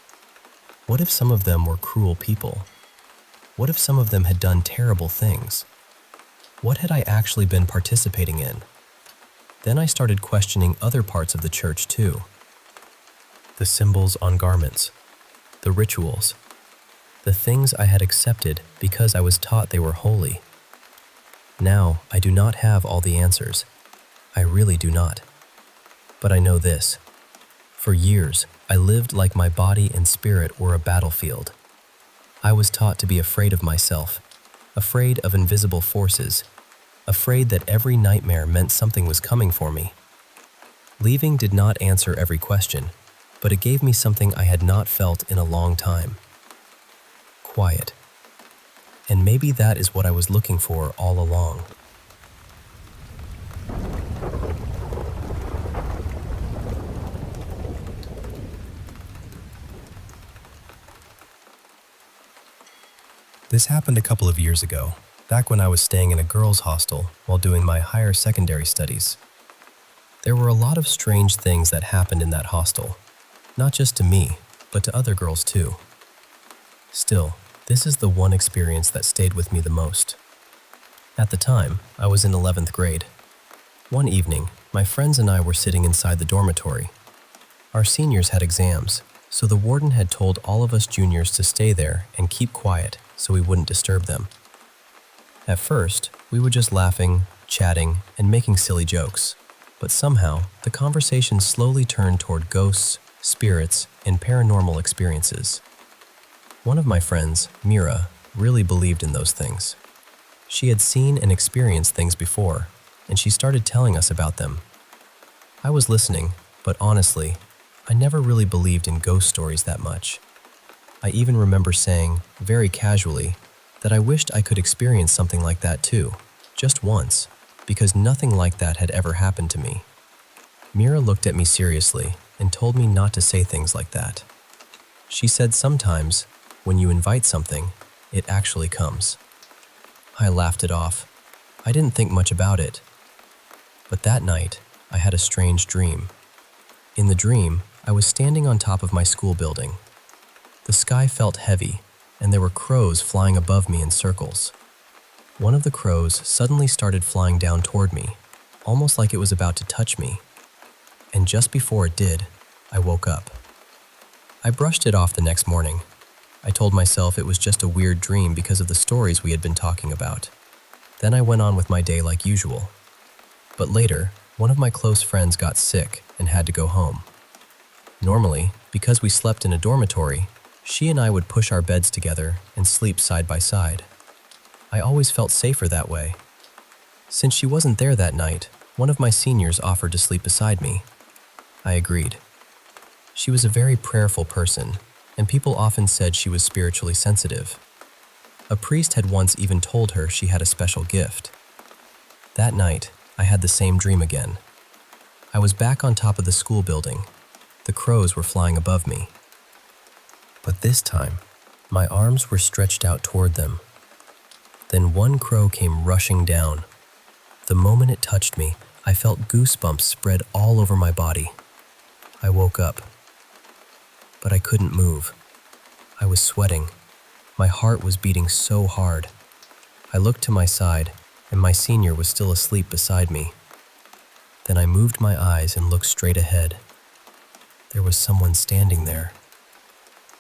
What if some of them were cruel people? What if some of them had done terrible things? What had I actually been participating in? Then I started questioning other parts of the church too. The symbols on garments, the rituals, the things I had accepted because I was taught they were holy. Now I do not have all the answers. I really do not. But I know this. For years, I lived like my body and spirit were a battlefield. I was taught to be afraid of myself, afraid of invisible forces, afraid that every nightmare meant something was coming for me. Leaving did not answer every question, but it gave me something I had not felt in a long time. Quiet. And maybe that is what I was looking for all along. This happened a couple of years ago, back when I was staying in a girls' hostel while doing my higher secondary studies. There were a lot of strange things that happened in that hostel, not just to me, but to other girls too. Still, this is the one experience that stayed with me the most. At the time, I was in 11th grade. One evening, my friends and I were sitting inside the dormitory. Our seniors had exams, so the warden had told all of us juniors to stay there and keep quiet so we wouldn't disturb them. At first, we were just laughing, chatting, and making silly jokes, but somehow the conversation slowly turned toward ghosts, spirits, and paranormal experiences. One of my friends, Mira, really believed in those things. She had seen and experienced things before, and she started telling us about them. I was listening, but honestly, I never really believed in ghost stories that much. I even remember saying, very casually, that I wished I could experience something like that too, just once, because nothing like that had ever happened to me. Mira looked at me seriously and told me not to say things like that. She said sometimes, when you invite something, it actually comes. I laughed it off. I didn't think much about it. But that night, I had a strange dream. In the dream, I was standing on top of my school building. The sky felt heavy, and there were crows flying above me in circles. One of the crows suddenly started flying down toward me, almost like it was about to touch me. And just before it did, I woke up. I brushed it off the next morning. I told myself it was just a weird dream because of the stories we had been talking about. Then I went on with my day like usual. But later, one of my close friends got sick and had to go home. Normally, because we slept in a dormitory, she and I would push our beds together and sleep side by side. I always felt safer that way. Since she wasn't there that night, one of my seniors offered to sleep beside me. I agreed. She was a very prayerful person, and people often said she was spiritually sensitive. A priest had once even told her she had a special gift. That night, I had the same dream again. I was back on top of the school building. The crows were flying above me. But this time, my arms were stretched out toward them. Then one crow came rushing down. The moment it touched me, I felt goosebumps spread all over my body. I woke up, but I couldn't move. I was sweating. My heart was beating so hard. I looked to my side, and my senior was still asleep beside me. Then I moved my eyes and looked straight ahead. There was someone standing there.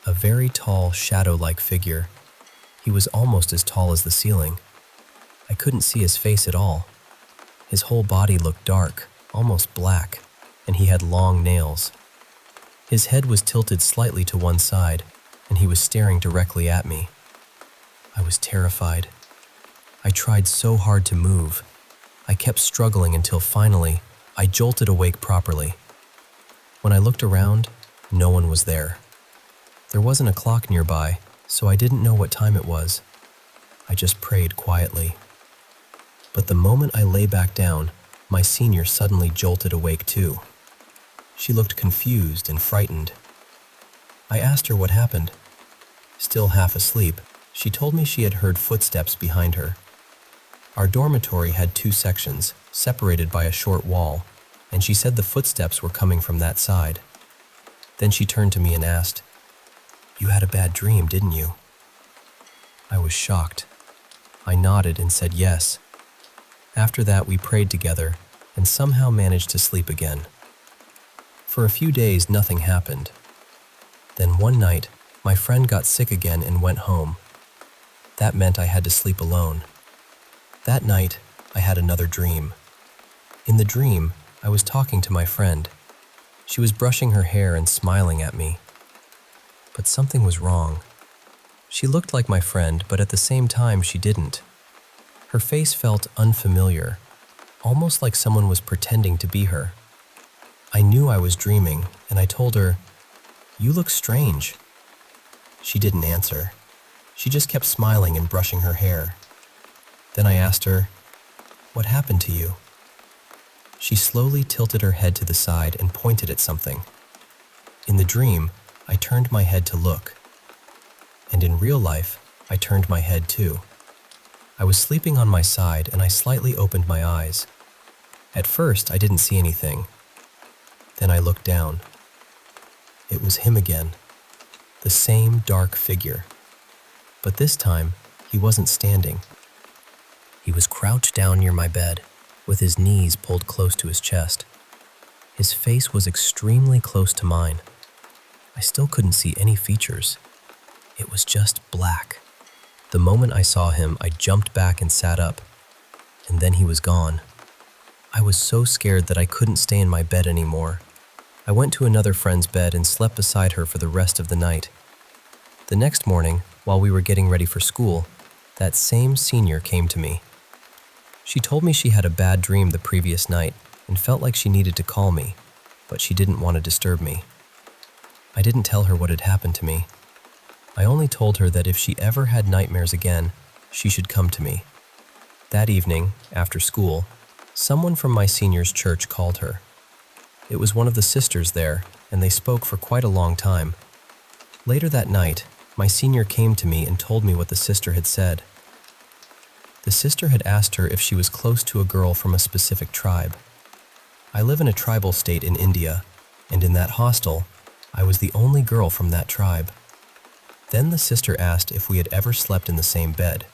A very tall, shadow-like figure. He was almost as tall as the ceiling. I couldn't see his face at all. His whole body looked dark, almost black, and he had long nails. His head was tilted slightly to one side, and he was staring directly at me. I was terrified. I tried so hard to move. I kept struggling until finally, I jolted awake properly. When I looked around, no one was there. There wasn't a clock nearby, so I didn't know what time it was. I just prayed quietly. But the moment I lay back down, my senior suddenly jolted awake too. She looked confused and frightened. I asked her what happened. Still half asleep, she told me she had heard footsteps behind her. Our dormitory had 2 sections, separated by a short wall, and she said the footsteps were coming from that side. Then she turned to me and asked, "You had a bad dream, didn't you?" I was shocked. I nodded and said yes. After that, we prayed together and somehow managed to sleep again. For a few days, nothing happened. Then one night, my friend got sick again and went home. That meant I had to sleep alone. That night, I had another dream. In the dream, I was talking to my friend. She was brushing her hair and smiling at me. But something was wrong. She looked like my friend, but at the same time, she didn't. Her face felt unfamiliar, almost like someone was pretending to be her. I knew I was dreaming, and I told her, "You look strange." She didn't answer. She just kept smiling and brushing her hair. Then I asked her, "What happened to you?" She slowly tilted her head to the side and pointed at something. In the dream, I turned my head to look. And in real life, I turned my head too. I was sleeping on my side and I slightly opened my eyes. At first, I didn't see anything. Then I looked down. It was him again, the same dark figure. But this time, he wasn't standing. He was crouched down near my bed, with his knees pulled close to his chest. His face was extremely close to mine. I still couldn't see any features. It was just black. The moment I saw him, I jumped back and sat up, and then he was gone. I was so scared that I couldn't stay in my bed anymore. I went to another friend's bed and slept beside her for the rest of the night. The next morning, while we were getting ready for school, that same senior came to me. She told me she had a bad dream the previous night and felt like she needed to call me, but she didn't want to disturb me. I didn't tell her what had happened to me. I only told her that if she ever had nightmares again, she should come to me. That evening, after school, someone from my senior's church called her. It was one of the sisters there, and they spoke for quite a long time. Later that night, my senior came to me and told me what the sister had said. The sister had asked her if she was close to a girl from a specific tribe. I live in a tribal state in India, and in that hostel, I was the only girl from that tribe. Then the sister asked if we had ever slept in the same bed.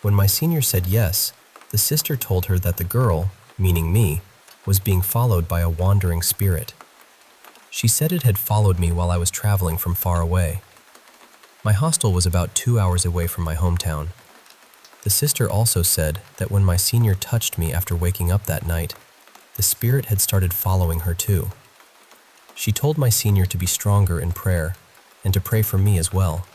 When my senior said yes, the sister told her that the girl, meaning me, was being followed by a wandering spirit. She said it had followed me while I was traveling from far away. My hostel was about 2 hours away from my hometown. The sister also said that when my senior touched me after waking up that night, the spirit had started following her too. She told my senior to be stronger in prayer and to pray for me as well.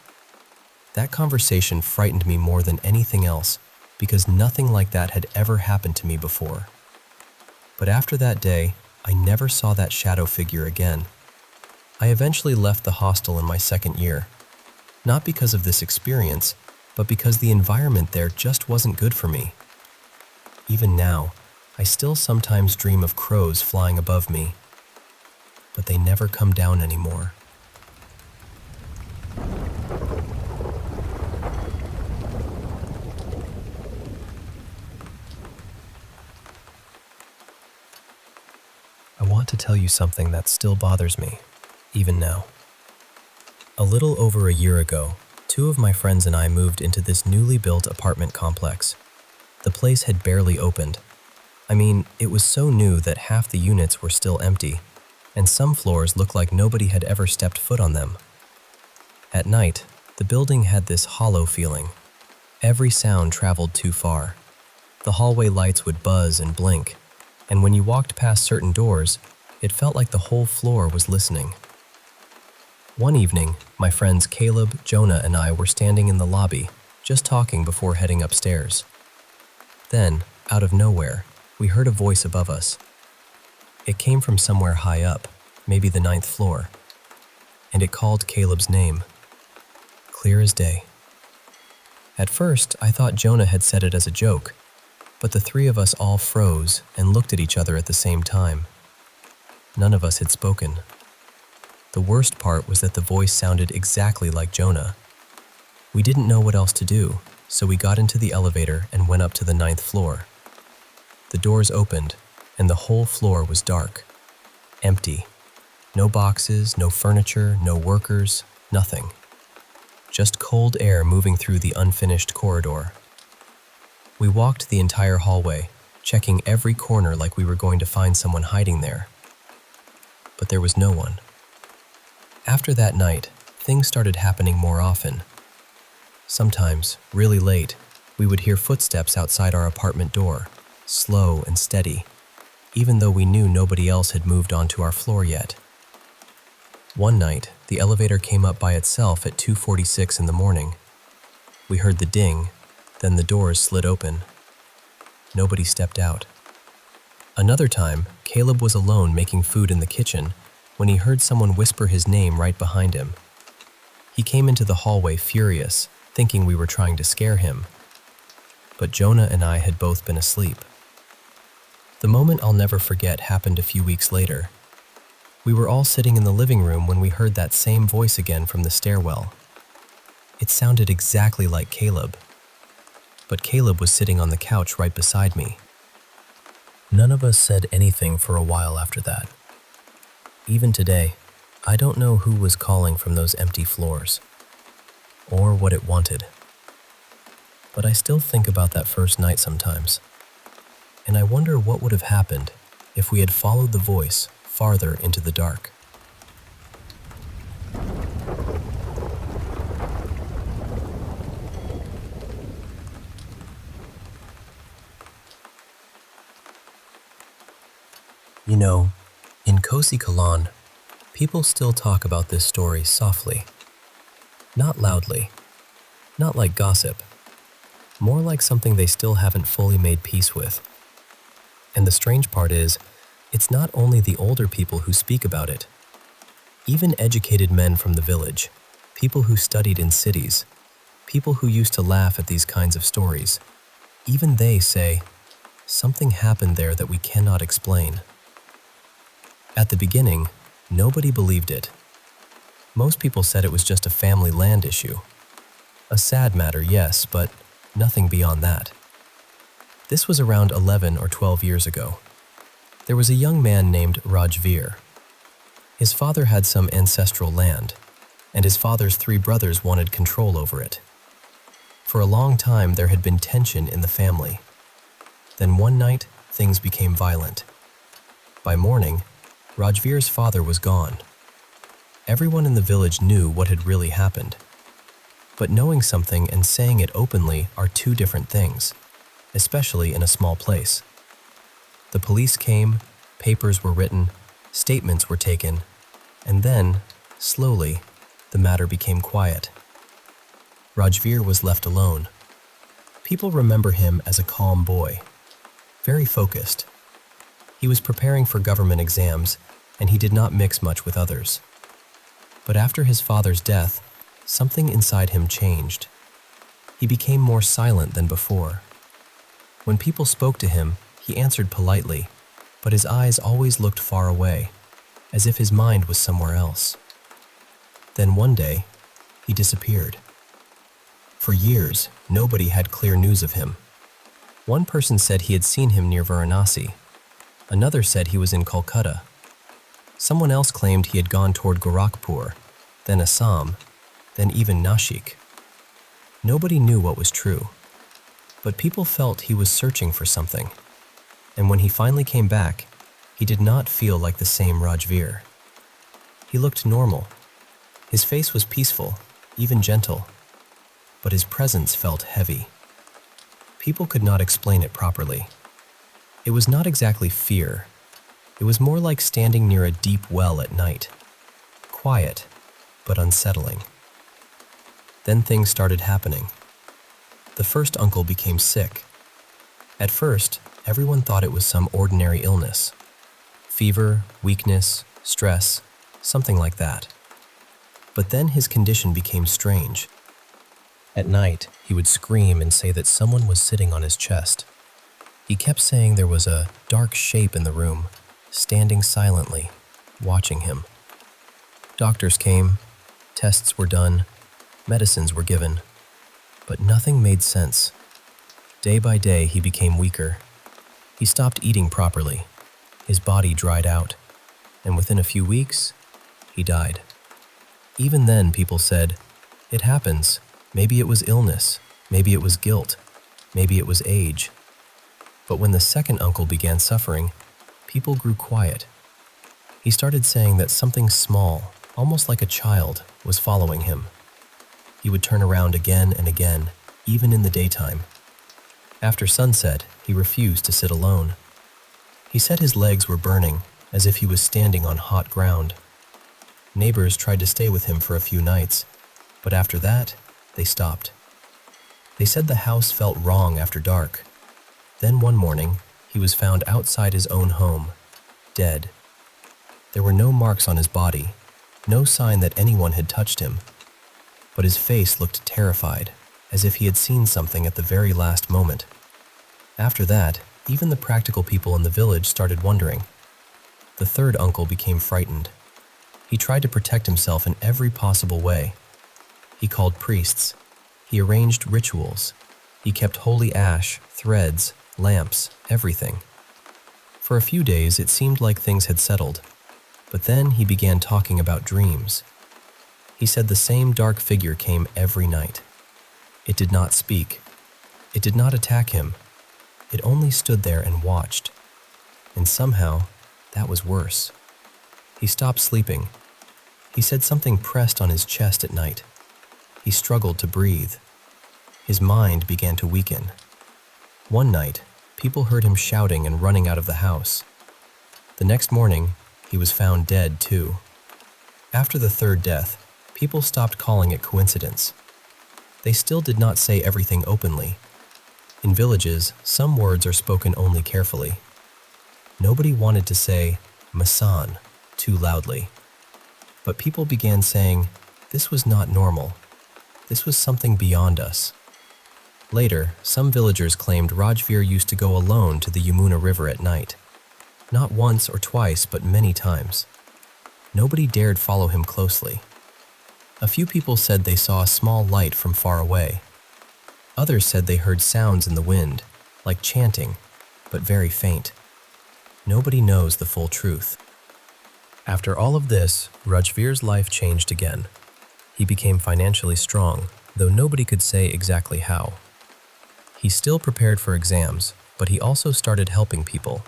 That conversation frightened me more than anything else because nothing like that had ever happened to me before. But after that day, I never saw that shadow figure again. I eventually left the hostel in my second year, not because of this experience, but because the environment there just wasn't good for me. Even now, I still sometimes dream of crows flying above me, but they never come down anymore. I want to tell you something that still bothers me, even now. A little over a year ago, 2 of my friends and I moved into this newly built apartment complex. The place had barely opened. I mean, it was so new that half the units were still empty, and some floors looked like nobody had ever stepped foot on them. At night, the building had this hollow feeling. Every sound traveled too far. The hallway lights would buzz and blink, and when you walked past certain doors, it felt like the whole floor was listening. One evening, my friends Caleb, Jonah, and I were standing in the lobby, just talking before heading upstairs. Then, out of nowhere, we heard a voice above us. It came from somewhere high up, maybe the 9th floor, and it called Caleb's name, clear as day. At first, I thought Jonah had said it as a joke, but the 3 of us all froze and looked at each other at the same time. None of us had spoken. The worst part was that the voice sounded exactly like Jonah. We didn't know what else to do, so we got into the elevator and went up to the 9th floor. The doors opened, and the whole floor was dark, empty. No boxes, no furniture, no workers, nothing. Just cold air moving through the unfinished corridor. We walked the entire hallway, checking every corner like we were going to find someone hiding there. But there was no one. After that night, things started happening more often. Sometimes, really late, we would hear footsteps outside our apartment door, slow and steady, even though we knew nobody else had moved onto our floor yet. One night, the elevator came up by itself at 2:46 in the morning. We heard the ding, then the doors slid open. Nobody stepped out. Another time, Caleb was alone making food in the kitchen when he heard someone whisper his name right behind him. He came into the hallway furious, thinking we were trying to scare him. But Jonah and I had both been asleep. The moment I'll never forget happened a few weeks later. We were all sitting in the living room when we heard that same voice again from the stairwell. It sounded exactly like Caleb, but Caleb was sitting on the couch right beside me. None of us said anything for a while after that. Even today, I don't know who was calling from those empty floors, or what it wanted. But I still think about that first night sometimes, and I wonder what would have happened if we had followed the voice farther into the dark. You know, in Kosi Kalan, people still talk about this story softly, not loudly, Not like gossip, more like something they still haven't fully made peace with. And the strange part is, it's not only the older people who speak about it. Even educated men from the village, people who studied in cities, people who used to laugh at these kinds of stories, even they say, something happened there that we cannot explain. At the beginning, nobody believed it. Most people said it was just a family land issue. A sad matter, yes, but nothing beyond that. This was around 11 or 12 years ago. There was a young man named Rajveer. His father had some ancestral land, and his father's 3 brothers wanted control over it. For a long time, there had been tension in the family. Then one night, things became violent. By morning, Rajveer's father was gone. Everyone in the village knew what had really happened. But knowing something and saying it openly are 2 different things, especially in a small place. The police came, papers were written, statements were taken, and then, slowly, the matter became quiet. Rajveer was left alone. People remember him as a calm boy, very focused. He was preparing for government exams, and he did not mix much with others. But after his father's death, something inside him changed. He became more silent than before. When people spoke to him, he answered politely, but his eyes always looked far away, as if his mind was somewhere else. Then one day, he disappeared. For years, nobody had clear news of him. One person said he had seen him near Varanasi. Another said he was in Kolkata. Someone else claimed he had gone toward Gorakhpur, then Assam, then even Nashik. Nobody knew what was true, but people felt he was searching for something. And when he finally came back, he did not feel like the same Rajveer. He looked normal. His face was peaceful, even gentle, but his presence felt heavy. People could not explain it properly. It was not exactly fear. It was more like standing near a deep well at night. Quiet, but unsettling. Then things started happening. The first uncle became sick. At first, everyone thought it was some ordinary illness. Fever, weakness, stress, something like that. But then his condition became strange. At night, he would scream and say that someone was sitting on his chest. He kept saying there was a dark shape in the room, standing silently, watching him. Doctors came, tests were done, medicines were given, but nothing made sense. Day by day, he became weaker. He stopped eating properly. His body dried out, and within a few weeks, he died. Even then, people said, "It happens. Maybe it was illness. Maybe it was guilt. Maybe it was age." But when the second uncle began suffering, people grew quiet. He started saying that something small, almost like a child, was following him. He would turn around again and again, even in the daytime. After sunset, he refused to sit alone. He said his legs were burning, as if he was standing on hot ground. Neighbors tried to stay with him for a few nights, but after that, they stopped. They said the house felt wrong after dark. Then one morning, he was found outside his own home, dead. There were no marks on his body, no sign that anyone had touched him. But his face looked terrified, as if he had seen something at the very last moment. After that, even the practical people in the village started wondering. The third uncle became frightened. He tried to protect himself in every possible way. He called priests. He arranged rituals. He kept holy ash, threads, lamps, everything. For a few days, it seemed like things had settled, but then he began talking about dreams. He said the same dark figure came every night. It did not speak. It did not attack him. It only stood there and watched. And somehow, that was worse. He stopped sleeping. He said something pressed on his chest at night. He struggled to breathe. His mind began to weaken. One night, people heard him shouting and running out of the house. The next morning, he was found dead too. After the third death, people stopped calling it coincidence. They still did not say everything openly. In villages, some words are spoken only carefully. Nobody wanted to say "Masan" too loudly. But people began saying, this was not normal. This was something beyond us. Later, some villagers claimed Rajveer used to go alone to the Yamuna River at night. Not once or twice, but many times. Nobody dared follow him closely. A few people said they saw a small light from far away. Others said they heard sounds in the wind, like chanting, but very faint. Nobody knows the full truth. After all of this, Rajveer's life changed again. He became financially strong, though nobody could say exactly how. He still prepared for exams, but he also started helping people.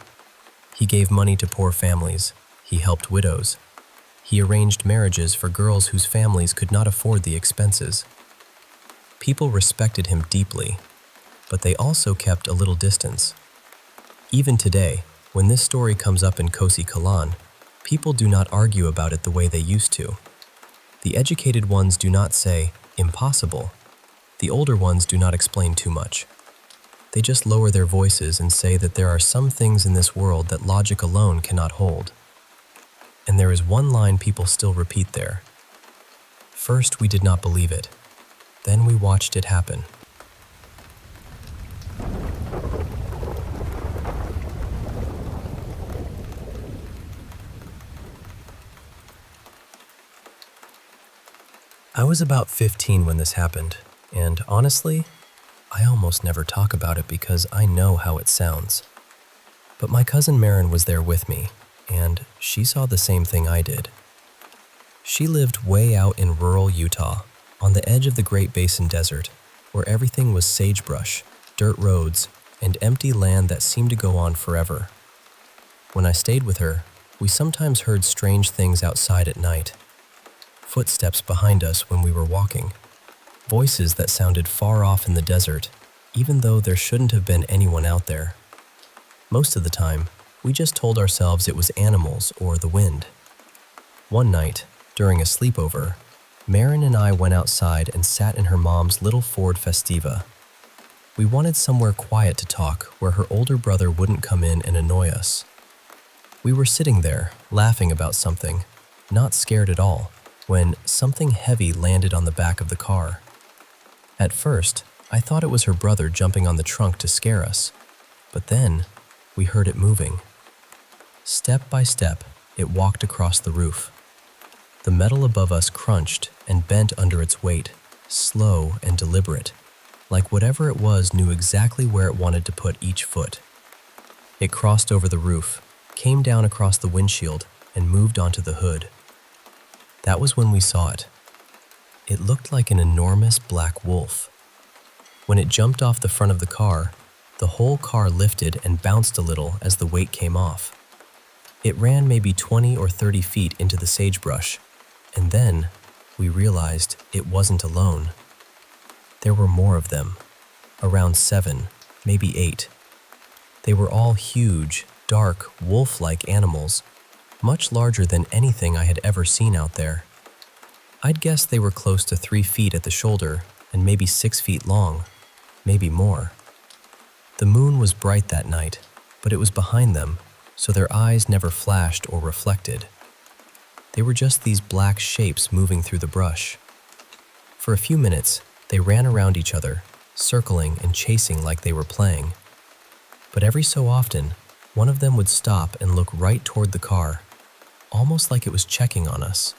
He gave money to poor families. He helped widows. He arranged marriages for girls whose families could not afford the expenses. People respected him deeply, but they also kept a little distance. Even today, when this story comes up in Kosi Kalan, people do not argue about it the way they used to. The educated ones do not say, impossible. The older ones do not explain too much. They just lower their voices and say that there are some things in this world that logic alone cannot hold. And there is one line people still repeat there. First, we did not believe it. Then we watched it happen. I was about 15 when this happened, and honestly, I almost never talk about it because I know how it sounds. But my cousin Marin was there with me, and she saw the same thing I did. She lived way out in rural Utah, on the edge of the Great Basin Desert, where everything was sagebrush, dirt roads, and empty land that seemed to go on forever. When I stayed with her, we sometimes heard strange things outside at night. Footsteps behind us when we were walking. Voices that sounded far off in the desert, even though there shouldn't have been anyone out there. Most of the time, we just told ourselves it was animals or the wind. One night, during a sleepover, Marin and I went outside and sat in her mom's little Ford Festiva. We wanted somewhere quiet to talk where her older brother wouldn't come in and annoy us. We were sitting there, laughing about something, not scared at all, when something heavy landed on the back of the car. At first, I thought it was her brother jumping on the trunk to scare us, but then we heard it moving. Step by step, it walked across the roof. The metal above us crunched and bent under its weight, slow and deliberate, like whatever it was knew exactly where it wanted to put each foot. It crossed over the roof, came down across the windshield, and moved onto the hood. That was when we saw it. It looked like an enormous black wolf. When it jumped off the front of the car, the whole car lifted and bounced a little as the weight came off. It ran maybe 20 or 30 feet into the sagebrush, and then we realized it wasn't alone. There were more of them, around 7, maybe 8. They were all huge, dark, wolf-like animals, much larger than anything I had ever seen out there. I'd guess they were close to 3 feet at the shoulder and maybe 6 feet long, maybe more. The moon was bright that night, but it was behind them, so their eyes never flashed or reflected. They were just these black shapes moving through the brush. For a few minutes, they ran around each other, circling and chasing like they were playing. But every so often, one of them would stop and look right toward the car, almost like it was checking on us.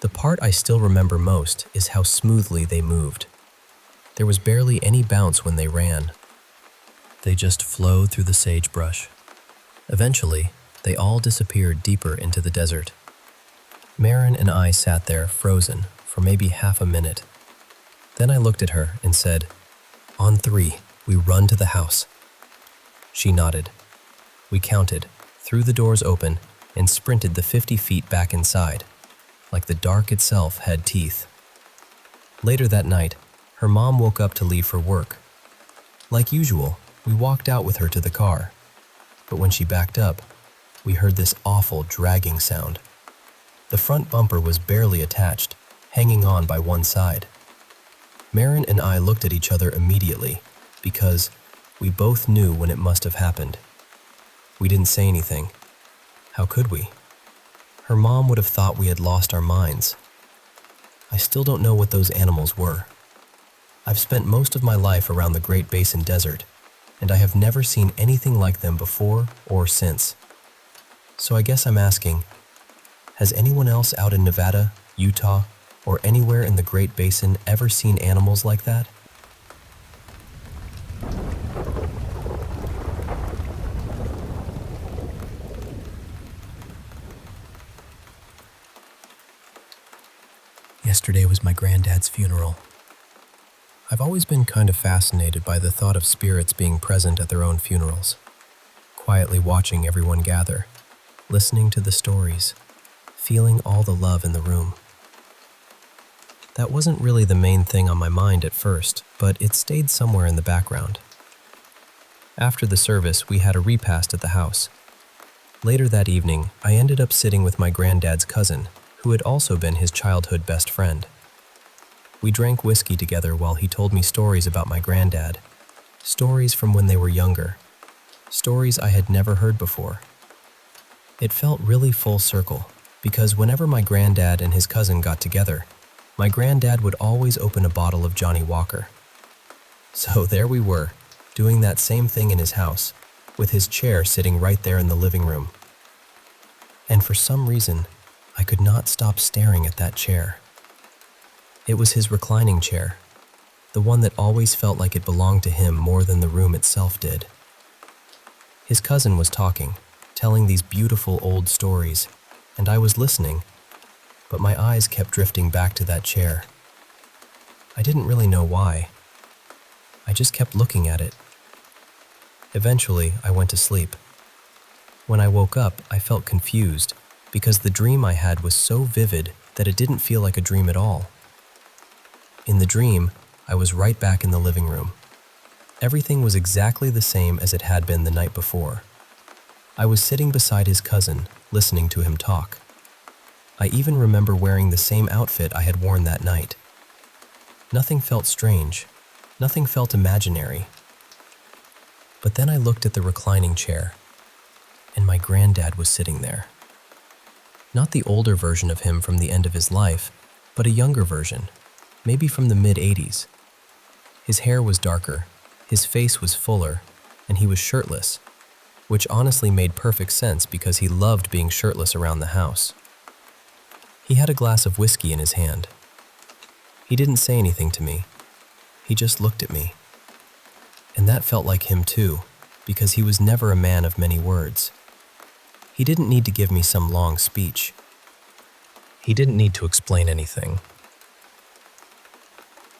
The part I still remember most is how smoothly they moved. There was barely any bounce when they ran. They just flowed through the sagebrush. Eventually, they all disappeared deeper into the desert. Marin and I sat there frozen for maybe half a minute. Then I looked at her and said, "On 3, we run to the house." She nodded. We counted, threw the doors open, and sprinted the 50 feet back inside, like the dark itself had teeth. Later that night, her mom woke up to leave for work. Like usual, we walked out with her to the car, but when she backed up, we heard this awful dragging sound. The front bumper was barely attached, hanging on by one side. Marin and I looked at each other immediately because we both knew when it must have happened. We didn't say anything. How could we? Her mom would have thought we had lost our minds. I still don't know what those animals were. I've spent most of my life around the Great Basin Desert, and I have never seen anything like them before or since. So I guess I'm asking, has anyone else out in Nevada, Utah, or anywhere in the Great Basin ever seen animals like that? Yesterday was my granddad's funeral. I've always been kind of fascinated by the thought of spirits being present at their own funerals, quietly watching everyone gather, listening to the stories, feeling all the love in the room. That wasn't really the main thing on my mind at first, but it stayed somewhere in the background. After the service, we had a repast at the house. Later that evening, I ended up sitting with my granddad's cousin, who had also been his childhood best friend. We drank whiskey together while he told me stories about my granddad, stories from when they were younger, stories I had never heard before. It felt really full circle, because whenever my granddad and his cousin got together, my granddad would always open a bottle of Johnny Walker. So there we were, doing that same thing in his house, with his chair sitting right there in the living room. And for some reason, I could not stop staring at that chair. It was his reclining chair, the one that always felt like it belonged to him more than the room itself did. His cousin was talking, telling these beautiful old stories, and I was listening, but my eyes kept drifting back to that chair. I didn't really know why. I just kept looking at it. Eventually, I went to sleep. When I woke up, I felt confused because the dream I had was so vivid that it didn't feel like a dream at all. In the dream, I was right back in the living room. Everything was exactly the same as it had been the night before. I was sitting beside his cousin, listening to him talk. I even remember wearing the same outfit I had worn that night. Nothing felt strange. Nothing felt imaginary. But then I looked at the reclining chair, and my granddad was sitting there. Not the older version of him from the end of his life, but a younger version, maybe from the mid-80s. His hair was darker, his face was fuller, and he was shirtless, which honestly made perfect sense because he loved being shirtless around the house. He had a glass of whiskey in his hand. He didn't say anything to me. He just looked at me. And that felt like him too, because he was never a man of many words. He didn't need to give me some long speech. He didn't need to explain anything.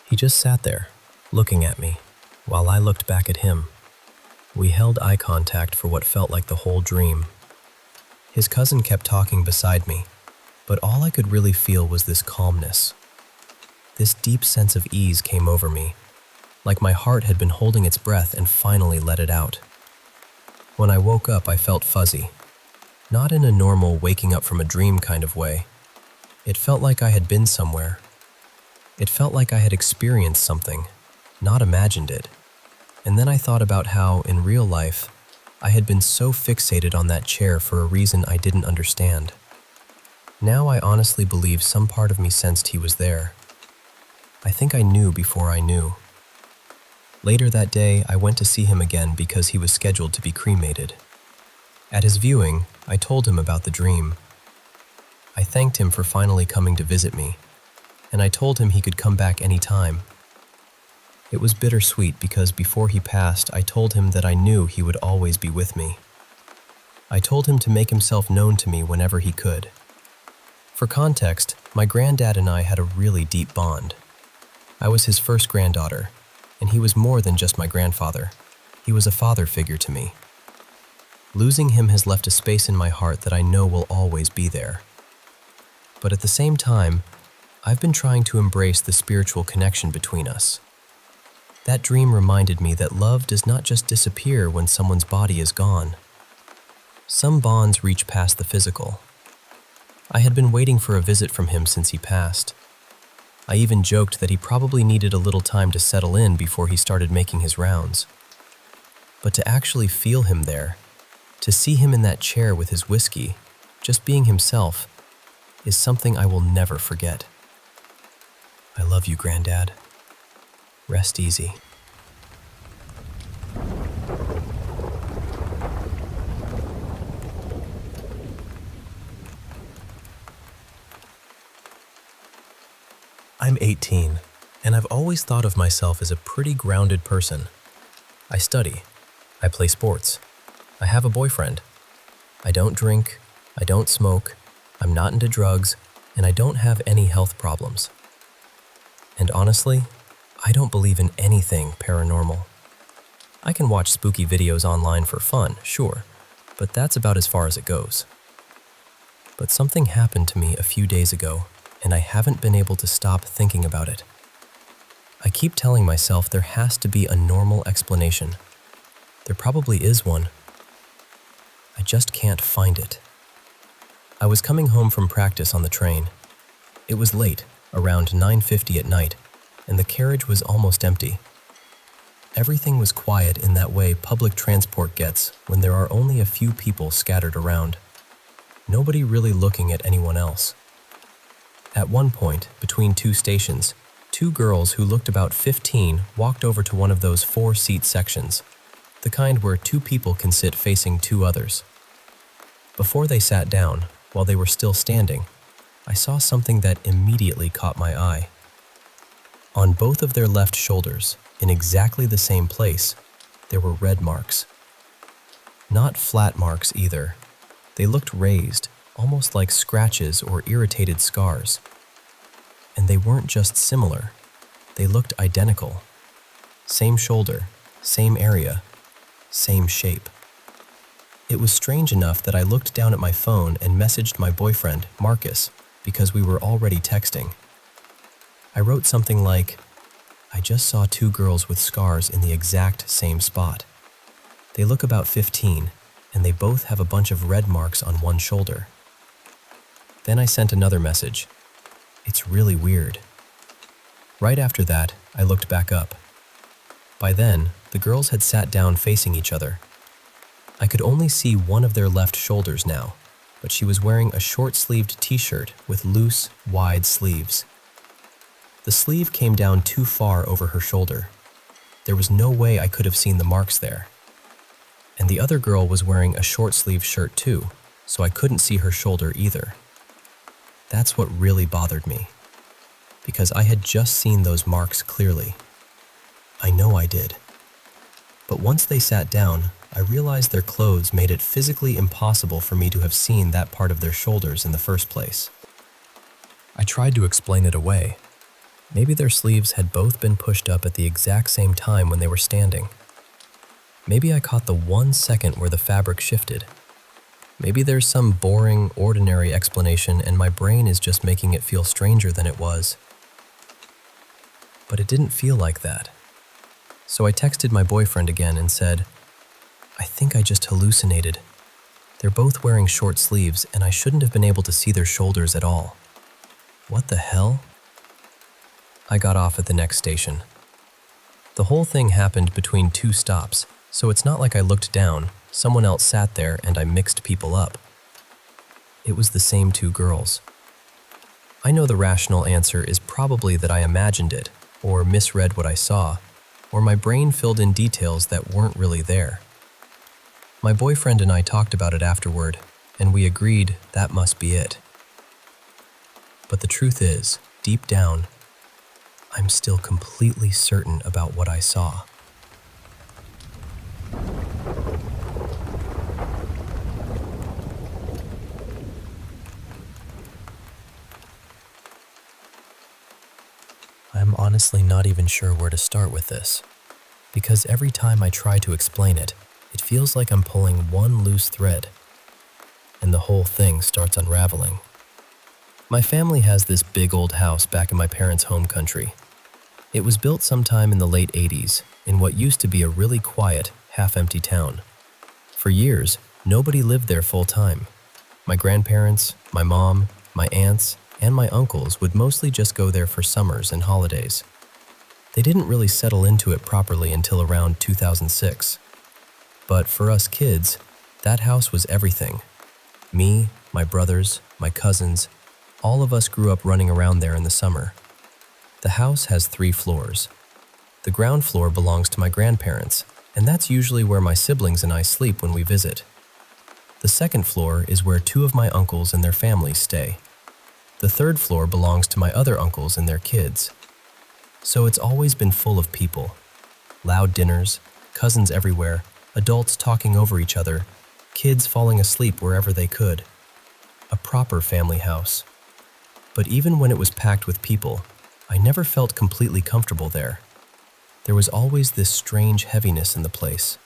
He just sat there, looking at me, while I looked back at him. We held eye contact for what felt like the whole dream. His cousin kept talking beside me, but all I could really feel was this calmness. This deep sense of ease came over me, like my heart had been holding its breath and finally let it out. When I woke up, I felt fuzzy, not in a normal waking up from a dream kind of way. It felt like I had been somewhere. It felt like I had experienced something, not imagined it. And then I thought about how, in real life, I had been so fixated on that chair for a reason I didn't understand. Now I honestly believe some part of me sensed he was there. I think I knew before I knew. Later that day, I went to see him again because he was scheduled to be cremated. At his viewing, I told him about the dream. I thanked him for finally coming to visit me, and I told him he could come back any time. It was bittersweet because before he passed, I told him that I knew he would always be with me. I told him to make himself known to me whenever he could. For context, my granddad and I had a really deep bond. I was his first granddaughter, and he was more than just my grandfather. He was a father figure to me. Losing him has left a space in my heart that I know will always be there. But at the same time, I've been trying to embrace the spiritual connection between us. That dream reminded me that love does not just disappear when someone's body is gone. Some bonds reach past the physical. I had been waiting for a visit from him since he passed. I even joked that he probably needed a little time to settle in before he started making his rounds. But to actually feel him there, to see him in that chair with his whiskey, just being himself, is something I will never forget. I love you, Granddad. Rest easy. I'm 18, and I've always thought of myself as a pretty grounded person. I study. I play sports. I have a boyfriend. I don't drink. I don't smoke. I'm not into drugs, and I don't have any health problems. And honestly, I don't believe in anything paranormal. I can watch spooky videos online for fun, sure, but that's about as far as it goes. But something happened to me a few days ago, and I haven't been able to stop thinking about it. I keep telling myself there has to be a normal explanation. There probably is one. I just can't find it. I was coming home from practice on the train. It was late, around 9:50 at night, and the carriage was almost empty. Everything was quiet in that way public transport gets when there are only a few people scattered around. Nobody really looking at anyone else. At one point, between two stations, two girls who looked about 15 walked over to one of those 4-seat sections, the kind where two people can sit facing two others. Before they sat down, while they were still standing, I saw something that immediately caught my eye. On both of their left shoulders, in exactly the same place, there were red marks. Not flat marks either. They looked raised, almost like scratches or irritated scars. And they weren't just similar, they looked identical. Same shoulder, same area, same shape. It was strange enough that I looked down at my phone and messaged my boyfriend, Marcus, because we were already texting. I wrote something like, "I just saw two girls with scars in the exact same spot. They look about 15, and they both have a bunch of red marks on one shoulder." Then I sent another message. "It's really weird." Right after that, I looked back up. By then, the girls had sat down facing each other. I could only see one of their left shoulders now, but she was wearing a short-sleeved t-shirt with loose, wide sleeves. The sleeve came down too far over her shoulder. There was no way I could have seen the marks there. And the other girl was wearing a short-sleeved shirt too, so I couldn't see her shoulder either. That's what really bothered me, because I had just seen those marks clearly. I know I did. But once they sat down, I realized their clothes made it physically impossible for me to have seen that part of their shoulders in the first place. I tried to explain it away. Maybe their sleeves had both been pushed up at the exact same time when they were standing. Maybe I caught the 1 second where the fabric shifted. Maybe there's some boring, ordinary explanation and my brain is just making it feel stranger than it was. But it didn't feel like that. So I texted my boyfriend again and said, "I think I just hallucinated. They're both wearing short sleeves and I shouldn't have been able to see their shoulders at all. What the hell?" I got off at the next station. The whole thing happened between two stops, so it's not like I looked down, someone else sat there, and I mixed people up. It was the same two girls. I know the rational answer is probably that I imagined it, or misread what I saw, or my brain filled in details that weren't really there. My boyfriend and I talked about it afterward, and we agreed that must be it. But the truth is, deep down, I'm still completely certain about what I saw. I'm honestly not even sure where to start with this, because every time I try to explain it, it feels like I'm pulling one loose thread, and the whole thing starts unraveling. My family has this big old house back in my parents' home country. It was built sometime in the late 80s in what used to be a really quiet, half-empty town. For years, nobody lived there full-time. My grandparents, my mom, my aunts, and my uncles would mostly just go there for summers and holidays. They didn't really settle into it properly until around 2006. But for us kids, that house was everything. Me, my brothers, my cousins, all of us grew up running around there in the summer. The house has 3 floors. The ground floor belongs to my grandparents, and that's usually where my siblings and I sleep when we visit. The second floor is where 2 of my uncles and their families stay. The third floor belongs to my other uncles and their kids. So it's always been full of people. Loud dinners, cousins everywhere, adults talking over each other, kids falling asleep wherever they could. A proper family house. But even when it was packed with people, I never felt completely comfortable there. There was always this strange heaviness in the place.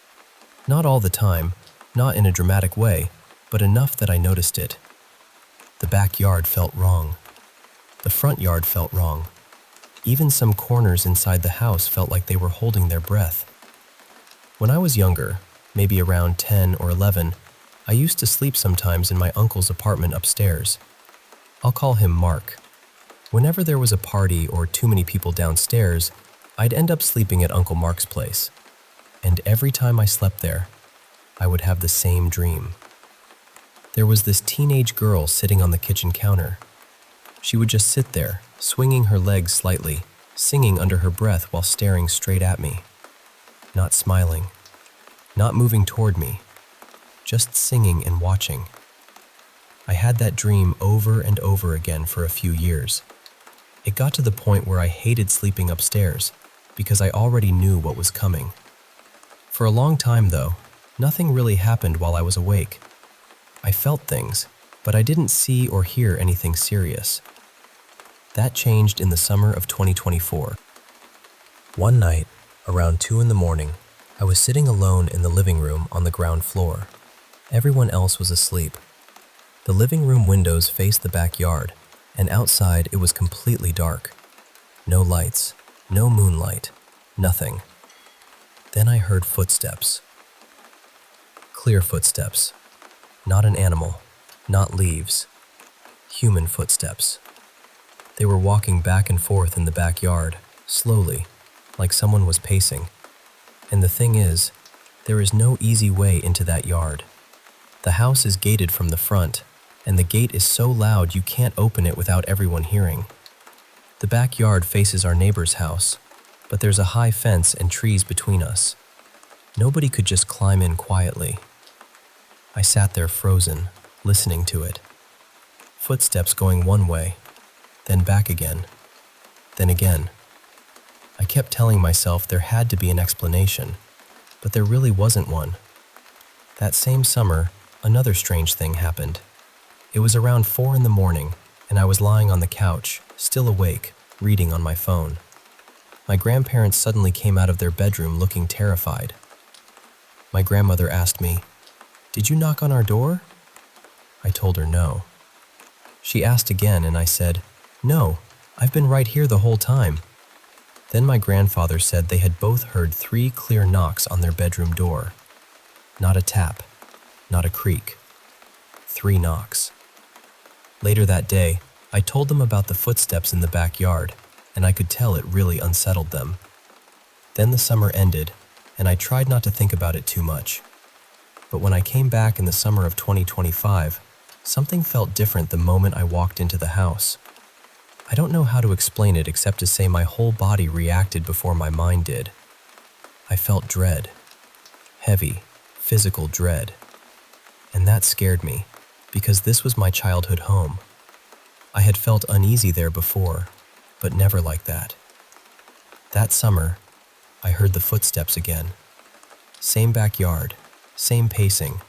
Not all the time, not in a dramatic way, but enough that I noticed it. The backyard felt wrong. The front yard felt wrong. Even some corners inside the house felt like they were holding their breath. When I was younger, maybe around 10 or 11, I used to sleep sometimes in my uncle's apartment upstairs. I'll call him Mark. Whenever there was a party or too many people downstairs, I'd end up sleeping at Uncle Mark's place. And every time I slept there, I would have the same dream. There was this teenage girl sitting on the kitchen counter. She would just sit there, swinging her legs slightly, singing under her breath while staring straight at me. Not smiling, not moving toward me, just singing and watching. I had that dream over and over again for a few years. It got to the point where I hated sleeping upstairs because I already knew what was coming. For a long time, though, nothing really happened while I was awake. I felt things, but I didn't see or hear anything serious. That changed in the summer of 2024. One night, around 2 in the morning, I was sitting alone in the living room on the ground floor. Everyone else was asleep. The living room windows faced the backyard, and outside it was completely dark. No lights, no moonlight, nothing. Then I heard footsteps. Clear footsteps. Not an animal, not leaves. Human footsteps. They were walking back and forth in the backyard, slowly, like someone was pacing. And the thing is, there is no easy way into that yard. The house is gated from the front, and the gate is so loud you can't open it without everyone hearing. The backyard faces our neighbor's house, but there's a high fence and trees between us. Nobody could just climb in quietly. I sat there frozen, listening to it. Footsteps going one way, then back again, then again. I kept telling myself there had to be an explanation, but there really wasn't one. That same summer, another strange thing happened. It was around 4 in the morning, and I was lying on the couch, still awake, reading on my phone. My grandparents suddenly came out of their bedroom looking terrified. My grandmother asked me, "Did you knock on our door?" I told her no. She asked again, and I said, "No, I've been right here the whole time." Then my grandfather said they had both heard 3 clear knocks on their bedroom door. Not a tap, not a creak. 3 knocks. Later that day, I told them about the footsteps in the backyard, and I could tell it really unsettled them. Then the summer ended, and I tried not to think about it too much. But when I came back in the summer of 2025, something felt different the moment I walked into the house. I don't know how to explain it except to say my whole body reacted before my mind did. I felt dread. Heavy, physical dread. And that scared me, because this was my childhood home. I had felt uneasy there before, but never like that. That summer, I heard the footsteps again. Same backyard, same pacing,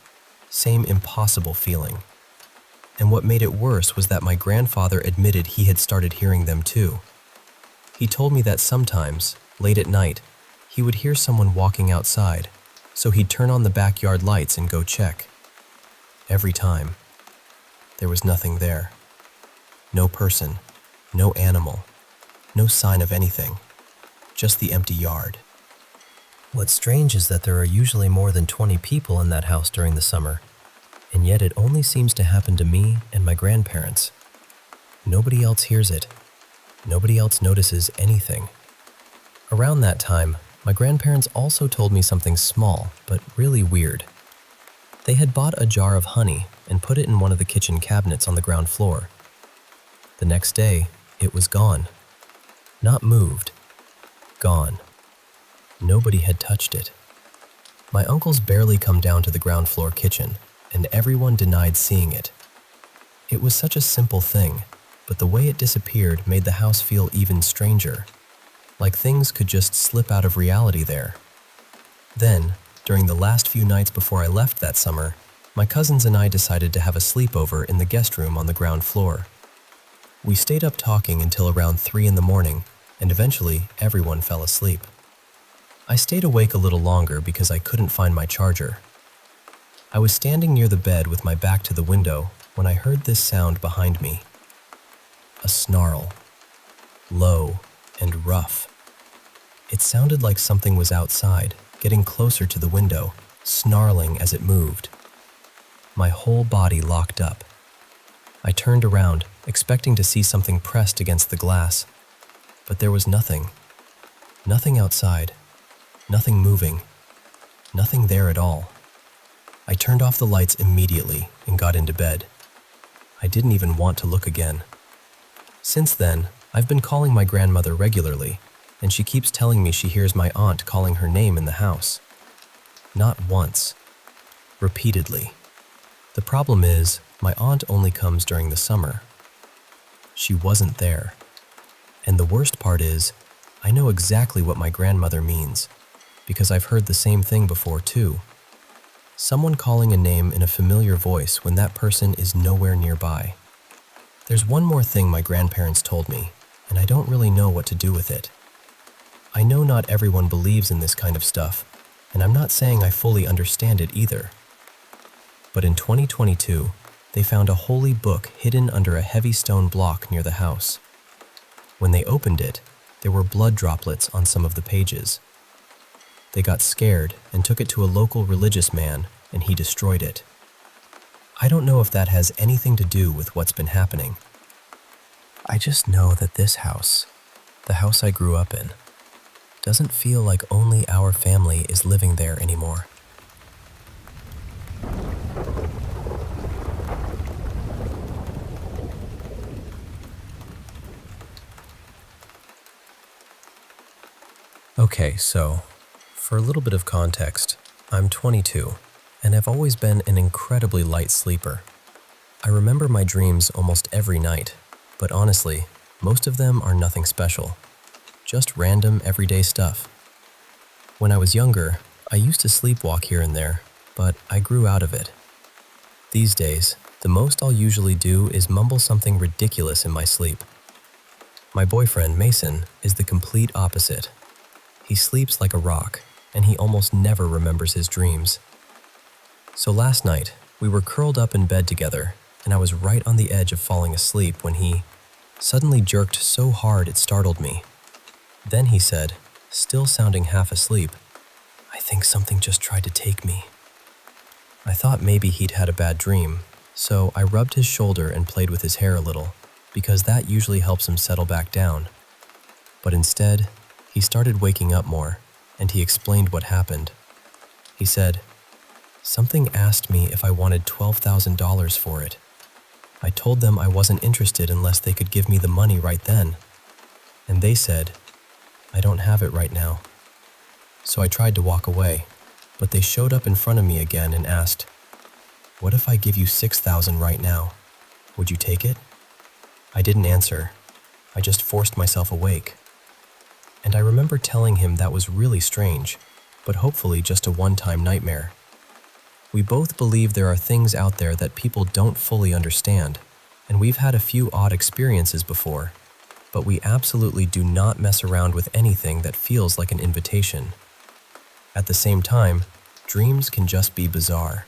same impossible feeling. And what made it worse was that my grandfather admitted he had started hearing them too. He told me that sometimes, late at night, he would hear someone walking outside, so he'd turn on the backyard lights and go check. Every time, there was nothing there. No person, no animal, no sign of anything, just the empty yard. What's strange is that there are usually more than 20 people in that house during the summer, and yet it only seems to happen to me and my grandparents. Nobody else hears it. Nobody else notices anything. Around that time, my grandparents also told me something small, but really weird. They had bought a jar of honey and put it in one of the kitchen cabinets on the ground floor. The next day, it was gone. Not moved. Gone. Nobody had touched it. My uncles barely come down to the ground floor kitchen, and everyone denied seeing it. It was such a simple thing, but the way it disappeared made the house feel even stranger, like things could just slip out of reality there. Then, during the last few nights before I left that summer, my cousins and I decided to have a sleepover in the guest room on the ground floor. We stayed up talking until around 3 in the morning, and eventually everyone fell asleep. I stayed awake a little longer because I couldn't find my charger. I was standing near the bed with my back to the window when I heard this sound behind me. A snarl. Low and rough. It sounded like something was outside, getting closer to the window, snarling as it moved. My whole body locked up. I turned around, expecting to see something pressed against the glass, but there was nothing. Nothing outside. Nothing moving. Nothing there at all. I turned off the lights immediately and got into bed. I didn't even want to look again. Since then, I've been calling my grandmother regularly, and she keeps telling me she hears my aunt calling her name in the house. Not once. Repeatedly. The problem is, my aunt only comes during the summer. She wasn't there. And the worst part is, I know exactly what my grandmother means, because I've heard the same thing before too. Someone calling a name in a familiar voice when that person is nowhere nearby. There's one more thing my grandparents told me, and I don't really know what to do with it. I know not everyone believes in this kind of stuff, and I'm not saying I fully understand it either. But in 2022, they found a holy book hidden under a heavy stone block near the house. When they opened it, there were blood droplets on some of the pages. They got scared and took it to a local religious man, and he destroyed it. I don't know if that has anything to do with what's been happening. I just know that this house, the house I grew up in, doesn't feel like only our family is living there anymore. Okay, so, for a little bit of context, I'm 22, and I've always been an incredibly light sleeper. I remember my dreams almost every night, but honestly, most of them are nothing special. Just random, everyday stuff. When I was younger, I used to sleepwalk here and there, but I grew out of it. These days, the most I'll usually do is mumble something ridiculous in my sleep. My boyfriend, Mason, is the complete opposite. He sleeps like a rock, and he almost never remembers his dreams. So last night, we were curled up in bed together, and I was right on the edge of falling asleep when he suddenly jerked so hard it startled me. Then he said, still sounding half asleep, "I think something just tried to take me." I thought maybe he'd had a bad dream, so I rubbed his shoulder and played with his hair a little, because that usually helps him settle back down. But instead, he started waking up more, and he explained what happened. He said, "Something asked me if I wanted $12,000 for it. I told them I wasn't interested unless they could give me the money right then. And they said, 'I don't have it right now.' So I tried to walk away, but they showed up in front of me again and asked, 'What if I give you $6,000 right now? Would you take it?' I didn't answer. I just forced myself awake. And I remember telling him that was really strange, but hopefully just a one-time nightmare. We both believe there are things out there that people don't fully understand, and we've had a few odd experiences before, but we absolutely do not mess around with anything that feels like an invitation. At the same time, dreams can just be bizarre.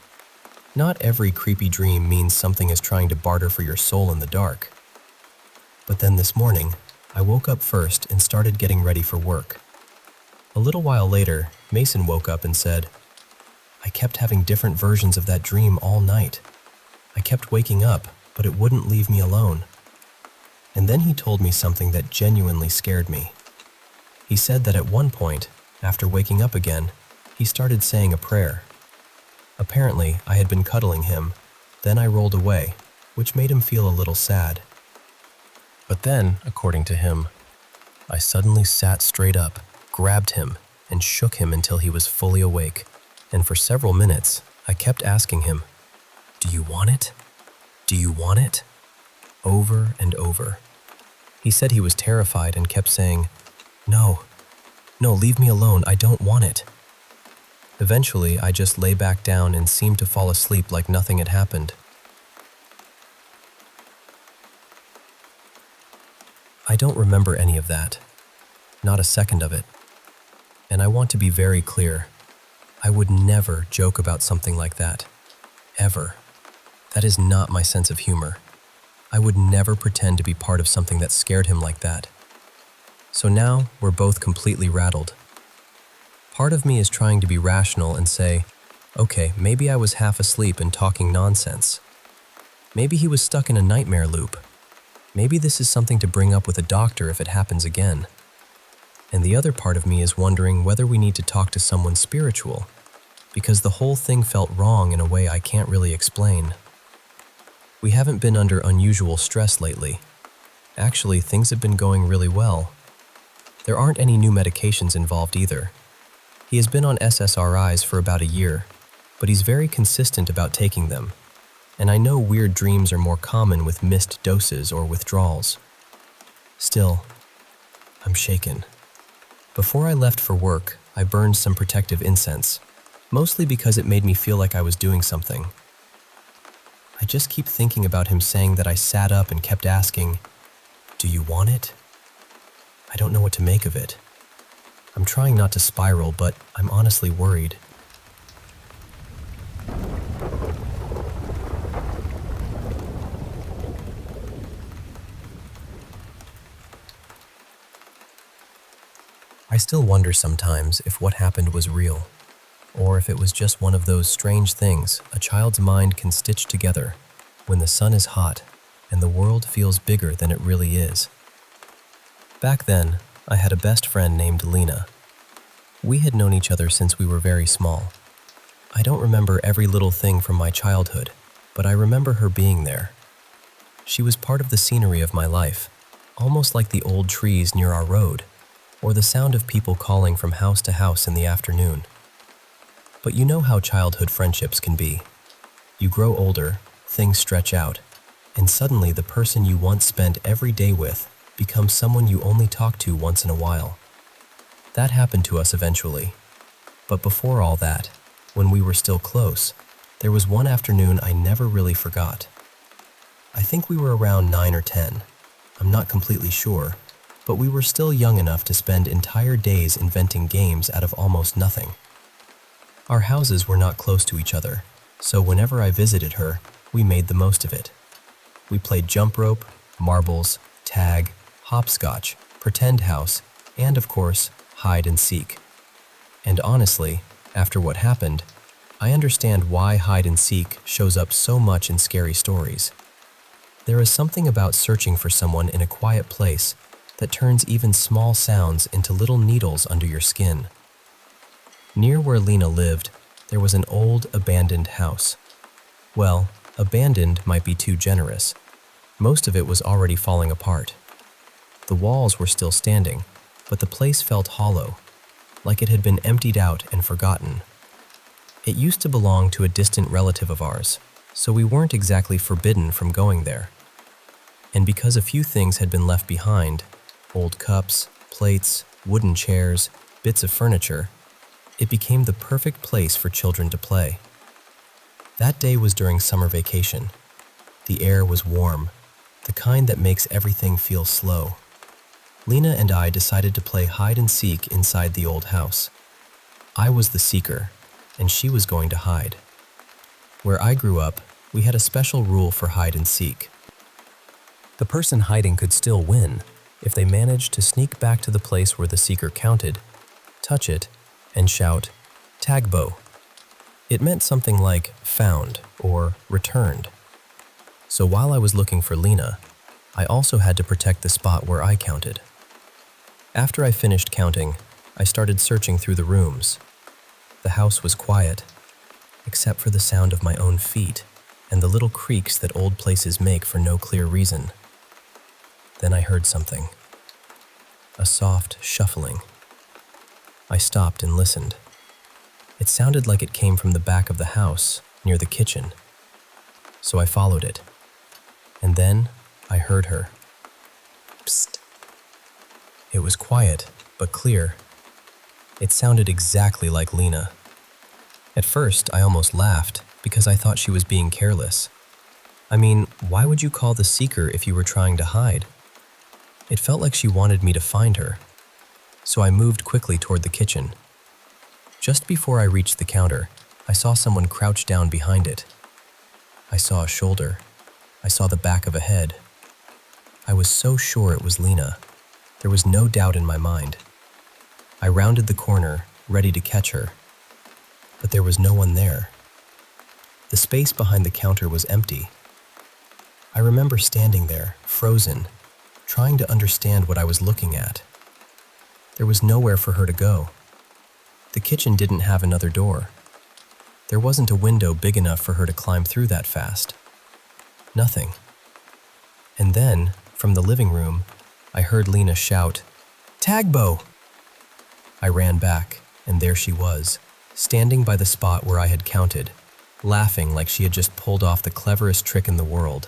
Not every creepy dream means something is trying to barter for your soul in the dark. But then this morning, I woke up first and started getting ready for work. A little while later, Mason woke up and said, "I kept having different versions of that dream all night. I kept waking up, but it wouldn't leave me alone." And then he told me something that genuinely scared me. He said that at one point, after waking up again, he started saying a prayer. Apparently, I had been cuddling him, then I rolled away, which made him feel a little sad. But then, according to him, I suddenly sat straight up, grabbed him, and shook him until he was fully awake. And for several minutes, I kept asking him, "Do you want it? Do you want it?" Over and over. He said he was terrified and kept saying, "No, no, leave me alone, I don't want it." Eventually, I just lay back down and seemed to fall asleep like nothing had happened. I don't remember any of that, not a second of it. And I want to be very clear, I would never joke about something like that, ever. That is not my sense of humor. I would never pretend to be part of something that scared him like that. So now, we're both completely rattled. Part of me is trying to be rational and say, okay, maybe I was half asleep and talking nonsense. Maybe he was stuck in a nightmare loop. Maybe this is something to bring up with a doctor if it happens again. And the other part of me is wondering whether we need to talk to someone spiritual, because the whole thing felt wrong in a way I can't really explain. We haven't been under unusual stress lately. Actually, things have been going really well. There aren't any new medications involved either. He has been on SSRIs for about a year, but he's very consistent about taking them. And I know weird dreams are more common with missed doses or withdrawals. Still, I'm shaken. Before I left for work, I burned some protective incense, mostly because it made me feel like I was doing something. I just keep thinking about him saying that I sat up and kept asking, "Do you want it?" I don't know what to make of it. I'm trying not to spiral, but I'm honestly worried. I still wonder sometimes if what happened was real, or if it was just one of those strange things a child's mind can stitch together when the sun is hot and the world feels bigger than it really is. Back then, I had a best friend named Lena. We had known each other since we were very small. I don't remember every little thing from my childhood, but I remember her being there. She was part of the scenery of my life, almost like the old trees near our road, or the sound of people calling from house to house in the afternoon. But you know how childhood friendships can be. You grow older, things stretch out, and suddenly the person you once spent every day with becomes someone you only talk to once in a while. That happened to us eventually. But before all that, when we were still close, there was one afternoon I never really forgot. I think we were around 9 or 10. I'm not completely sure, but we were still young enough to spend entire days inventing games out of almost nothing. Our houses were not close to each other, so whenever I visited her, we made the most of it. We played jump rope, marbles, tag, hopscotch, pretend house, and of course, hide and seek. And honestly, after what happened, I understand why hide and seek shows up so much in scary stories. There is something about searching for someone in a quiet place that turns even small sounds into little needles under your skin. Near where Lena lived, there was an old, abandoned house. Well, abandoned might be too generous. Most of it was already falling apart. The walls were still standing, but the place felt hollow, like it had been emptied out and forgotten. It used to belong to a distant relative of ours, so we weren't exactly forbidden from going there. And because a few things had been left behind, old cups, plates, wooden chairs, bits of furniture, it became the perfect place for children to play. That day was during summer vacation. The air was warm, the kind that makes everything feel slow. Lena and I decided to play hide and seek inside the old house. I was the seeker, and she was going to hide. Where I grew up, we had a special rule for hide and seek. The person hiding could still win if they managed to sneak back to the place where the seeker counted, touch it, and shout, "Tagbo." It meant something like found or returned. So while I was looking for Lena, I also had to protect the spot where I counted. After I finished counting, I started searching through the rooms. The house was quiet, except for the sound of my own feet and the little creaks that old places make for no clear reason. Then I heard something. A soft shuffling. I stopped and listened. It sounded like it came from the back of the house, near the kitchen. So I followed it. And then I heard her. Psst. It was quiet, but clear. It sounded exactly like Lena. At first, I almost laughed because I thought she was being careless. I mean, why would you call the seeker if you were trying to hide? It felt like she wanted me to find her. So I moved quickly toward the kitchen. Just before I reached the counter, I saw someone crouch down behind it. I saw a shoulder. I saw the back of a head. I was so sure it was Lena. There was no doubt in my mind. I rounded the corner, ready to catch her. But there was no one there. The space behind the counter was empty. I remember standing there, frozen, trying to understand what I was looking at. There was nowhere for her to go. The kitchen didn't have another door. There wasn't a window big enough for her to climb through that fast. Nothing. And then, from the living room, I heard Lena shout, "Tagbo!" I ran back, and there she was, standing by the spot where I had counted, laughing like she had just pulled off the cleverest trick in the world.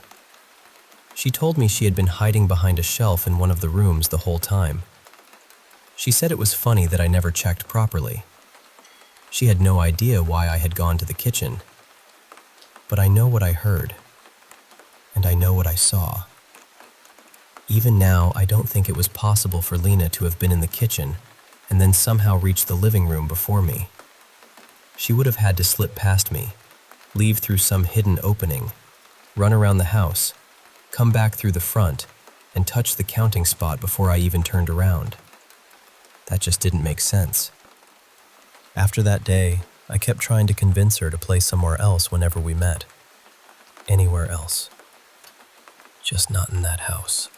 She told me she had been hiding behind a shelf in one of the rooms the whole time. She said it was funny that I never checked properly. She had no idea why I had gone to the kitchen. But I know what I heard, and I know what I saw. Even now, I don't think it was possible for Lena to have been in the kitchen and then somehow reach the living room before me. She would have had to slip past me, leave through some hidden opening, run around the house, come back through the front, and touch the counting spot before I even turned around. That just didn't make sense. After that day, I kept trying to convince her to play somewhere else whenever we met. Anywhere else. Just not in that house.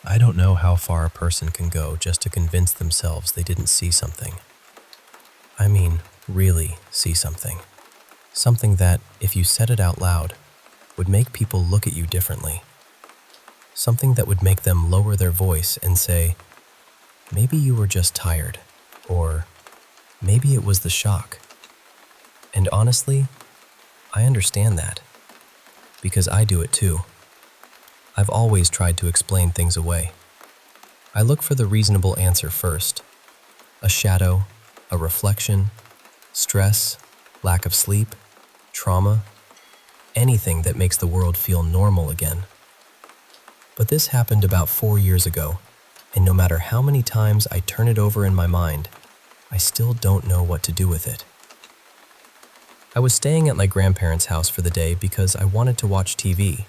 I don't know how far a person can go just to convince themselves they didn't see something. I mean, really see something. Something that, if you said it out loud, would make people look at you differently. Something that would make them lower their voice and say, maybe you were just tired, or maybe it was the shock. And honestly, I understand that, because I do it too. I've always tried to explain things away. I look for the reasonable answer first. A shadow, a reflection, stress, lack of sleep, trauma, anything that makes the world feel normal again. But this happened about 4 years ago, and no matter how many times I turn it over in my mind, I still don't know what to do with it. I was staying at my grandparents' house for the day because I wanted to watch TV.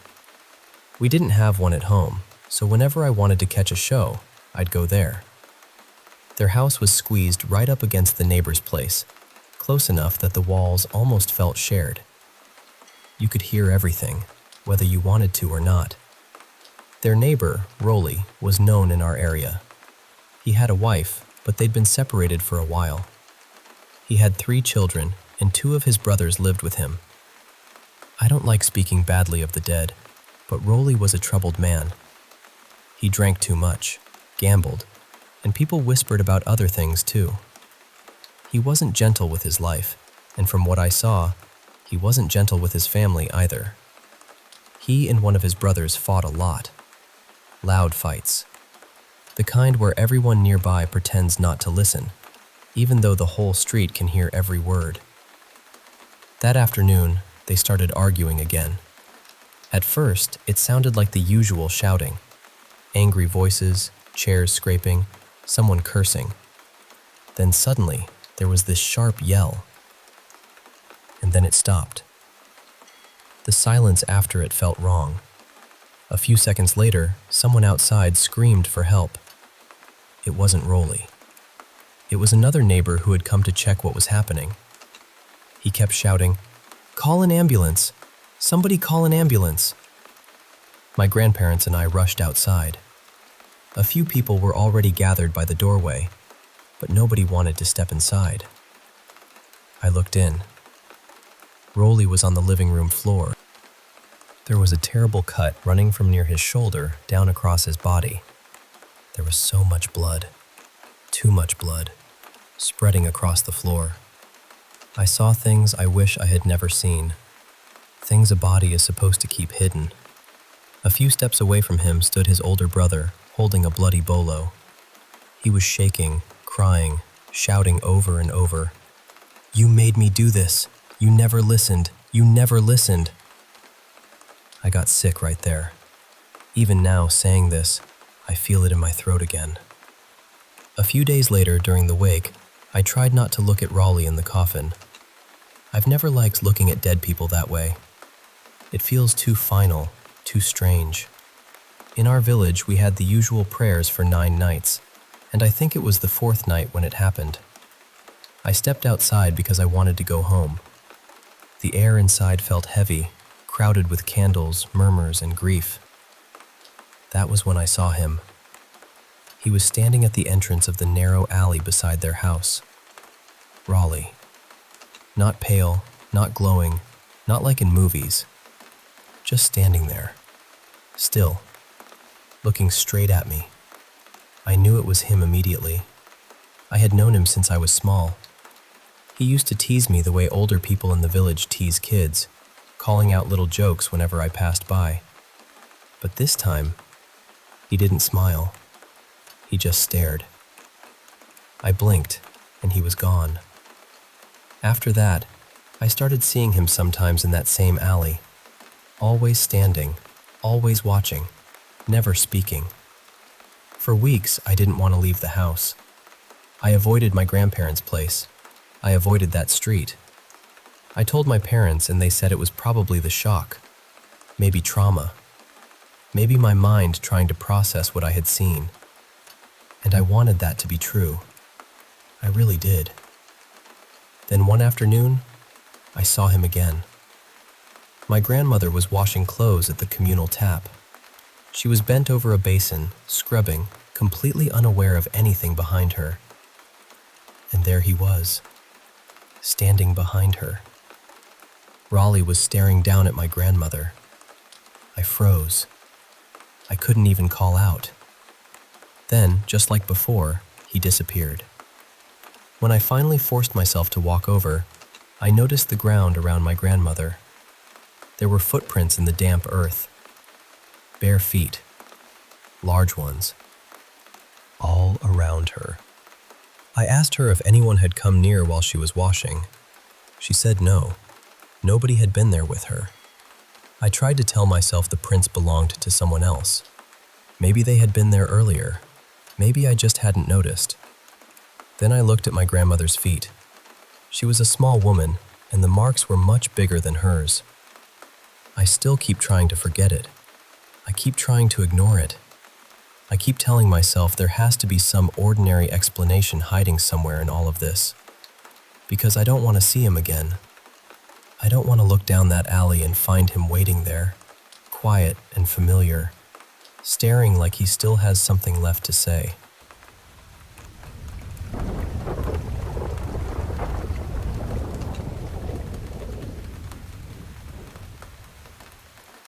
We didn't have one at home, so whenever I wanted to catch a show, I'd go there. Their house was squeezed right up against the neighbor's place, close enough that the walls almost felt shared. You could hear everything, whether you wanted to or not. Their neighbor, Rolly, was known in our area. He had a wife, but they'd been separated for a while. He had 3 children, and 2 of his brothers lived with him. I don't like speaking badly of the dead, but Rolly was a troubled man. He drank too much, gambled, and people whispered about other things too. He wasn't gentle with his life, and from what I saw, he wasn't gentle with his family either. He and one of his brothers fought a lot. Loud fights. The kind where everyone nearby pretends not to listen, even though the whole street can hear every word. That afternoon, they started arguing again. At first, it sounded like the usual shouting. Angry voices, chairs scraping, someone cursing. Then suddenly, there was this sharp yell. And then it stopped. The silence after it felt wrong. A few seconds later, someone outside screamed for help. It wasn't Rolly. It was another neighbor who had come to check what was happening. He kept shouting, "Call an ambulance! Somebody call an ambulance!" My grandparents and I rushed outside. A few people were already gathered by the doorway, but nobody wanted to step inside. I looked in. Rolly was on the living room floor. There was a terrible cut running from near his shoulder down across his body. There was so much blood, too much blood, spreading across the floor. I saw things I wish I had never seen, things a body is supposed to keep hidden. A few steps away from him stood his older brother, holding a bloody bolo. He was shaking, crying, shouting over and over, "You made me do this! You never listened! You never listened!" I got sick right there. Even now, saying this, I feel it in my throat again. A few days later, during the wake, I tried not to look at Raleigh in the coffin. I've never liked looking at dead people that way. It feels too final, too strange. In our village, we had the usual prayers for 9 nights, and I think it was the 4th night when it happened. I stepped outside because I wanted to go home. The air inside felt heavy, crowded with candles, murmurs, and grief. That was when I saw him. He was standing at the entrance of the narrow alley beside their house. Raleigh. Not pale, not glowing, not like in movies. Just standing there. Still. Looking straight at me. I knew it was him immediately. I had known him since I was small. He used to tease me the way older people in the village tease kids, calling out little jokes whenever I passed by. But this time, he didn't smile. He just stared. I blinked, and he was gone. After that, I started seeing him sometimes in that same alley, always standing, always watching, never speaking. For weeks, I didn't want to leave the house. I avoided my grandparents' place. I avoided that street. I told my parents, and they said it was probably the shock, maybe trauma, maybe my mind trying to process what I had seen. And I wanted that to be true. I really did. Then one afternoon, I saw him again. My grandmother was washing clothes at the communal tap. She was bent over a basin, scrubbing, completely unaware of anything behind her. And there he was, standing behind her. Raleigh was staring down at my grandmother. I froze. I couldn't even call out. Then, just like before, he disappeared. When I finally forced myself to walk over, I noticed the ground around my grandmother. There were footprints in the damp earth. Bare feet. Large ones. All around her. I asked her if anyone had come near while she was washing. She said no. Nobody had been there with her. I tried to tell myself the prints belonged to someone else. Maybe they had been there earlier. Maybe I just hadn't noticed. Then I looked at my grandmother's feet. She was a small woman, and the marks were much bigger than hers. I still keep trying to forget it. I keep trying to ignore it. I keep telling myself there has to be some ordinary explanation hiding somewhere in all of this. Because I don't want to see him again. I don't want to look down that alley and find him waiting there, quiet and familiar, staring like he still has something left to say.